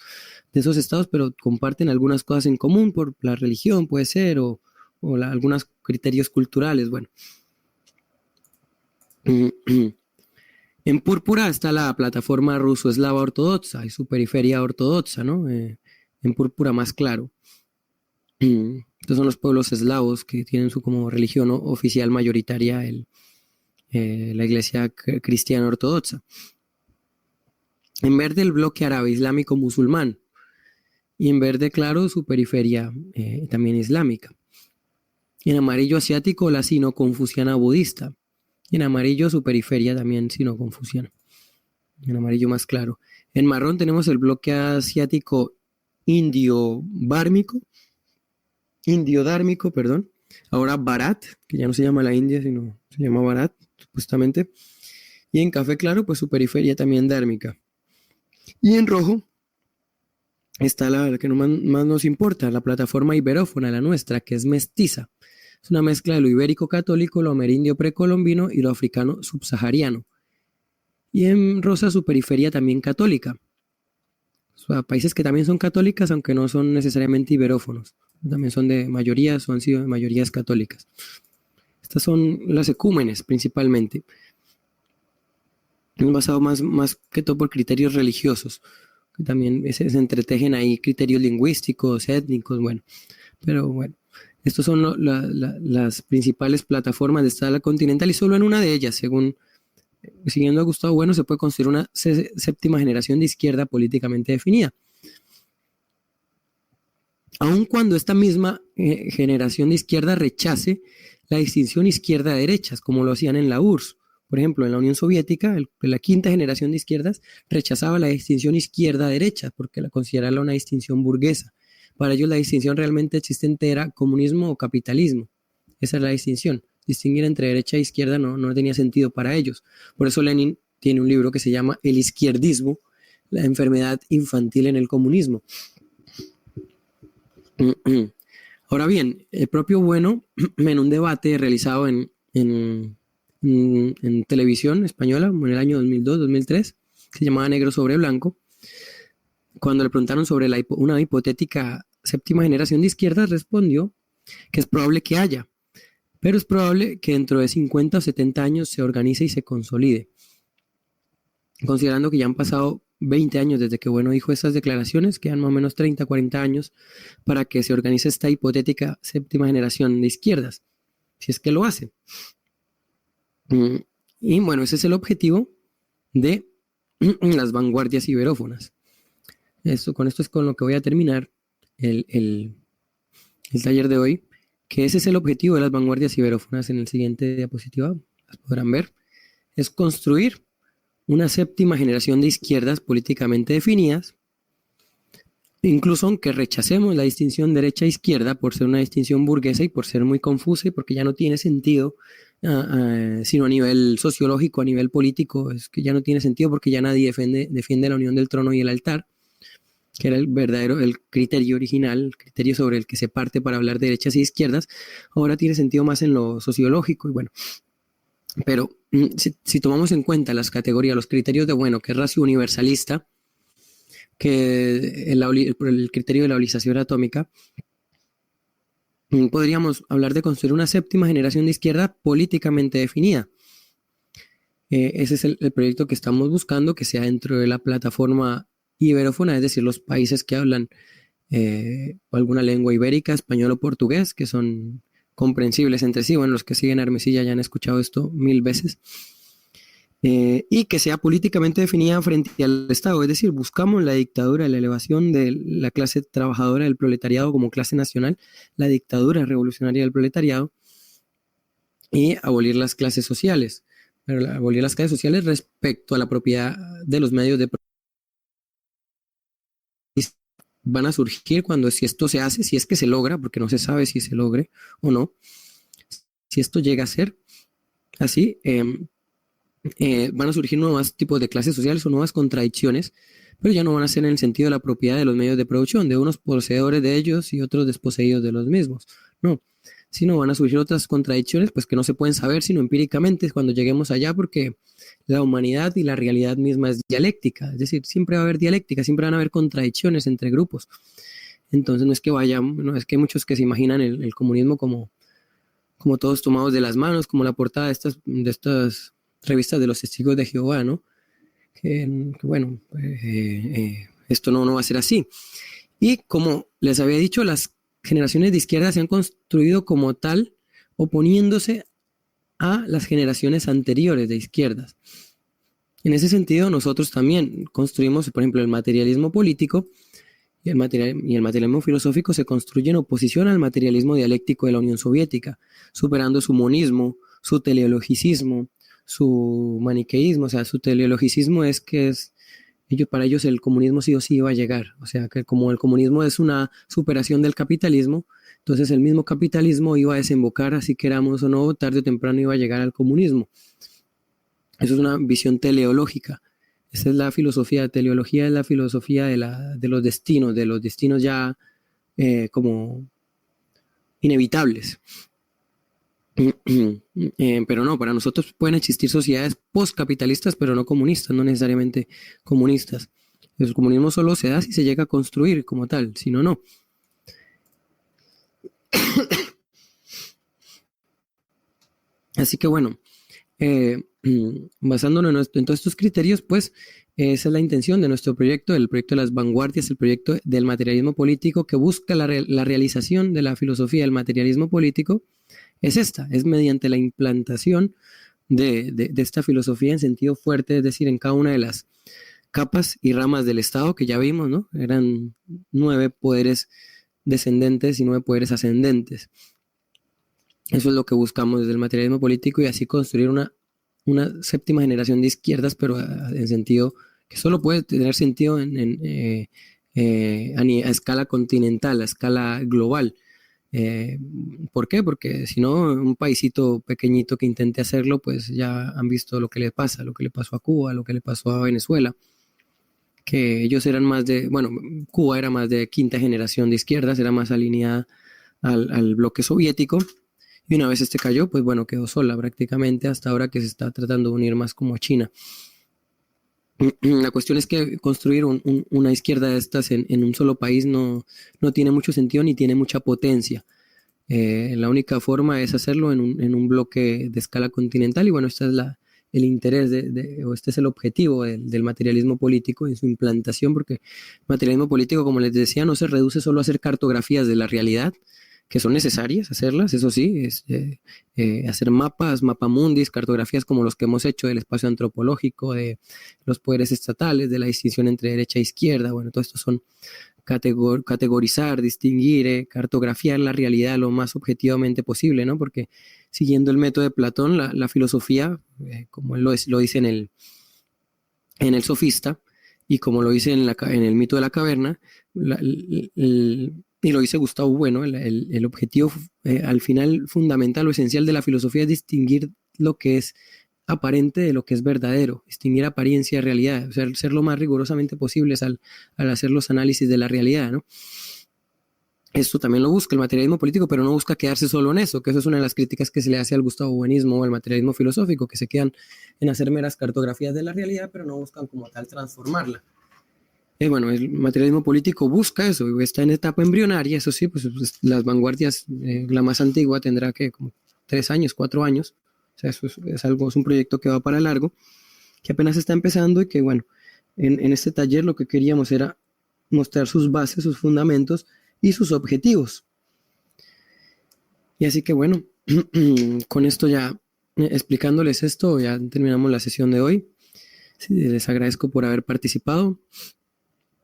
estados, pero comparten algunas cosas en común por la religión, puede ser, o algunos criterios culturales, bueno. En púrpura está la plataforma ruso-eslava ortodoxa y su periferia ortodoxa, ¿no? En púrpura más claro. Estos son los pueblos eslavos que tienen su como religión oficial mayoritaria la iglesia cristiana ortodoxa. En verde el bloque árabe islámico musulmán y en verde claro su periferia también islámica. En amarillo asiático la sino-confuciana budista y en amarillo su periferia también sino-confuciana. En amarillo más claro. En marrón tenemos el bloque asiático indio-dármico, perdón. Ahora Bharat, que ya no se llama la India, sino se llama Bharat, supuestamente. Y en café claro, pues su periferia también dármica. Y en rojo está la que más nos importa, la plataforma iberófona, la nuestra, que es mestiza. Es una mezcla de lo ibérico católico, lo amerindio precolombino y lo africano subsahariano. Y en rosa su periferia también católica. O sea, países que también son católicas, aunque no son necesariamente iberófonos. También son de mayorías o han sido de mayorías católicas. Estas son las ecúmenes principalmente. Es basado más que todo por criterios religiosos, que también se entretejen ahí criterios lingüísticos, étnicos, bueno. Pero bueno, estos son las principales plataformas de escala continental y solo en una de ellas, siguiendo a Gustavo Bueno, se puede construir una séptima generación de izquierda políticamente definida. Aun cuando esta misma generación de izquierda rechace la distinción izquierda-derechas, como lo hacían en la URSS. Por ejemplo, en la Unión Soviética, la quinta generación de izquierdas rechazaba la distinción izquierda-derecha porque la consideraba una distinción burguesa. Para ellos la distinción realmente existente era comunismo o capitalismo. Esa es la distinción. Distinguir entre derecha e izquierda no tenía sentido para ellos. Por eso Lenin tiene un libro que se llama El izquierdismo, la enfermedad infantil en el comunismo. Ahora bien, el propio Bueno, en un debate realizado en televisión española en el año 2002-2003, que se llamaba Negro sobre Blanco, cuando le preguntaron sobre una hipotética séptima generación de izquierda, respondió que es probable que haya, pero es probable que dentro de 50 o 70 años se organice y se consolide. Considerando que ya han pasado 20 años desde que Bueno dijo estas declaraciones, quedan más o menos 30, 40 años para que se organice esta hipotética séptima generación de izquierdas, si es que lo hace. Y bueno, ese es el objetivo de las vanguardias iberófonas. Con esto es con lo que voy a terminar el taller de hoy, que ese es el objetivo de las vanguardias iberófonas. En el siguiente diapositiva las podrán ver, es construir una séptima generación de izquierdas políticamente definidas, incluso aunque rechacemos la distinción derecha-izquierda por ser una distinción burguesa y por ser muy confusa y porque ya no tiene sentido, sino a nivel sociológico, a nivel político, es que ya no tiene sentido porque ya nadie defiende la unión del trono y el altar, que era el criterio original, el criterio sobre el que se parte para hablar de derechas e izquierdas. Ahora tiene sentido más en lo sociológico y bueno. Pero si tomamos en cuenta las categorías, los criterios de bueno, que es ratio universalista, que el criterio de la olización atómica, podríamos hablar de construir una séptima generación de izquierda políticamente definida. Ese es el proyecto que estamos buscando, que sea dentro de la plataforma iberófona, es decir, los países que hablan alguna lengua ibérica, español o portugués, que son comprensibles entre sí. Bueno, los que siguen a Hermesilla ya han escuchado esto 1000 veces. Y que sea políticamente definida frente al Estado, es decir, buscamos la dictadura, la elevación de la clase trabajadora del proletariado como clase nacional, la dictadura revolucionaria del proletariado y abolir las clases sociales, pero abolir las clases sociales respecto a la propiedad de los medios de producción. Van a surgir si esto se hace, si es que se logra, porque no se sabe si se logre o no, si esto llega a ser así, van a surgir nuevos tipos de clases sociales o nuevas contradicciones, pero ya no van a ser en el sentido de la propiedad de los medios de producción, de unos poseedores de ellos y otros desposeídos de los mismos, no, sino van a surgir otras contradicciones pues que no se pueden saber sino empíricamente cuando lleguemos allá, porque la humanidad y la realidad misma es dialéctica, es decir, siempre va a haber dialéctica, siempre van a haber contradicciones entre grupos. Entonces no es que hay muchos que se imaginan el comunismo como todos tomados de las manos, como la portada de estas revistas de los testigos de Jehová, ¿no? Que bueno, esto no va a ser así. Y como les había dicho, las generaciones de izquierda se han construido como tal, oponiéndose a las generaciones anteriores de izquierdas. En ese sentido, nosotros también construimos, por ejemplo, el materialismo político y el materialismo filosófico se construye en oposición al materialismo dialéctico de la Unión Soviética, superando su monismo, su teleologicismo, su maniqueísmo. O sea, su teleologicismo es que para ellos el comunismo sí o sí iba a llegar. O sea, que como el comunismo es una superación del capitalismo, entonces el mismo capitalismo iba a desembocar, así queramos o no, tarde o temprano iba a llegar al comunismo. Eso es una visión teleológica. Esa es la filosofía. Teleología es la filosofía de los destinos ya como inevitables. Pero no, para nosotros pueden existir sociedades postcapitalistas, pero no comunistas, no necesariamente comunistas. El comunismo solo se da si se llega a construir como tal, si no, no. Así que bueno, basándonos en todos estos criterios, pues esa es la intención de nuestro proyecto, el proyecto de las vanguardias, el proyecto del materialismo político que busca la realización de la filosofía del materialismo político. Es mediante la implantación de esta filosofía en sentido fuerte, es decir, en cada una de las capas y ramas del Estado que ya vimos, ¿no? Eran 9 poderes descendentes y 9 poderes ascendentes. Eso es lo que buscamos desde el materialismo político y así construir una séptima generación de izquierdas, pero en sentido que solo puede tener sentido a escala continental, a escala global. ¿Por qué? Porque si no, un paisito pequeñito que intente hacerlo, pues ya han visto lo que le pasa, lo que le pasó a Cuba, lo que le pasó a Venezuela, que ellos eran Cuba era más de quinta generación de izquierdas, era más alineada al bloque soviético, y una vez este cayó, pues bueno, quedó sola prácticamente hasta ahora que se está tratando de unir más como a China. La cuestión es que construir una izquierda de estas en un solo país no tiene mucho sentido ni tiene mucha potencia. La única forma es hacerlo en un bloque de escala continental y bueno, este es el interés o este es el objetivo del materialismo político en su implantación, porque el materialismo político, como les decía, no se reduce solo a hacer cartografías de la realidad, que son necesarias hacerlas, eso sí, hacer mapamundis, cartografías como los que hemos hecho del espacio antropológico, de los poderes estatales, de la distinción entre derecha e izquierda. Bueno, todo esto son categorizar, distinguir, cartografiar la realidad lo más objetivamente posible, ¿no? Porque siguiendo el método de Platón, la filosofía, como él lo dice en el Sofista, y como lo dice en el mito de la caverna, y lo dice Gustavo Bueno, el objetivo al final fundamental o esencial de la filosofía es distinguir lo que es aparente de lo que es verdadero, distinguir apariencia y realidad, o sea, ser lo más rigurosamente posibles al hacer los análisis de la realidad, ¿no? Esto también lo busca el materialismo político, pero no busca quedarse solo en eso, que eso es una de las críticas que se le hace al Gustavo Buenismo o al materialismo filosófico, que se quedan en hacer meras cartografías de la realidad, pero no buscan como tal transformarla. Bueno, el materialismo político busca eso, está en etapa embrionaria, eso sí, pues las vanguardias, la más antigua tendrá que como 3 años, 4 años, o sea, eso es un proyecto que va para largo, que apenas está empezando y que bueno, en este taller lo que queríamos era mostrar sus bases, sus fundamentos y sus objetivos. Y así que bueno, con esto ya explicándoles esto, ya terminamos la sesión de hoy. Sí, les agradezco por haber participado.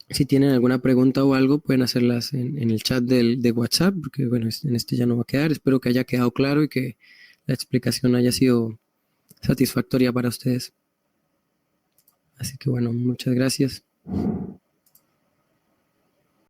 Si tienen alguna pregunta o algo, pueden hacerlas en el chat de WhatsApp, porque bueno, en este ya no va a quedar. Espero que haya quedado claro y que la explicación haya sido satisfactoria para ustedes. Así que bueno, muchas gracias.